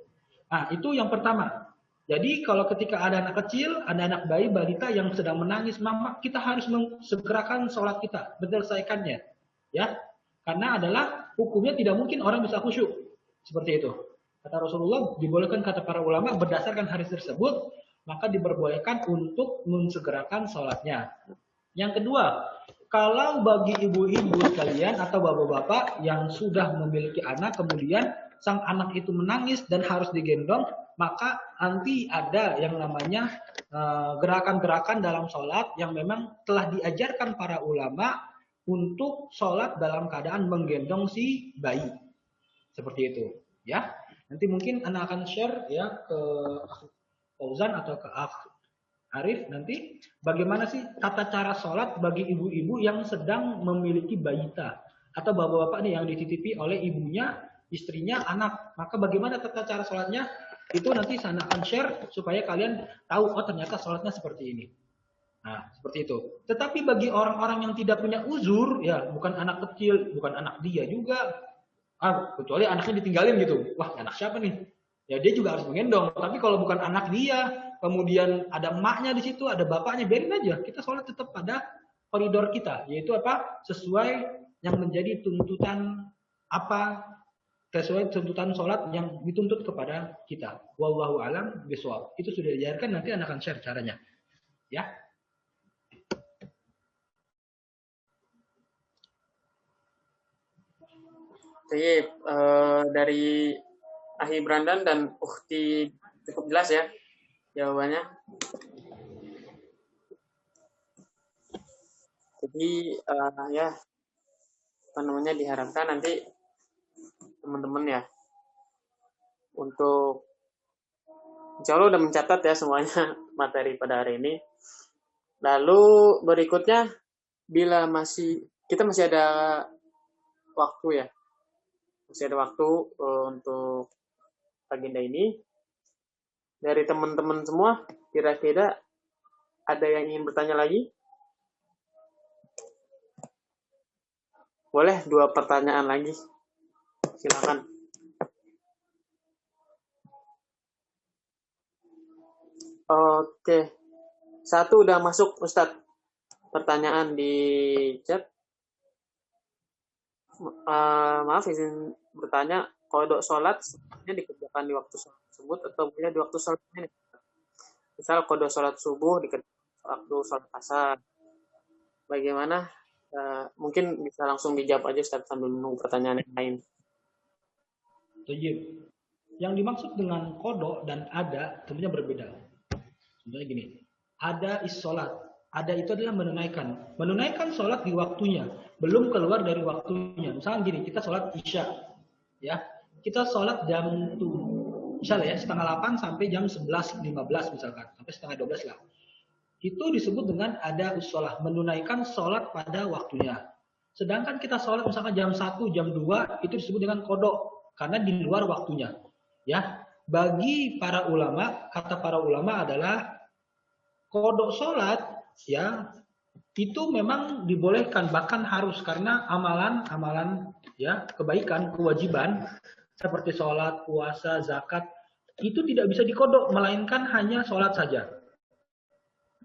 Nah, itu yang pertama. Jadi kalau ketika ada anak kecil, ada anak bayi, balita yang sedang menangis, maka kita harus mensegerakan sholat kita, menyelesaikannya. Ya, karena adalah hukumnya tidak mungkin orang bisa khusyuk. Seperti itu. Kata Rasulullah, dibolehkan kata para ulama berdasarkan hadis tersebut, maka diperbolehkan untuk mensegerakan sholatnya. Yang kedua, kalau bagi ibu-ibu sekalian atau bapak-bapak yang sudah memiliki anak, kemudian sang anak itu menangis dan harus digendong, maka nanti ada yang namanya gerakan-gerakan dalam sholat yang memang telah diajarkan para ulama untuk sholat dalam keadaan menggendong si bayi. Seperti itu. Ya, nanti mungkin anak akan share ya ke Fauzan atau ke Arif nanti bagaimana sih tata cara sholat bagi ibu-ibu yang sedang memiliki balita atau bapak-bapak nih yang dititipi oleh ibunya, istrinya, anak. Maka bagaimana tata cara sholatnya itu nanti saya akan share supaya kalian tahu oh ternyata sholatnya seperti ini. Nah seperti itu. Tetapi bagi orang-orang yang tidak punya uzur ya bukan anak kecil, bukan anak dia juga. Kecuali anaknya ditinggalin gitu. Wah anak siapa nih? Ya dia juga harus menggendong. Tapi kalau bukan anak dia, kemudian ada emaknya di situ, ada bapaknya, biarin aja. Kita sholat tetap pada koridor kita, yaitu apa? Sesuai yang menjadi tuntutan apa? Sesuai tuntutan sholat yang dituntut kepada kita. Wallahu a'lam bishawab. Itu sudah diajarkan, nanti anak akan share caranya. Ya. Jadi dari Ahi Brandan dan Ukti cukup jelas ya jawabannya. Jadi ya apa namanya diharapkan nanti teman-teman ya untuk insya Allah udah mencatat ya semuanya materi pada hari ini. Lalu berikutnya bila kita masih ada waktu ya, masih ada waktu untuk agenda ini. Dari teman-teman semua, kira-kira ada yang ingin bertanya lagi? Boleh 2 pertanyaan lagi. Silakan. Oke. 1 udah masuk, Ustadz. Pertanyaan di chat. Maaf, izin bertanya. Kodok sholat sebenarnya dikerjakan di waktu sholat tersebut atau boleh di waktu sholat ini? Misal kodok sholat subuh dikerjakan waktu sholat asar. Bagaimana? Mungkin bisa langsung dijawab aja Ustaz sambil menunggu pertanyaan yang lain. Yang dimaksud dengan kodok dan ada tentunya berbeda. Contohnya gini, ada is-sholat. Ada itu adalah menunaikan. Menunaikan sholat di waktunya, belum keluar dari waktunya. Misalnya gini, kita sholat isya, ya, kita sholat jam 7, misalnya ya, setengah 8 sampai jam 11.15 misalkan, sampai setengah 12 lah. Itu disebut dengan ada us-sholah, menunaikan sholat pada waktunya. Sedangkan kita sholat misalkan jam 1, jam 2, itu disebut dengan kodok, karena di luar waktunya. Ya, bagi para ulama, kata para ulama adalah kodok sholat, ya, itu memang dibolehkan, bahkan harus, karena amalan-amalan ya kebaikan, kewajiban seperti sholat, puasa, zakat itu tidak bisa dikodok, melainkan hanya sholat saja.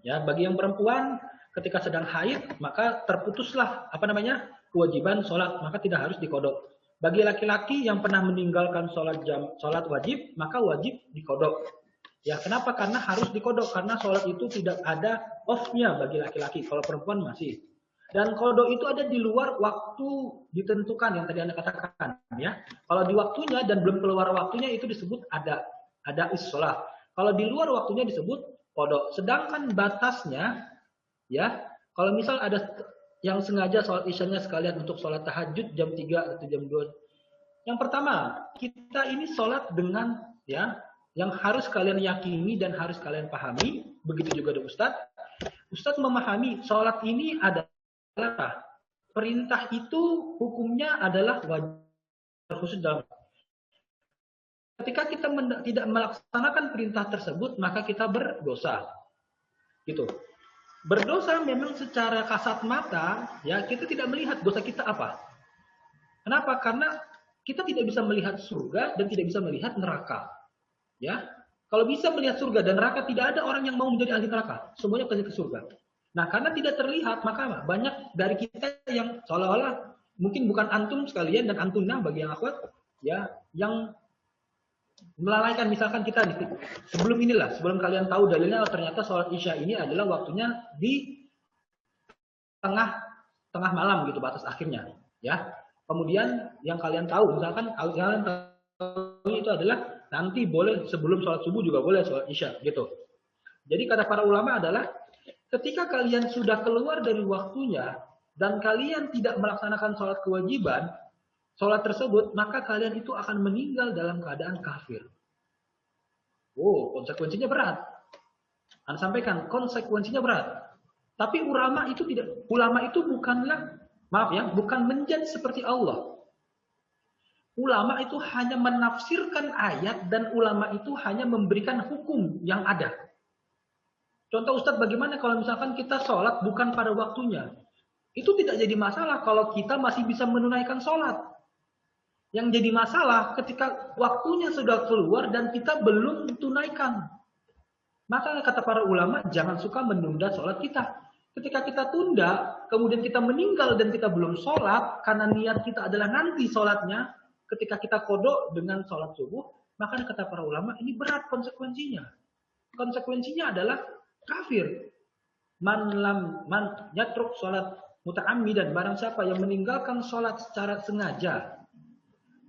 Ya, bagi yang perempuan ketika sedang haid maka terputuslah kewajiban sholat, maka tidak harus dikodok. Bagi laki-laki yang pernah meninggalkan sholat wajib, maka wajib dikodok. Ya, kenapa? Karena harus dikodok, karena sholat itu tidak ada off-nya bagi laki-laki. Kalau perempuan masih. Dan kodok itu ada di luar waktu ditentukan yang tadi Anda katakan, ya. Kalau di waktunya dan belum keluar waktunya itu disebut ada is-sholat. Kalau di luar waktunya disebut kodok. Sedangkan batasnya, ya, kalau misal ada yang sengaja sholat isyanya sekalian untuk sholat tahajud jam 3 atau jam 2. Yang pertama, kita ini sholat dengan, ya, yang harus kalian yakini dan harus kalian pahami. Begitu juga dengan Ustadz. Ustadz memahami sholat ini adalah perintah itu hukumnya adalah wajib khusus dalam. Ketika kita tidak melaksanakan perintah tersebut, maka kita berdosa. Gitu. Berdosa memang secara kasat mata, ya, kita tidak melihat dosa kita apa. Kenapa? Karena kita tidak bisa melihat surga dan tidak bisa melihat neraka. Ya. Kalau bisa melihat surga dan neraka, tidak ada orang yang mau menjadi ahli neraka. Semuanya pasti ke surga. Nah, karena tidak terlihat, maka banyak dari kita yang seolah-olah mungkin bukan antum sekalian dan antunah bagi yang akhwat, ya, yang melalaikan. Misalkan kita sebelum kalian tahu dalilnya, ternyata sholat isya ini adalah waktunya di tengah malam gitu, batas akhirnya, ya. Kemudian yang kalian tahu, misalkan kalian tahu itu adalah nanti boleh sebelum sholat subuh juga boleh sholat isya gitu. Jadi kata para ulama adalah ketika kalian sudah keluar dari waktunya dan kalian tidak melaksanakan sholat kewajiban, sholat tersebut, maka kalian itu akan meninggal dalam keadaan kafir. Oh, konsekuensinya berat. Anda sampaikan, konsekuensinya berat. Tapi ulama itu bukanlah, maaf ya, bukan menjadi seperti Allah. Ulama itu hanya menafsirkan ayat dan ulama itu hanya memberikan hukum yang ada. Contoh Ustadz, bagaimana kalau misalkan kita sholat bukan pada waktunya? Itu tidak jadi masalah kalau kita masih bisa menunaikan sholat. Yang jadi masalah ketika waktunya sudah keluar dan kita belum tunaikan. Maka kata para ulama, jangan suka menunda sholat kita. Ketika kita tunda, kemudian kita meninggal dan kita belum sholat, karena niat kita adalah nanti sholatnya, ketika kita kodok dengan sholat subuh, maka kata para ulama, ini berat konsekuensinya. Konsekuensinya adalah kafir. Man yatruk sholat muta'ammidan, barang siapa yang meninggalkan sholat secara sengaja,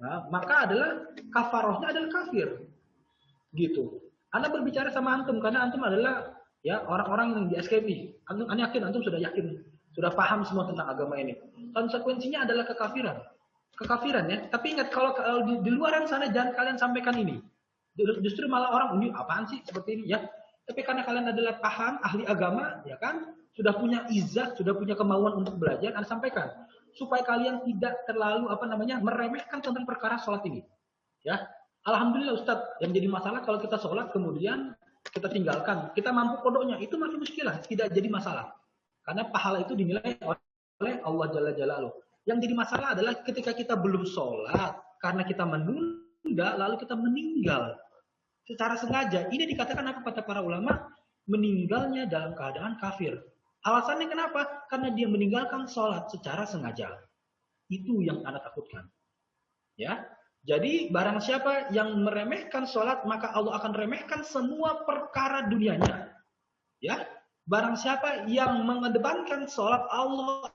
nah, maka adalah kafarohnya adalah kafir. Gitu. Anda berbicara sama antum karena antum adalah, ya, orang-orang yang di SKP. Antum sudah yakin, sudah paham semua tentang agama ini. Konsekuensinya adalah kekafiran. Kekafiran, ya. Tapi ingat, kalau di luaran sana jangan kalian sampaikan ini. Justru malah orang, ini apaan sih seperti ini, ya. Tapi karena kalian adalah paham, ahli agama, ya kan, sudah punya izah, sudah punya kemauan untuk belajar, Anda sampaikan supaya kalian tidak terlalu meremehkan tentang perkara sholat ini. Ya, alhamdulillah Ustadz, yang jadi masalah kalau kita sholat kemudian kita tinggalkan, kita mampu kodoknya, itu masih muskilah, tidak jadi masalah. Karena pahala itu dinilai oleh Allah Jalla Jalaluh. Yang jadi masalah adalah ketika kita belum sholat, karena kita menunda, lalu kita meninggal secara sengaja. Ini dikatakan apa kata para ulama? Meninggalnya dalam keadaan kafir. Alasannya kenapa? Karena dia meninggalkan sholat secara sengaja. Itu yang Anda takutkan. Ya, jadi barang siapa yang meremehkan sholat, maka Allah akan remehkan semua perkara dunianya. Ya, barang siapa yang mengedepankan sholat, Allah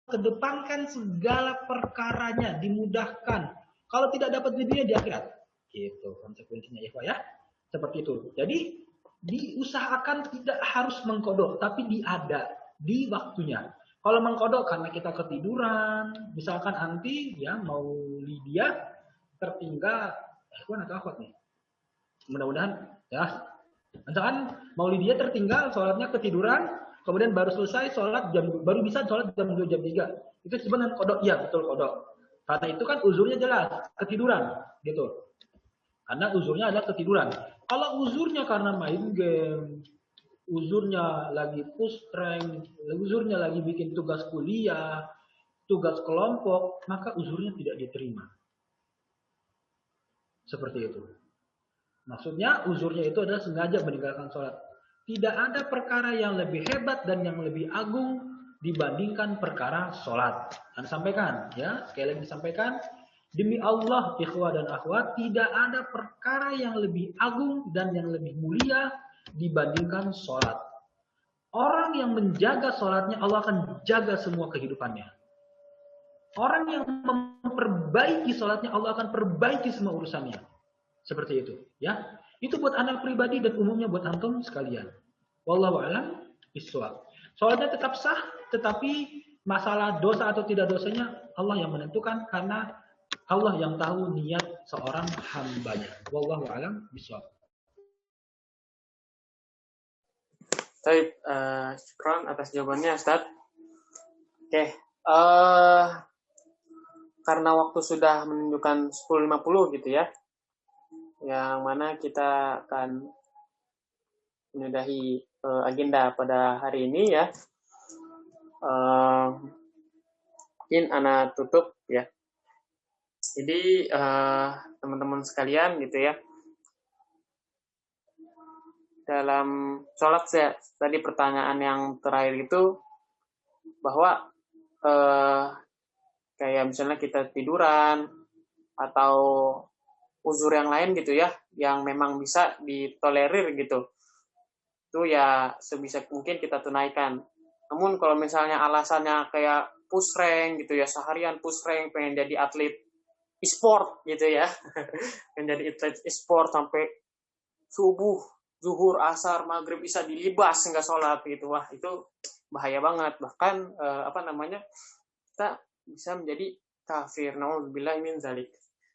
kedepankan segala perkaranya, dimudahkan. Kalau tidak dapat di dunia, di akhirat. Gitu konsekuensinya, ya Pak, ya. Seperti itu. Jadi diusahakan tidak harus mengkodok, tapi diada di waktunya. Kalau mengkodok karena kita ketiduran, misalkan nanti, ya, mau Lydia tertinggal, atau akhwat nih. Mudah-mudahan, ya. Misalkan mau Lydia tertinggal, sholatnya ketiduran, kemudian baru selesai sholat baru bisa sholat jam 2 jam 3. Itu sebenarnya kodok, iya betul kodok. Karena itu kan uzurnya jelas, ketiduran, gitu. Karena uzurnya adalah ketiduran. Kalau uzurnya karena main game, uzurnya lagi push rank, uzurnya lagi bikin tugas kuliah, tugas kelompok, maka uzurnya tidak diterima. Seperti itu. Maksudnya uzurnya itu adalah sengaja meninggalkan sholat. Tidak ada perkara yang lebih hebat dan yang lebih agung dibandingkan perkara sholat. Anda sampaikan, ya, sekali lagi disampaikan, Demi Allah, ikhwah dan akhwat, tidak ada perkara yang lebih agung dan yang lebih mulia dibandingkan sholat. Orang yang menjaga sholatnya, Allah akan jaga semua kehidupannya. Orang yang memperbaiki sholatnya, Allah akan perbaiki semua urusannya. Seperti itu, ya. Itu buat anak pribadi dan umumnya buat antum sekalian. Wallahu a'lam bishawab. Sholatnya tetap sah, tetapi masalah dosa atau tidak dosanya Allah yang menentukan, karena Allah yang tahu niat seorang hambanya. Wallahu a'lam bishawab. Baik, syukran atas jawabannya, Ustaz. Oke, karena waktu sudah menunjukkan 10.50 gitu ya, yang mana kita akan menyudahi agenda pada hari ini ya. Mungkin Ana tutup ya. Jadi teman-teman sekalian gitu ya, dalam sholat saya tadi pertanyaan yang terakhir itu bahwa kayak misalnya kita tiduran atau uzur yang lain gitu ya, yang memang bisa ditolerir gitu, itu ya sebisa mungkin kita tunaikan. Namun kalau misalnya alasannya kayak push rank gitu ya, seharian push rank pengen jadi atlet e-sport gitu ya, pengen jadi atlet e-sport sampai subuh, zuhur, asar, maghrib, bisa dilibas nggak sholat gitu, wah itu bahaya banget. Bahkan kita bisa menjadi kafir. Nauzubillah min zalik.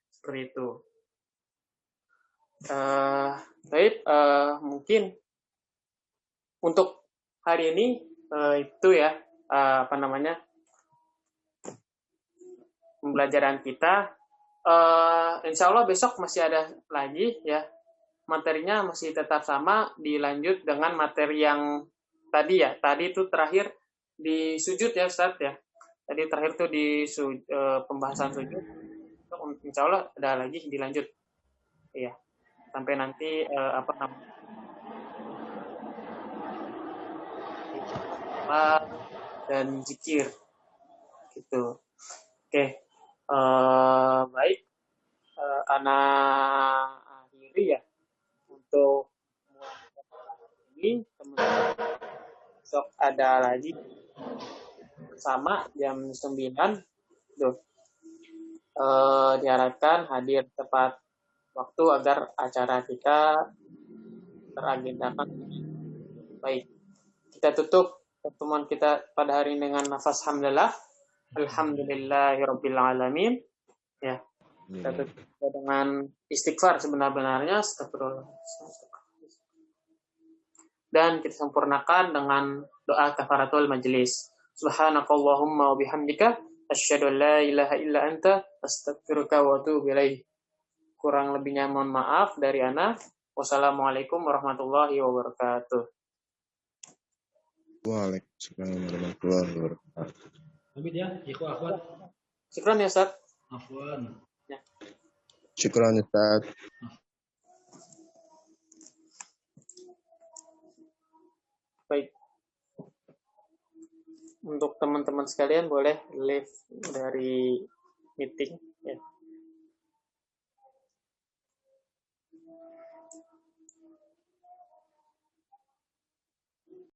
Seperti itu. Baik, mungkin untuk hari ini itu ya pembelajaran kita. Insya Allah besok masih ada lagi ya, materinya masih tetap sama, dilanjut dengan materi yang tadi ya. Tadi itu terakhir di sujud ya Ustaz ya. Tadi terakhir tuh di pembahasan sujud. Insya Allah ada lagi dilanjut. Iya. Sampai nanti dan zikir gitu. Oke. Baik. Ana akhiri ya untuk ini, teman-teman. Besok ada lagi sama jam 9. Tuh. Diharapkan hadir tepat waktu agar acara kita teragendakan. Baik, kita tutup pertemuan kita pada hari ini dengan nafas hamdalah. Alhamdulillahirabbil alamin. Ya. Kita tutup dengan istighfar sebenar-benarnya, astagfirullah. Dan kita sempurnakan dengan doa kafaratul majelis. Subhanakallahumma wa bihamdika asyhadu an la ilaha illa anta astaghfiruka wa atubu ilaik. Kurang lebihnya mohon maaf dari Ana. Wassalamualaikum warahmatullahi wabarakatuh. Waalaikumsalam warahmatullahi wabarakatuh. Habis ya, ikhwah akhwat. Syukran ya Ustaz. Afwan. Ya. Syukran Ustaz. Baik. Untuk teman-teman sekalian boleh leave dari meeting ya.